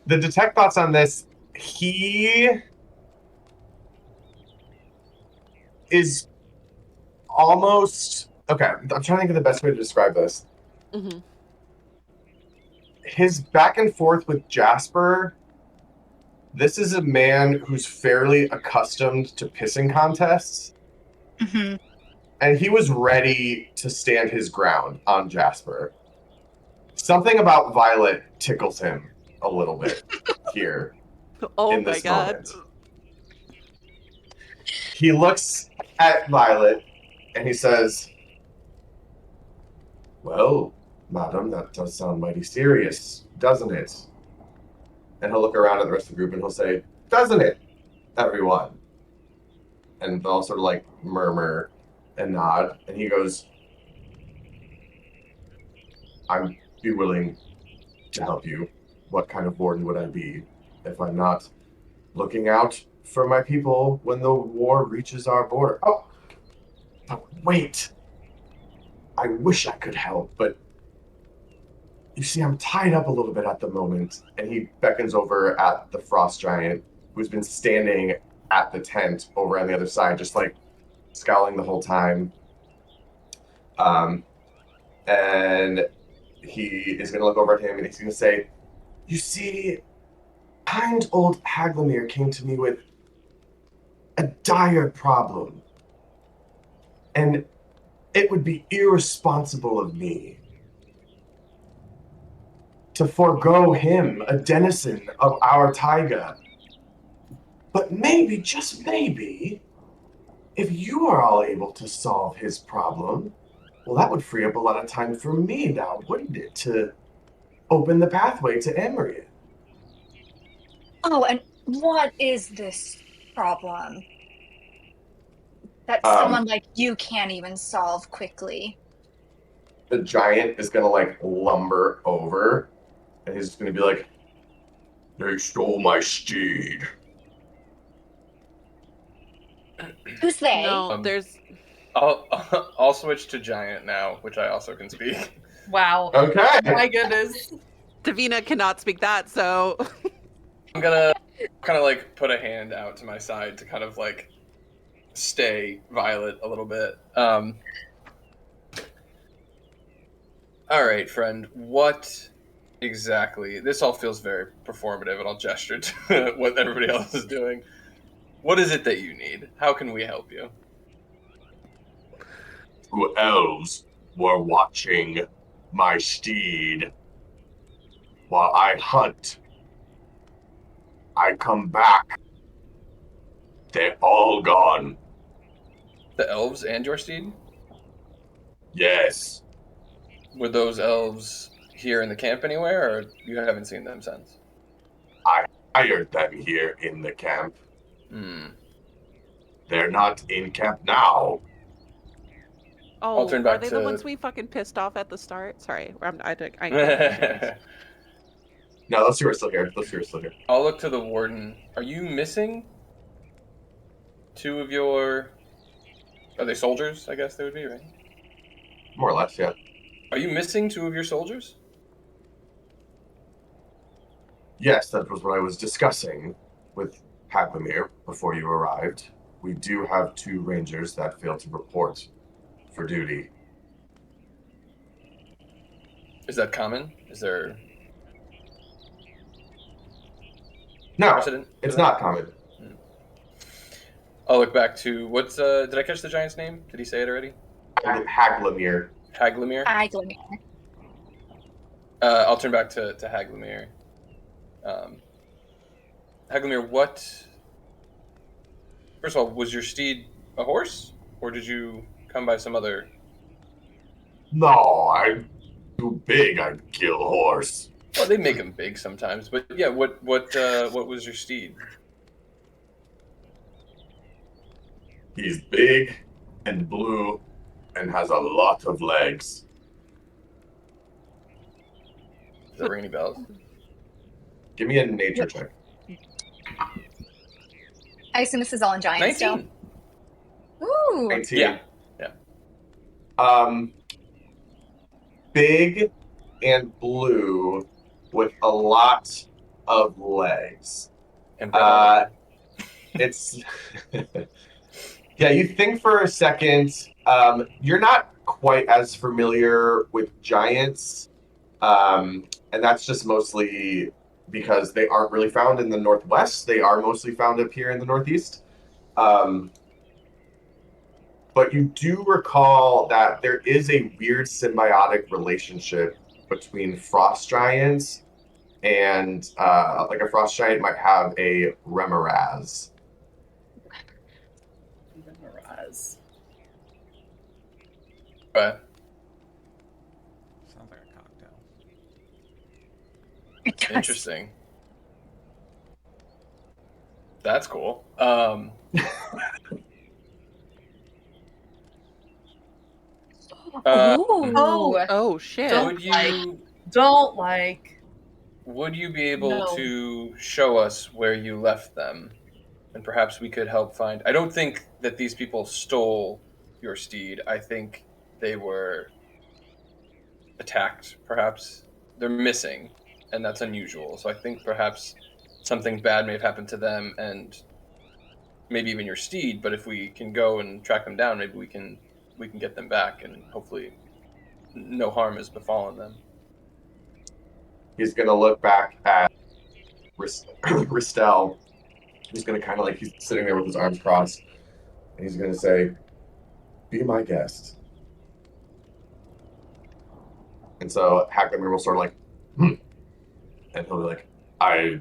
The detect thoughts on this, he is almost okay. I'm trying to think of the best way to describe this. mm-hmm. His back and forth with Jasper. This is a man who's fairly accustomed to pissing contests, Mm-hmm. and he was ready to stand his ground on Jasper. Something about Violet tickles him a little bit here Oh in my this god. moment. He looks at Violet and he says, "Well, madam, that does sound mighty serious, doesn't it?" And he'll look around at the rest of the group and he'll say, "Doesn't it, everyone?" and they'll sort of like murmur and nod. And he goes, "I'd be willing to help you. What kind of warden would I be if I'm not looking out for my people when the war reaches our border?" Oh, but wait. I wish I could help, but you see, I'm tied up a little bit at the moment. And he beckons over at the frost giant, who's been standing at the tent over on the other side, just like scowling the whole time. And he is going to look over at him and he's going to say, "You see, kind old Zholmyr came to me with a dire problem. And it would be irresponsible of me to forego him, a denizen of our taiga. But maybe, just maybe, if you are all able to solve his problem, well, that would free up a lot of time for me now, wouldn't it, to open the pathway to Ammrion?" Oh, and what is this problem that Um, someone like you can't even solve quickly? the giant is gonna like lumber over, and he's just gonna be like, "They stole my steed." Who's they? No, there's I'll switch to giant now, which I also can speak. Wow. Okay. My goodness. Davina cannot speak that, so I'm gonna kind of like put a hand out to my side to kind of like stay Violet a little bit. All right, friend. What exactly? This all feels very performative, and I'll gesture to what everybody else is doing. What is it that you need? How can we help you? "Two elves were watching my steed while I hunt. I come back. They're all gone." The elves and your steed? "Yes. Were those elves here in the camp anywhere, or you haven't seen them since? I hired them here in the camp. Hmm. They're not in camp now." oh, turn are back they the to- ones we fucking pissed off at the start? Sorry, I No, those two are still here. Those two are still here. I'll look to the warden. Are you missing two of your... Are they soldiers? I guess they would be, right? More or less, yeah. Are you missing two of your soldiers? Yes, that was what I was discussing with Zholmyr before you arrived. We do have two rangers that failed to report for duty. Is that common? Is there No, precedent? for it's that? not common. I'll look back to what's did I catch the giant's name? Did he say it already? Zholmyr. Zholmyr? Zholmyr. I'll turn back to Zholmyr. Zholmyr, what... First of all, was your steed a horse? Or did you come by some other... No, I'm too big. I'd kill a horse. Well, they make them big sometimes. But yeah, what was your steed? He's big and blue and has a lot of legs. Does that ring any bells? Give me a nature check. I assume this is all in giant 19. still. Ooh. 19. Yeah. Big and blue with a lot of legs. And It's yeah, you think for a second. You're not quite as familiar with giants, and that's just mostly because they aren't really found in the Northwest. They are mostly found up here in the Northeast. But you do recall that there is a weird symbiotic relationship between frost giants and like a frost giant might have a remoraz. Memorize. But Sounds like a cocktail. It does. interesting. That's cool. Ooh. Oh shit. Don't would you Don't like. would you be able No. to show us where you left them, and perhaps we could help find? I don't think that these people stole your steed. I think they were attacked. Perhaps they're missing, and that's unusual. So I think perhaps something bad may have happened to them, and maybe even your steed. But if we can go and track them down, maybe we can get them back, and hopefully no harm has befallen them. He's going to look back at Ristel, who's going to kind of like, he's sitting there with his arms crossed, and he's going to say, "Be my guest." And so Haglimir will sort of like, and he'll be like, "I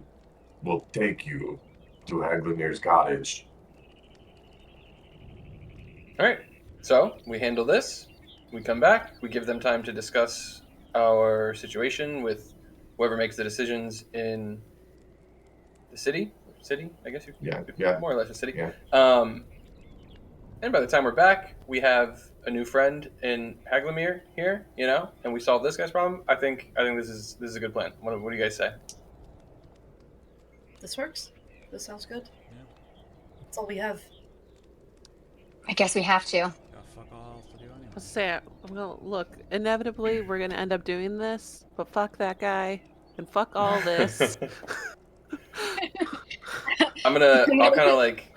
will take you to Haglimir's cottage." All right. So we handle this. We come back. We give them time to discuss our situation with whoever makes the decisions in the city. City, I guess you. Yeah. More or less a city. Yeah. And by the time we're back, we have a new friend in Haglimir here, and we solve this guy's problem. I think this is a good plan. What do you guys say? This works. This sounds good. Yeah. That's all we have. I guess we have to. Got fuck all else to do anyway. Let's say, well, look, inevitably we're gonna end up doing this, but fuck that guy and fuck all this. I'll kind of like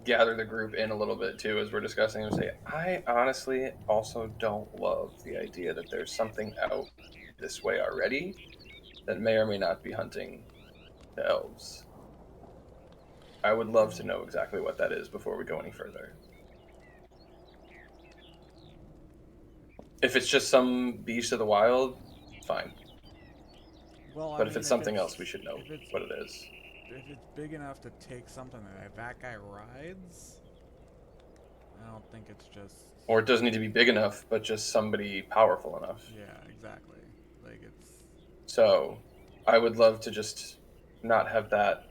gather the group in a little bit too as we're discussing and say, I honestly also don't love the idea that there's something out this way already that may or may not be hunting the elves. I would love to know exactly what that is before we go any further. If it's just some beast of the wild, fine. Well, But if it's something else, we should know what it is. If it's big enough to take something that guy rides, I don't think it's just. Or it doesn't need to be big enough, but just somebody powerful enough. Yeah, exactly. Like it's So, I would love to just not have that.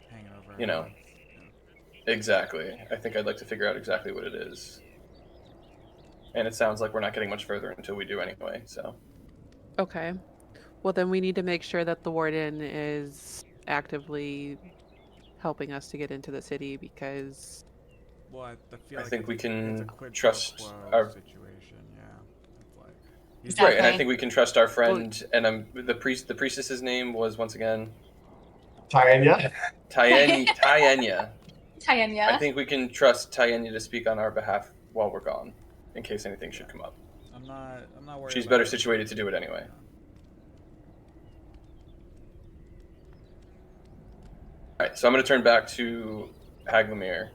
hanging over. You know. our heads. Exactly. I think I'd like to figure out exactly what it is. And it sounds like we're not getting much further until we do anyway, so. Okay. Well, then we need to make sure that the warden is actively helping us to get into the city because. Well, I feel I like think we can it's a quid pro trust quo our- situation. Yeah, it's like Exactly. Right, and I think we can trust our friend, and the priestess's name was, once again, Tyenya? Tyenya. I Tanya. think we can trust Tyenya to speak on our behalf while we're gone, in case anything should come up. I'm not worried. She's about better it. situated to do it anyway. Alright, so I'm going to turn back to Haglimir,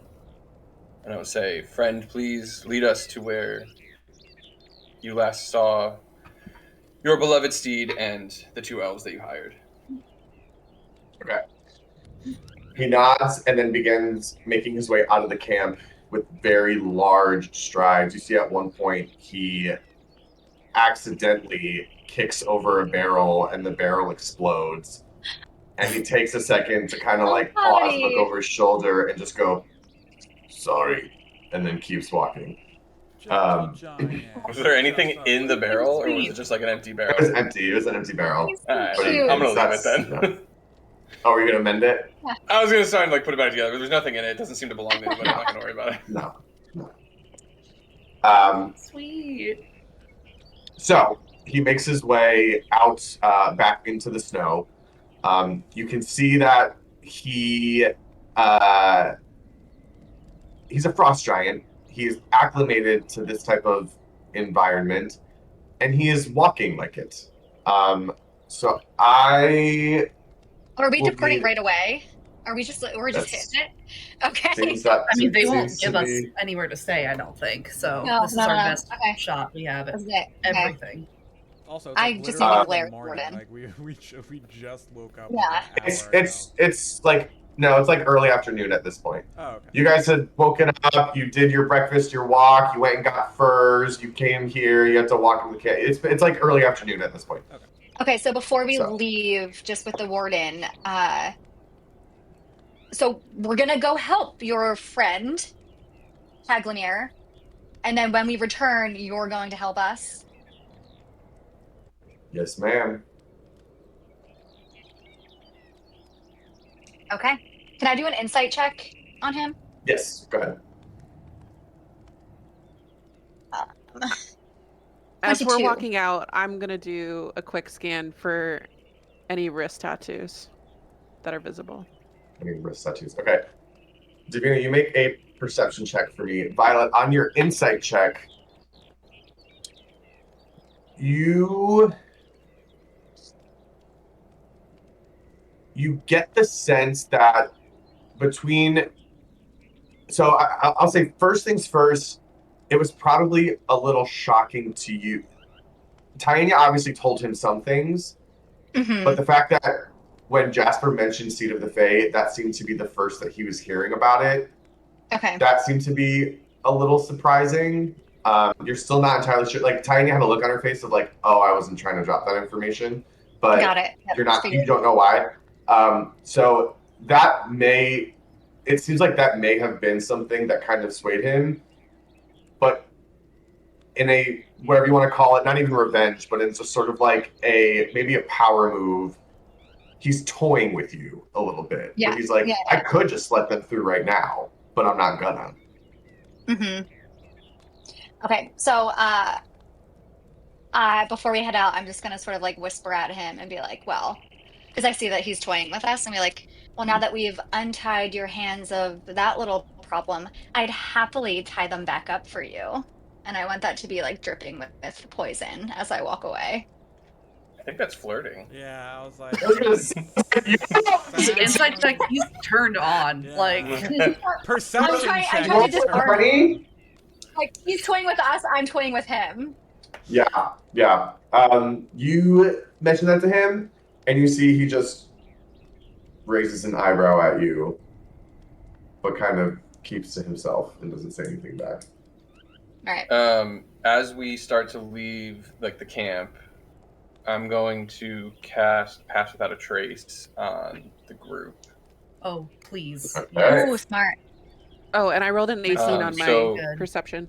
and I will say, friend, please lead us to where you last saw your beloved steed and the two elves that you hired. Okay. He nods and then begins making his way out of the camp with very large strides. You see at one point he accidentally kicks over a barrel and the barrel explodes. And he takes a second to kind of like pause, look over his shoulder, and just go, "Sorry," and then keeps walking. Was there anything in the barrel, or was it just like an empty barrel? It was empty. It was an empty barrel. Alright, But Cute. I'm going to leave that's- it then. Oh, are you gonna mend it? I was going to start and like put it back together, but there's nothing in it. It doesn't seem to belong to anybody. I'm not going to worry about it. No. Sweet. So he makes his way out back into the snow. You can see that he's a frost giant. He's acclimated to this type of environment, and he is walking like it. So I Are we will deporting be- right away? We're just That's- hitting it? Okay. seems that I mean, they won't seems to give us be- anywhere to stay, I don't think. So No, this is no, our no. best Okay. shot. We have That's it. Okay. everything. Also, I it's just literally need to the glare at morning. Jordan. Like we just woke up. Yeah. Like an hour It's like no, it's like early afternoon at this point. ago. Oh, okay. You guys had woken up, you did your breakfast, your walk, you went and got furs, you came here, you had to walk in the camp. It's like early afternoon at this point. Okay, so before we So. leave, just with the warden, so we're gonna go help your friend, Haglimir, And then when we return, you're going to help us? Yes, ma'am. Okay. Can I do an insight check on him? Yes, go ahead. As we're 22. walking out, I'm gonna do a quick scan for any wrist tattoos that are visible. I mean, wrist tattoos. Okay. Davina, you make a perception check for me. Violet, on your insight check, you get the sense that between... So I'll say first things first, it was probably a little shocking to you. Tanya obviously told him some things, but the fact that when Jasper mentioned Seed of the Fae, that seemed to be the first that he was hearing about it. Okay. That seemed to be a little surprising. You're still not entirely sure. Like, Tanya had a look on her face of like, oh, I wasn't trying to drop that information, but Got it. Yep, you don't know why. So that it seems like that may have been something that kind of swayed him, but in a, whatever you want to call it, not even revenge, but it's just sort of like maybe a power move. He's toying with you a little bit. Yeah. Where he's like, Yeah. I could just let them through right now, but I'm not gonna. Okay, so before we head out, I'm just gonna sort of like whisper at him and be like, well, because I see that he's toying with us, and be like, well, now that we've untied your hands of that little problem, I'd happily tie them back up for you. And I want that to be like dripping with poison as I walk away. I think that's flirting. Yeah, I was like, I was gonna say, Insight check, he's turned on. Yeah. Like, perception I'm check. trying to is discern. turn. Like, he's toying with us, I'm toying with him. Yeah. You mention that to him, and you see he just raises an eyebrow at you, but kind of keeps to himself and doesn't say anything back. All right. As we start to leave like the camp, I'm going to cast Pass Without a Trace on the group. oh, please. Okay. Ooh, smart. Oh, and I rolled an 18 on my so- perception.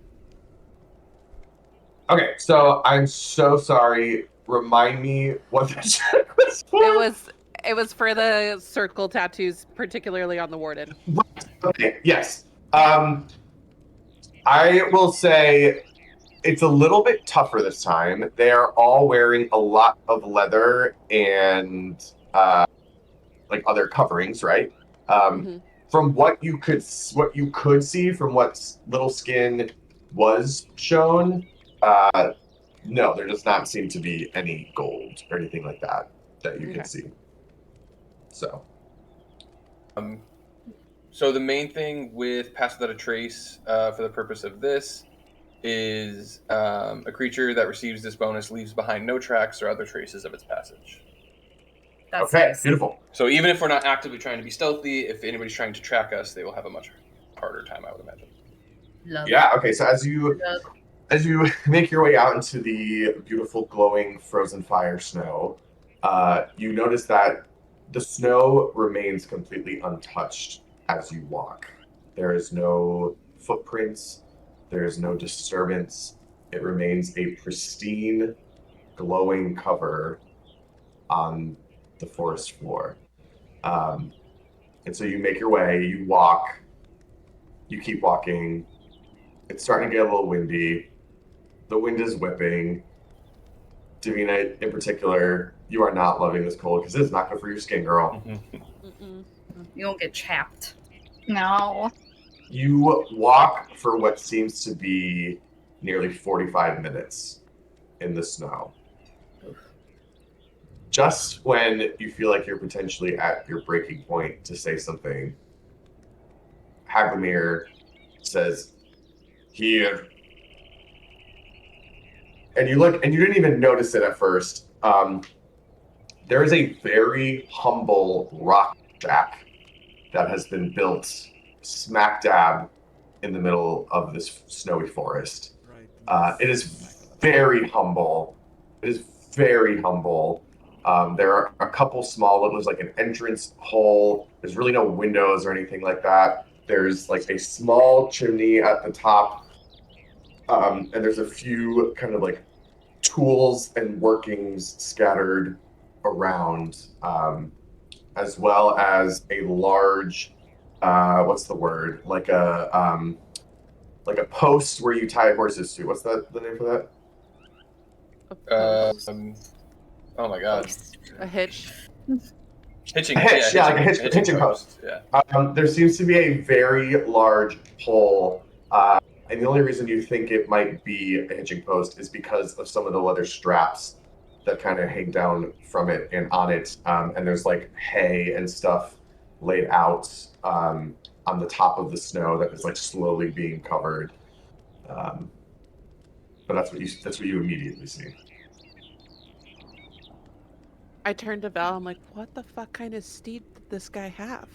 Okay, so I'm so sorry. Remind me what the check was for. It was for the circle tattoos, particularly on the warden. Okay, yes. I will say it's a little bit tougher this time. They are all wearing a lot of leather and like other coverings, right? From what you could see from what little skin was shown, no, there does not seem to be any gold or anything like that you can see. So. So the main thing with Pass Without a Trace, for the purpose of this, is a creature that receives this bonus leaves behind no tracks or other traces of its passage. That's Okay, nice. beautiful. So even if we're not actively trying to be stealthy, if anybody's trying to track us, they will have a much harder time, I would imagine. Love Yeah, okay, so as you make your way out into the beautiful glowing frozen fire snow, you notice that the snow remains completely untouched as you walk. There is no footprints, there is no disturbance. It remains a pristine, glowing cover on the forest floor. And so you make your way, you walk, you keep walking. It's starting to get a little windy. The wind is whipping. Davina, in particular, you are not loving this cold because it's not good for your skin, girl. You don't get chapped. No. You walk for what seems to be nearly 45 minutes in the snow. Just when you feel like you're potentially at your breaking point to say something, Zholmyr says, "Here." And you look, and you didn't even notice it at first. There is a very humble rock shack that has been built smack dab in the middle of this snowy forest. Right. It is very humble. It is very humble. There are a couple small, it was like an entrance hole. There's really no windows or anything like that. There's like a small chimney at the top. And there's a few kind of like tools and workings scattered around, as well as a large, what's the word? Like a post where you tie horses to. What's the name for that? Oh my god. A hitch. Hitching, A hitch, yeah, like a hitching post. Yeah. There seems to be a very large pole, and the only reason you think it might be a hitching post is because of some of the leather straps that kind of hang down from it and on it, and there's like hay and stuff laid out on the top of the snow that is like slowly being covered. But that's what you immediately see. I turned to Val. I'm like, what the fuck kind of steed did this guy have?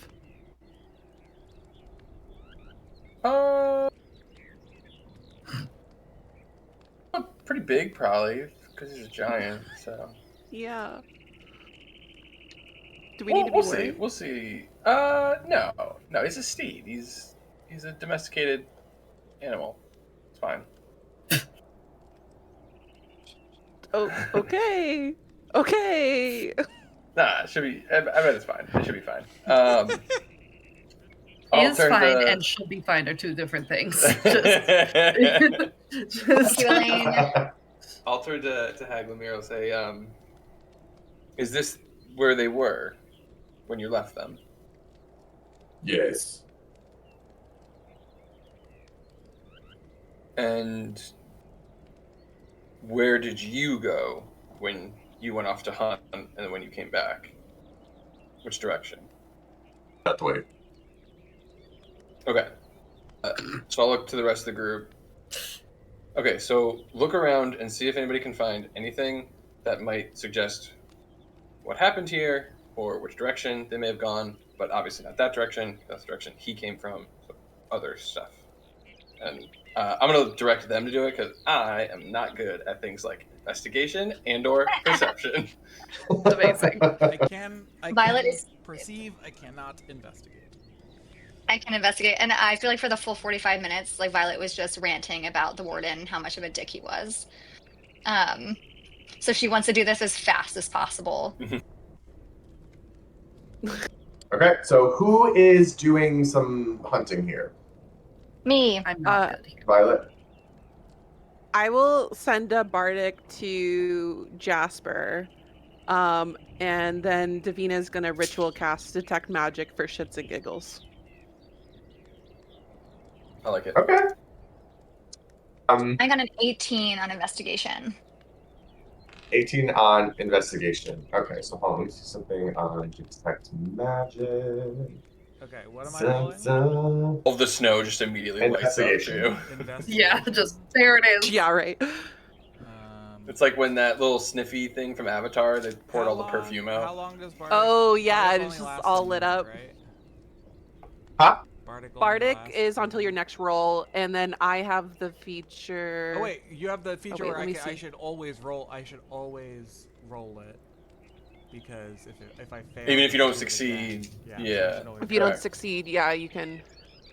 Pretty big, probably, because he's a giant. So. Yeah. Do we need to be worried? We'll see. No, he's a steed. He's a domesticated animal. It's fine. Oh, okay. Okay. Nah, it should be. I bet it's fine. It should be fine. Is fine and should be fine are two different things. Just I'll turn to Zholmyr and say, is this where they were when you left them? Yes. And where did you go when you went off to hunt and then when you came back? Which direction? That way. Okay. So I'll look to the rest of the group. Okay, so look around and see if anybody can find anything that might suggest what happened here or which direction they may have gone, but obviously not that direction. That's the direction he came from. So other stuff. And I'm going to direct them to do it because I am not good at things like investigation and/or perception. Amazing. I can Violet is perceive. I cannot investigate. I can investigate, and I feel like for the full 45 minutes, like Violet was just ranting about the warden, how much of a dick he was. So she wants to do this as fast as possible. Okay, so who is doing some hunting here? Me. I'm not good here. Violet? I will send a bardic to Jasper, and then Davina's gonna ritual cast detect magic for shits and giggles. I like it. Okay. I got an 18 on investigation. 18 on investigation. Okay, so hold on, let me see something on detect magic. Okay, what am I rolling? All the snow just immediately lights up too. Yeah, just there it is. Yeah, right. It's like when that little sniffy thing from Avatar, they poured all the perfume out. How long does Bardic? Oh yeah, Bardic it's only just lasts all a lit minute, up. Right? Huh? Bardic is until your next roll, and then I have the feature. Oh wait, you have the feature wait, where let me I see. should always roll. I should always roll it because if I fail, Even if you I don't do it succeed, again. yeah. I should always If you roll don't succeed, yeah, you can.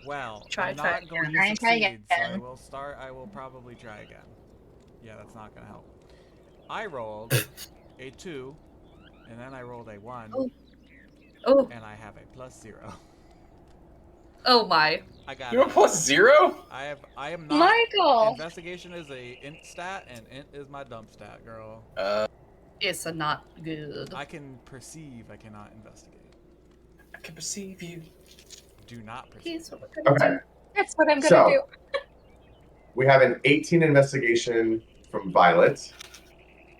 Well, Try I'm not going to again. Try succeed, so I again. will start. I will probably try again. Yeah, that's not going to help. I rolled a 2, and then I rolled a 1, Oh, and I have a +0. oh my. I got You have a +0? I am not. Michael! Investigation is a int stat, and int is my dump stat, girl. It's a not good. I can perceive. I cannot investigate. I can perceive you. Do not perceive. Here's what we're gonna Okay. do. That's what I'm going to So, do. we have an 18 investigation from Violet,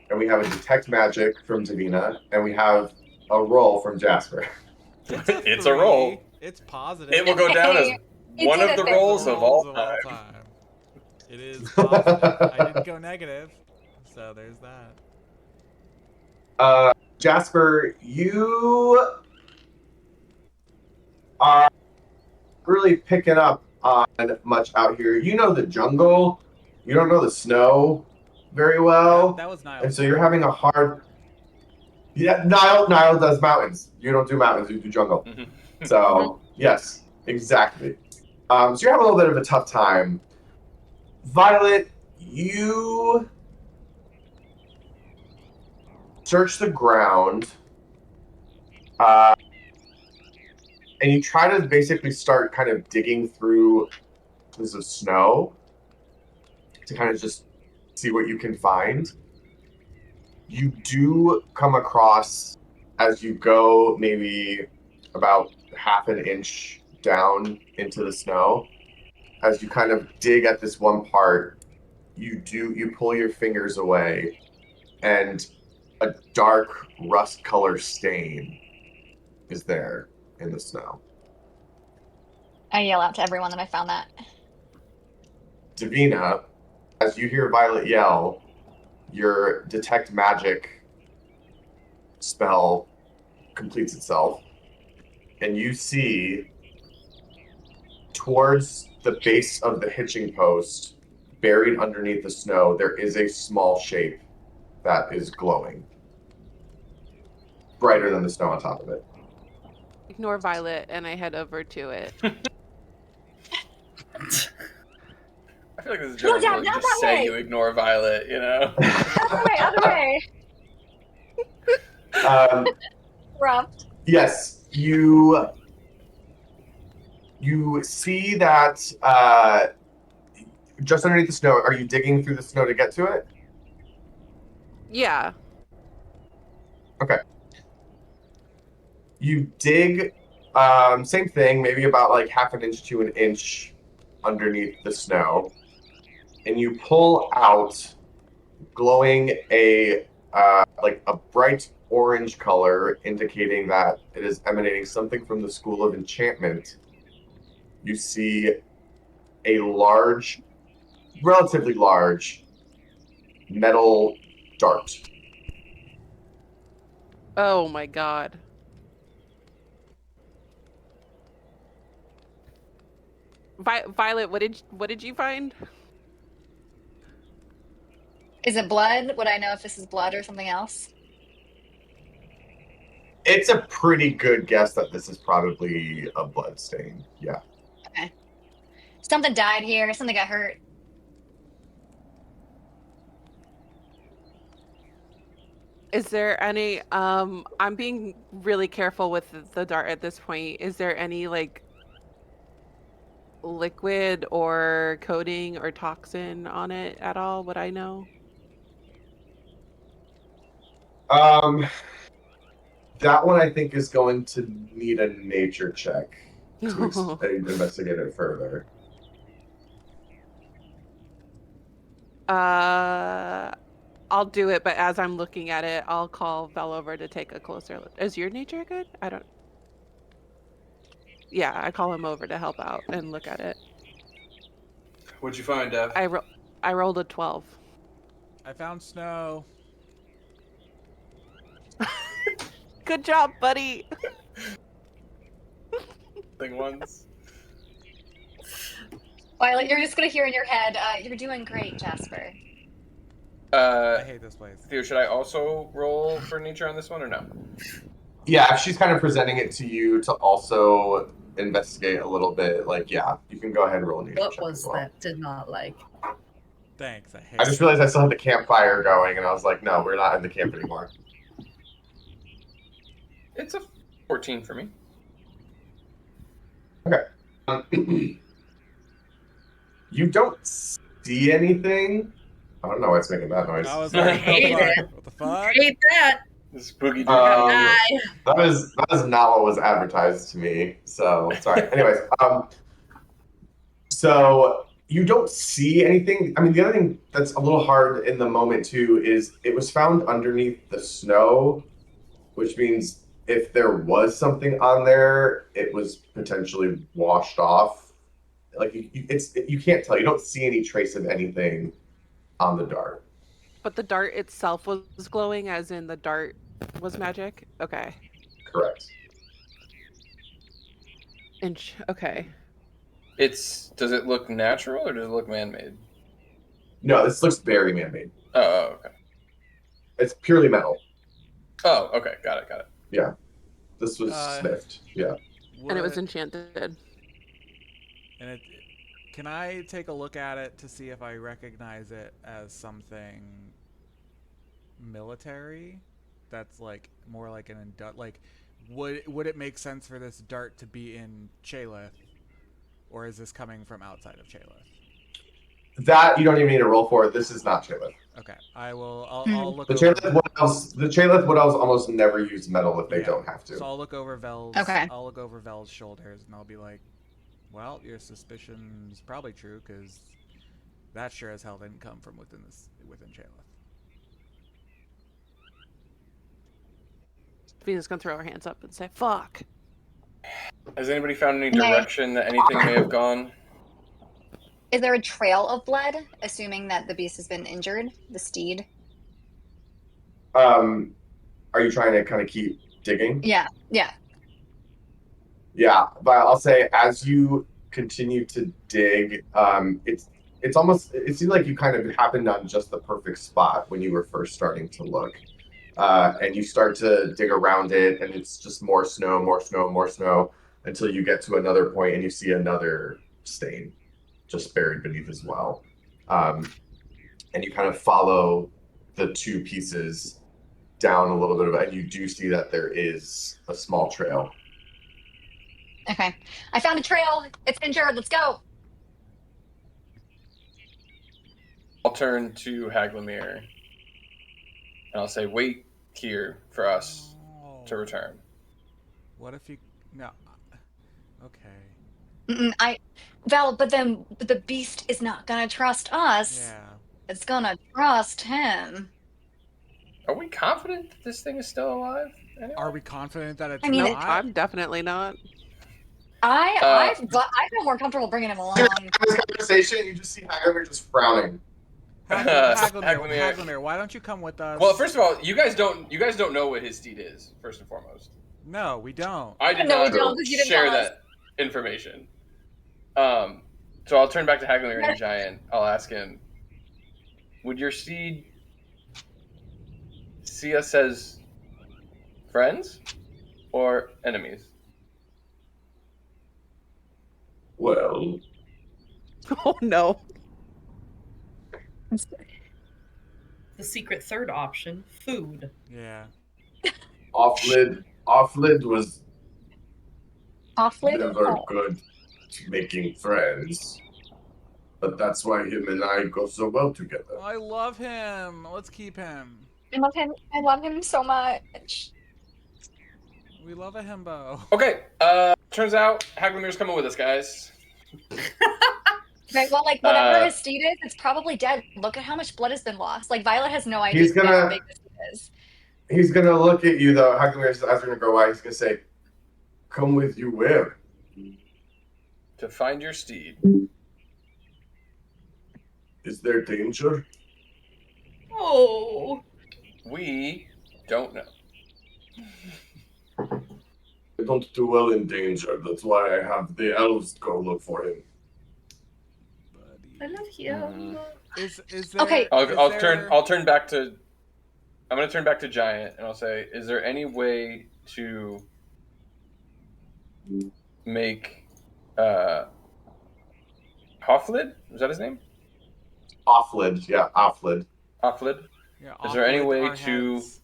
and we have a detect magic from Davina, and we have a roll from Jasper. It's a roll. It's positive. It will go down as Hey, one it's of the a thing. rolls of all time. It is positive. I didn't go negative, so there's that. Jasper, you are really picking up on much out here. You know the jungle. You don't know the snow very well. That was Niall. And so you're having a hard... Yeah, Niall does mountains. You don't do mountains, you do jungle. So, yes, exactly. So you're having a little bit of a tough time Violet, you search the ground, and you try to basically start kind of digging through pieces of snow to kind of just see what you can find. You do come across, as you go maybe about half an inch down into the snow, as you kind of dig at this one part, you pull your fingers away, and a dark rust color stain is there in the snow. I yell out to everyone that I found that. Davina, as you hear Violet yell, your detect magic spell completes itself, and you see towards the base of the hitching post, buried underneath the snow, there is a small shape that is glowing, brighter than the snow on top of it. Ignore Violet, and I head over to it. I feel like this is No, generally Dad, not just that say way. you ignore Violet, you know? Other way, other way. Rough. Yes, you see that just underneath the snow. Are you digging through the snow to get to it? Yeah. Okay. You dig, same thing, maybe about like half an inch to an inch underneath the snow, and you pull out, glowing a like a bright orange color, indicating that it is emanating something from the School of Enchantment. You see a large, relatively large, metal dart. Oh my god. Violet, what did you find? Is it blood? Would I know if this is blood or something else? It's a pretty good guess that this is probably a blood stain. Yeah. Okay. Something died here. Something got hurt. Is there any I'm being really careful with the dart at this point. Is there any like liquid or coating or toxin on it at all? Would I know? That one I think is going to need a nature check to investigate it further. I'll do it, but as I'm looking at it, I'll call Vel over to take a closer look. Is your nature good? I don't. Yeah, I call him over to help out and look at it. What'd you find, Dev? I rolled a 12. I found snow. Good job, buddy. Thing ones. Violet, you're just gonna hear in your head, you're doing great, Jasper. I hate this place. Theo, should I also roll for nature on this one or no? Yeah, if she's kind of presenting it to you to also investigate a little bit, like, yeah, you can go ahead and roll a nature What check was as well. that? Did not like. Thanks. I hate I just realized I still had the campfire going, and I was like, no, we're not in the camp anymore. It's a 14 for me. Okay. You don't see anything. I don't know why it's making that noise. I was like, hate it. what the fuck? Hate that. This boogie Um, Die. that is not what was advertised to me. So sorry. Anyways, so you don't see anything. I mean, the other thing that's a little hard in the moment too is it was found underneath the snow, which means if there was something on there, it was potentially washed off. Like you can't tell. You don't see any trace of anything on the dart. But the dart itself was glowing, as in the dart was magic? Okay. Correct. Okay. Does it look natural or does it look man-made? No, this looks very man-made. Oh, okay. It's purely metal. Oh, okay. Got it. Yeah. This was sniffed. Yeah. And it was enchanted. And Can I take a look at it to see if I recognize it as something military? That's like more like like would it make sense for this dart to be in Chailith, or is this coming from outside of Chailith? That you don't even need to roll for. This is not Chailith. Okay, I'll look The over. Chailith Wood Elves almost never use metal if they don't have to. So I'll look over Vel's. Okay. I'll look over Vel's shoulders and I'll be like, "Well, your suspicion's probably true because that sure as hell didn't come from within Chailith." Venus gonna throw her hands up and say, "Fuck." Has anybody found any direction that anything may have gone? Is there a trail of blood, assuming that the beast has been injured, the steed? Are you trying to kind of keep digging? Yeah. Yeah, but I'll say as you continue to dig, it's almost, it seems like you kind of happened on just the perfect spot when you were first starting to look. And you start to dig around it, and it's just more snow, until you get to another point and you see another stain just buried beneath as well. And you kind of follow the two pieces down a little bit of it, and you do see that there is a small trail. Okay. I found a trail. It's injured. Let's go. I'll turn to Zholmyr and I'll say, wait here for us to return. What if you... No. Okay. Val, but the beast is not gonna trust us. Yeah. It's gonna trust him. Are we confident that this thing is still alive? Anyway? Are we confident that it's I mean, No, not? I'm definitely not. I feel more comfortable bringing him along. This conversation, you just see Zholmyr just frowning. Zholmyr, why don't you come with us? Well, first of all, you guys don't know what his steed is. First and foremost. No, we don't. I did No, we not don't, 'cause you didn't share tell us. that information. So I'll turn back to Zholmyr and Giant. I'll ask him, would your steed see us as friends or enemies? Well, Oh no. The secret third option, food. Yeah. Offlid was Offlid? never Oh. good at making friends. But that's why him and I go so well together. I love him. Let's keep him. I love him. I love him so much. We love a himbo. Okay, turns out Zholmyr's coming with us, guys. Right, well, like, whatever his steed is, it's probably dead. Look at how much blood has been lost. Like, Violet has no idea how big this is. He's gonna look at you though. Zholmyr's eyes are gonna go wide. He's gonna say, "Come with you where?" To find your steed. Is there danger? Oh. We don't know. I don't do well in danger. That's why I have the elves go look for him. I love him. Is there... Okay. I'll turn back to... I'm going to turn back to Giant, and I'll say, is there any way to make Hofflid? Was that his name? Offlid, yeah, Offlid. Offlid? Yeah, Is there any Offlid, way our to heads.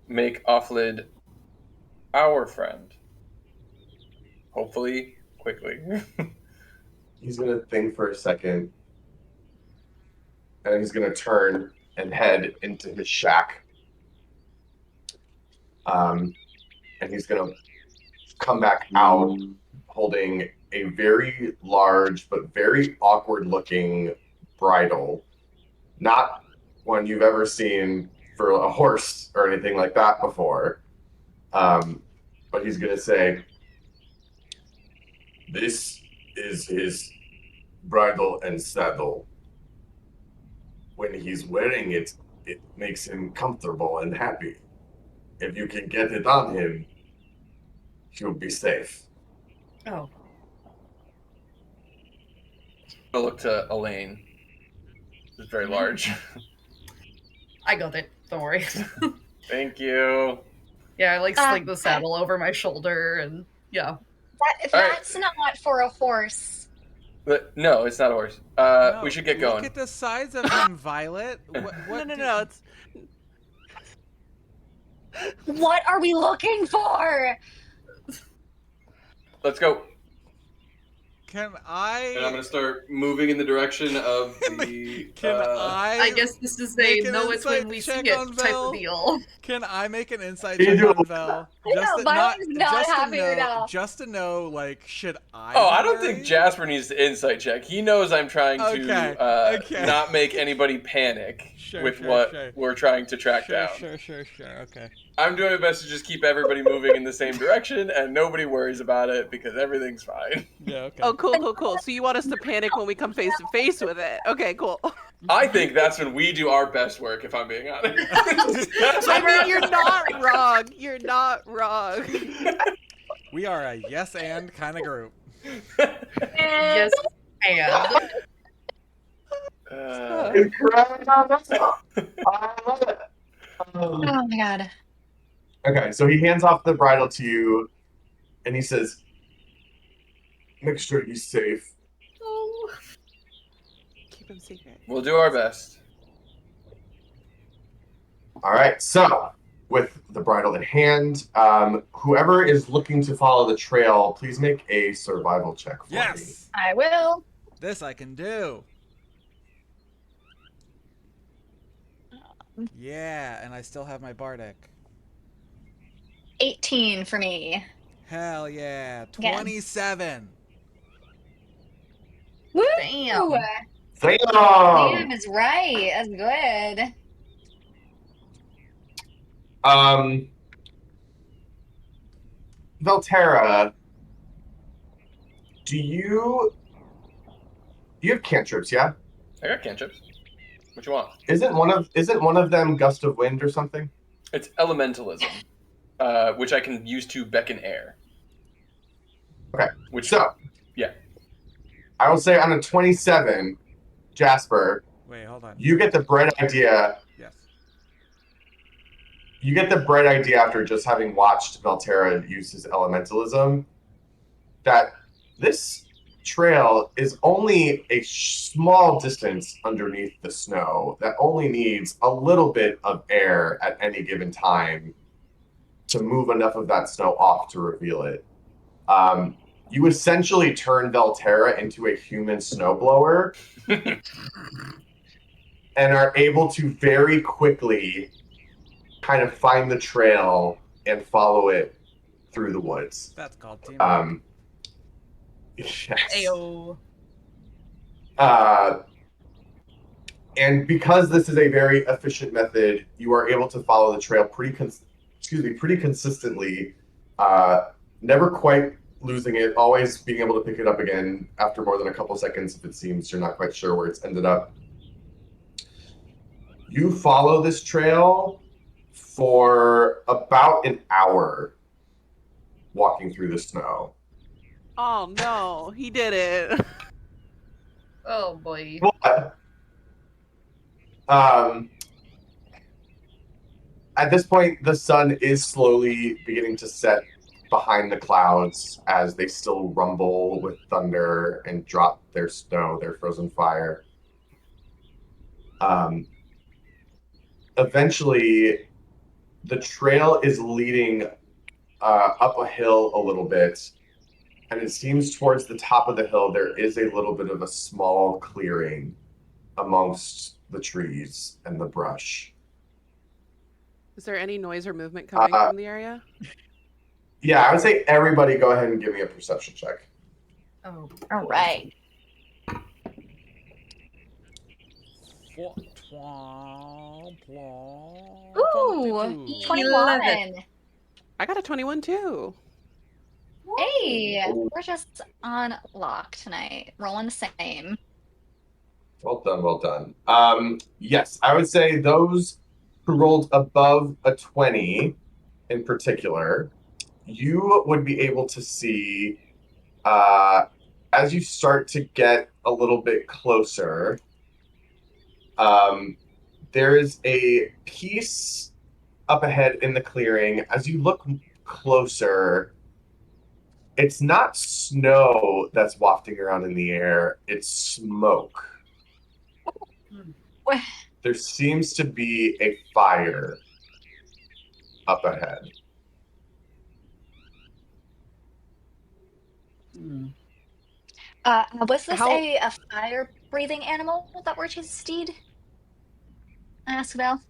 make Offlid our friend? Hopefully, quickly. He's gonna think for a second, and he's gonna turn and head into his shack. And he's gonna come back out holding a very large but very awkward-looking bridle, not one you've ever seen for a horse or anything like that before. But he's gonna say, "This is his bridle and saddle. When he's wearing it, it makes him comfortable and happy. If you can get it on him, he'll be safe." Oh. I'll look to Elaine. It's very large. I got it. Don't worry. Thank you. Yeah, I like sling the saddle over my shoulder and yeah. That's not for a horse. But no, it's not a horse. No, We should get Look going. at the size of him, Violet. No. It's What are we looking for? Let's go. Can And I'm I? gonna start moving in the direction of the. Can I guess this is make a an know it when insight we see check it on type Vel? of deal. Can I make an insight You check do. on Vel? No, Violet's not happy right now. Just to know, like, should I? Oh, be I don't think worried? Jasper needs to insight check. He knows I'm trying Okay, to okay. not make anybody panic Sure, with sure, what sure. we're trying to track down. Sure. Okay. I'm doing my best to just keep everybody moving in the same direction, and nobody worries about it because everything's fine. Yeah. Okay. oh, cool. So you want us to panic when we come face to face with it? Okay, cool. I think that's when we do our best work, if I'm being honest. I mean, you're not wrong. You're not wrong. We are a yes and kind of group. Yes, and Incredible. I love it. Oh my god. Okay, so he hands off the bridle to you, and he says, "Make sure he's safe." oh, Keep him secret. We'll do our best. All right, so with the bridle in hand, whoever is looking to follow the trail, please make a survival check for me. Yes. I will. This I can do. Yeah, and I still have my bardic. 18 for me. Hell yeah. Again. 27. Woo! damn. Damn is right. That's good. Velterra, do you have cantrips? Yeah, I got cantrips. What you want? isn't one of them gust of wind or something? It's elementalism, which I can use to beckon air. Okay, Which so yeah. I will say on a 27, Jasper, Wait, hold on. you get the bright idea. Yes. You get the bright idea after just having watched Velterra use his elementalism that this trail is only a small distance underneath the snow that only needs a little bit of air at any given time to move enough of that snow off to reveal it. You essentially turn Velterra into a human snowblower and are able to very quickly kind of find the trail and follow it through the woods. That's called teamwork. Yes. Ayo. And because this is a very efficient method, you are able to follow the trail pretty consistently, never quite losing it, always being able to pick it up again after more than a couple seconds if it seems you're not quite sure where it's ended up. You follow this trail for about an hour walking through the snow. Oh no, he did it. Oh boy. But at this point, the sun is slowly beginning to set behind the clouds as they still rumble with thunder and drop their snow, their frozen fire. Eventually, the trail is leading up a hill a little bit, and it seems towards the top of the hill there is a little bit of a small clearing amongst the trees and the brush. Is there any noise or movement coming from the area? Yeah, I would say everybody go ahead and give me a perception check. Oh. All right. Ooh, 21. I got a 21 too. Hey, we're just on lock tonight. Rolling the same. Well done, well done. Yes, I would say those who rolled above a 20 in particular, you would be able to see as you start to get a little bit closer, there is a piece up ahead in the clearing. As you look closer, It's not snow that's wafting around in the air, it's smoke. What? There seems to be a fire up ahead. Hmm. Was this How- a fire-breathing animal that were chasing steed? I asked Val.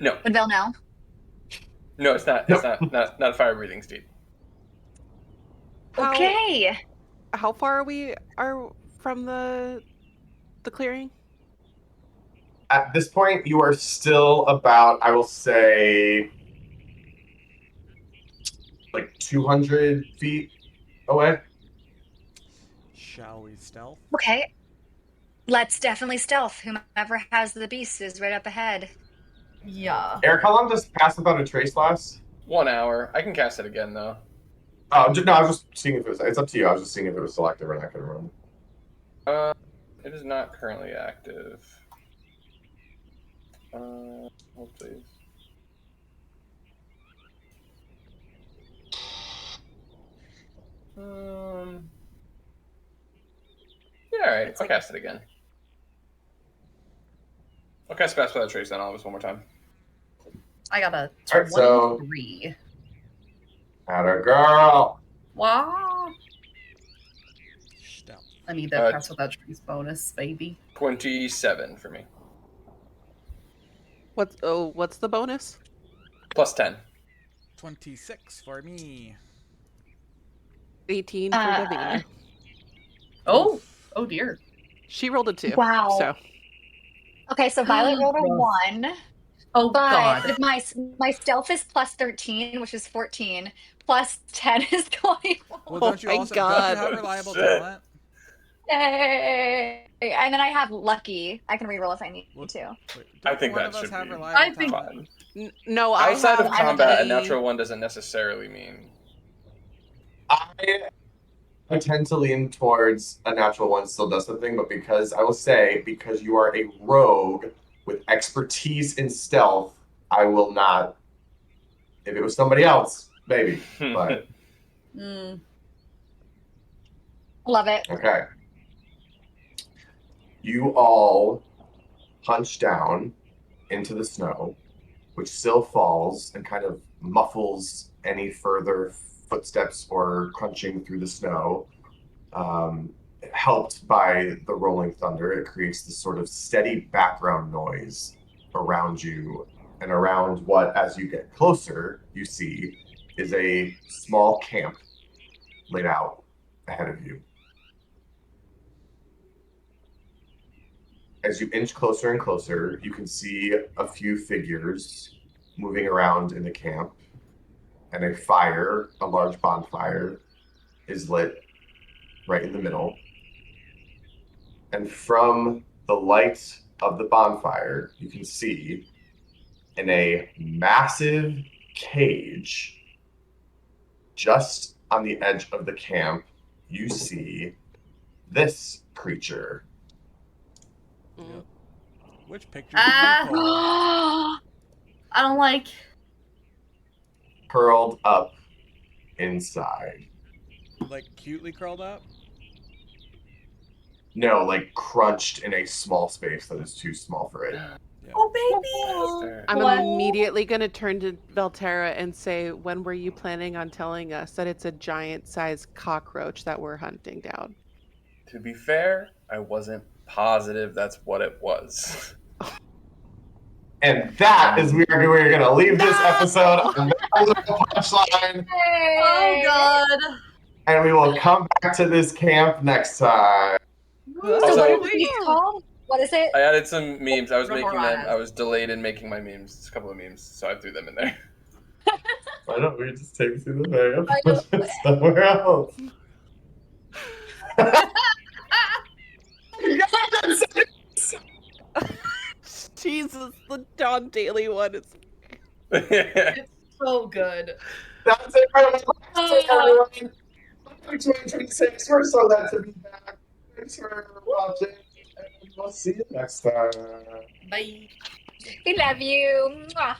No, Would Val know? no, it's not. It's not a fire breathing steed. How Okay. how far are from the clearing? At this point, you are still about, I will say, like 200 feet away. Shall we stealth? Okay. Let's definitely stealth. Whomever has the beast is right up ahead. Yeah. Eric, how long does Pass Without a Trace last? 1 hour. I can cast it again though. Oh, no, I was just seeing if it was. It's up to you. I was just seeing if it was selective or not. I couldn't remember. It is not currently active. Hold please. Yeah, all right. I'll cast it again. I'll cast Pass Without Trace then. I'll have this one more time. I got a Alright, so- 23. Atta girl. Wow. Stealth. I need that Pass Without Trace bonus, baby. 27 for me. What's the bonus? Plus 10. 26 for me. 18 for Davina. Oh dear. She rolled a 2. Wow. So Okay, so Violet rolled a Rough. 1. Oh But god. my stealth is plus 13, which is 14. Plus 10 is 21. Well, don't you my also God. don't you have reliable Shit. talent? Yay! And then I have lucky. I can reroll if I need to. Wait, I don't think one that of us should have be reliable I think- talent? no, Outside I of have combat, a the- natural 1 doesn't necessarily mean. I tend to lean towards a natural one still does something, but because you are a rogue with expertise in stealth, I will not. If it was somebody else, maybe. But Mm. Love it. okay. You all hunch down into the snow, which still falls and kind of muffles any further footsteps or crunching through the snow. Helped by the rolling thunder, it creates this sort of steady background noise around you and around what, as you get closer, you see is a small camp laid out ahead of you. As you inch closer and closer, you can see a few figures moving around in the camp, and a fire, a large bonfire, is lit right in the middle. And from the light of the bonfire, you can see in a massive cage just on the edge of the camp, you see this creature. Mm. Which picture did you pull? I don't like. Curled up inside. Like cutely curled up? No, like crunched in a small space that is too small for it. Yeah. Oh baby. I'm What? immediately going to turn to Velterra and say, when were you planning on telling us that it's a giant-sized cockroach that we're hunting down? To be fair, I wasn't positive that's what it was. And that is where we're going to leave this episode on that little punchline. Oh god. And we will come back to this camp next time. So Also- what are these called? What is it? I added some memes. I was making them. Memorize. I was delayed in making my memes. It's a couple of memes, so I threw them in there. Why don't we just take through the bag I and know. put it somewhere else? Jesus, the Don Daly one is... It's so good. That's it for everyone. 2026. We're so glad to be back. Thanks for watching, and we'll see you next time. Bye. We love you. Mwah.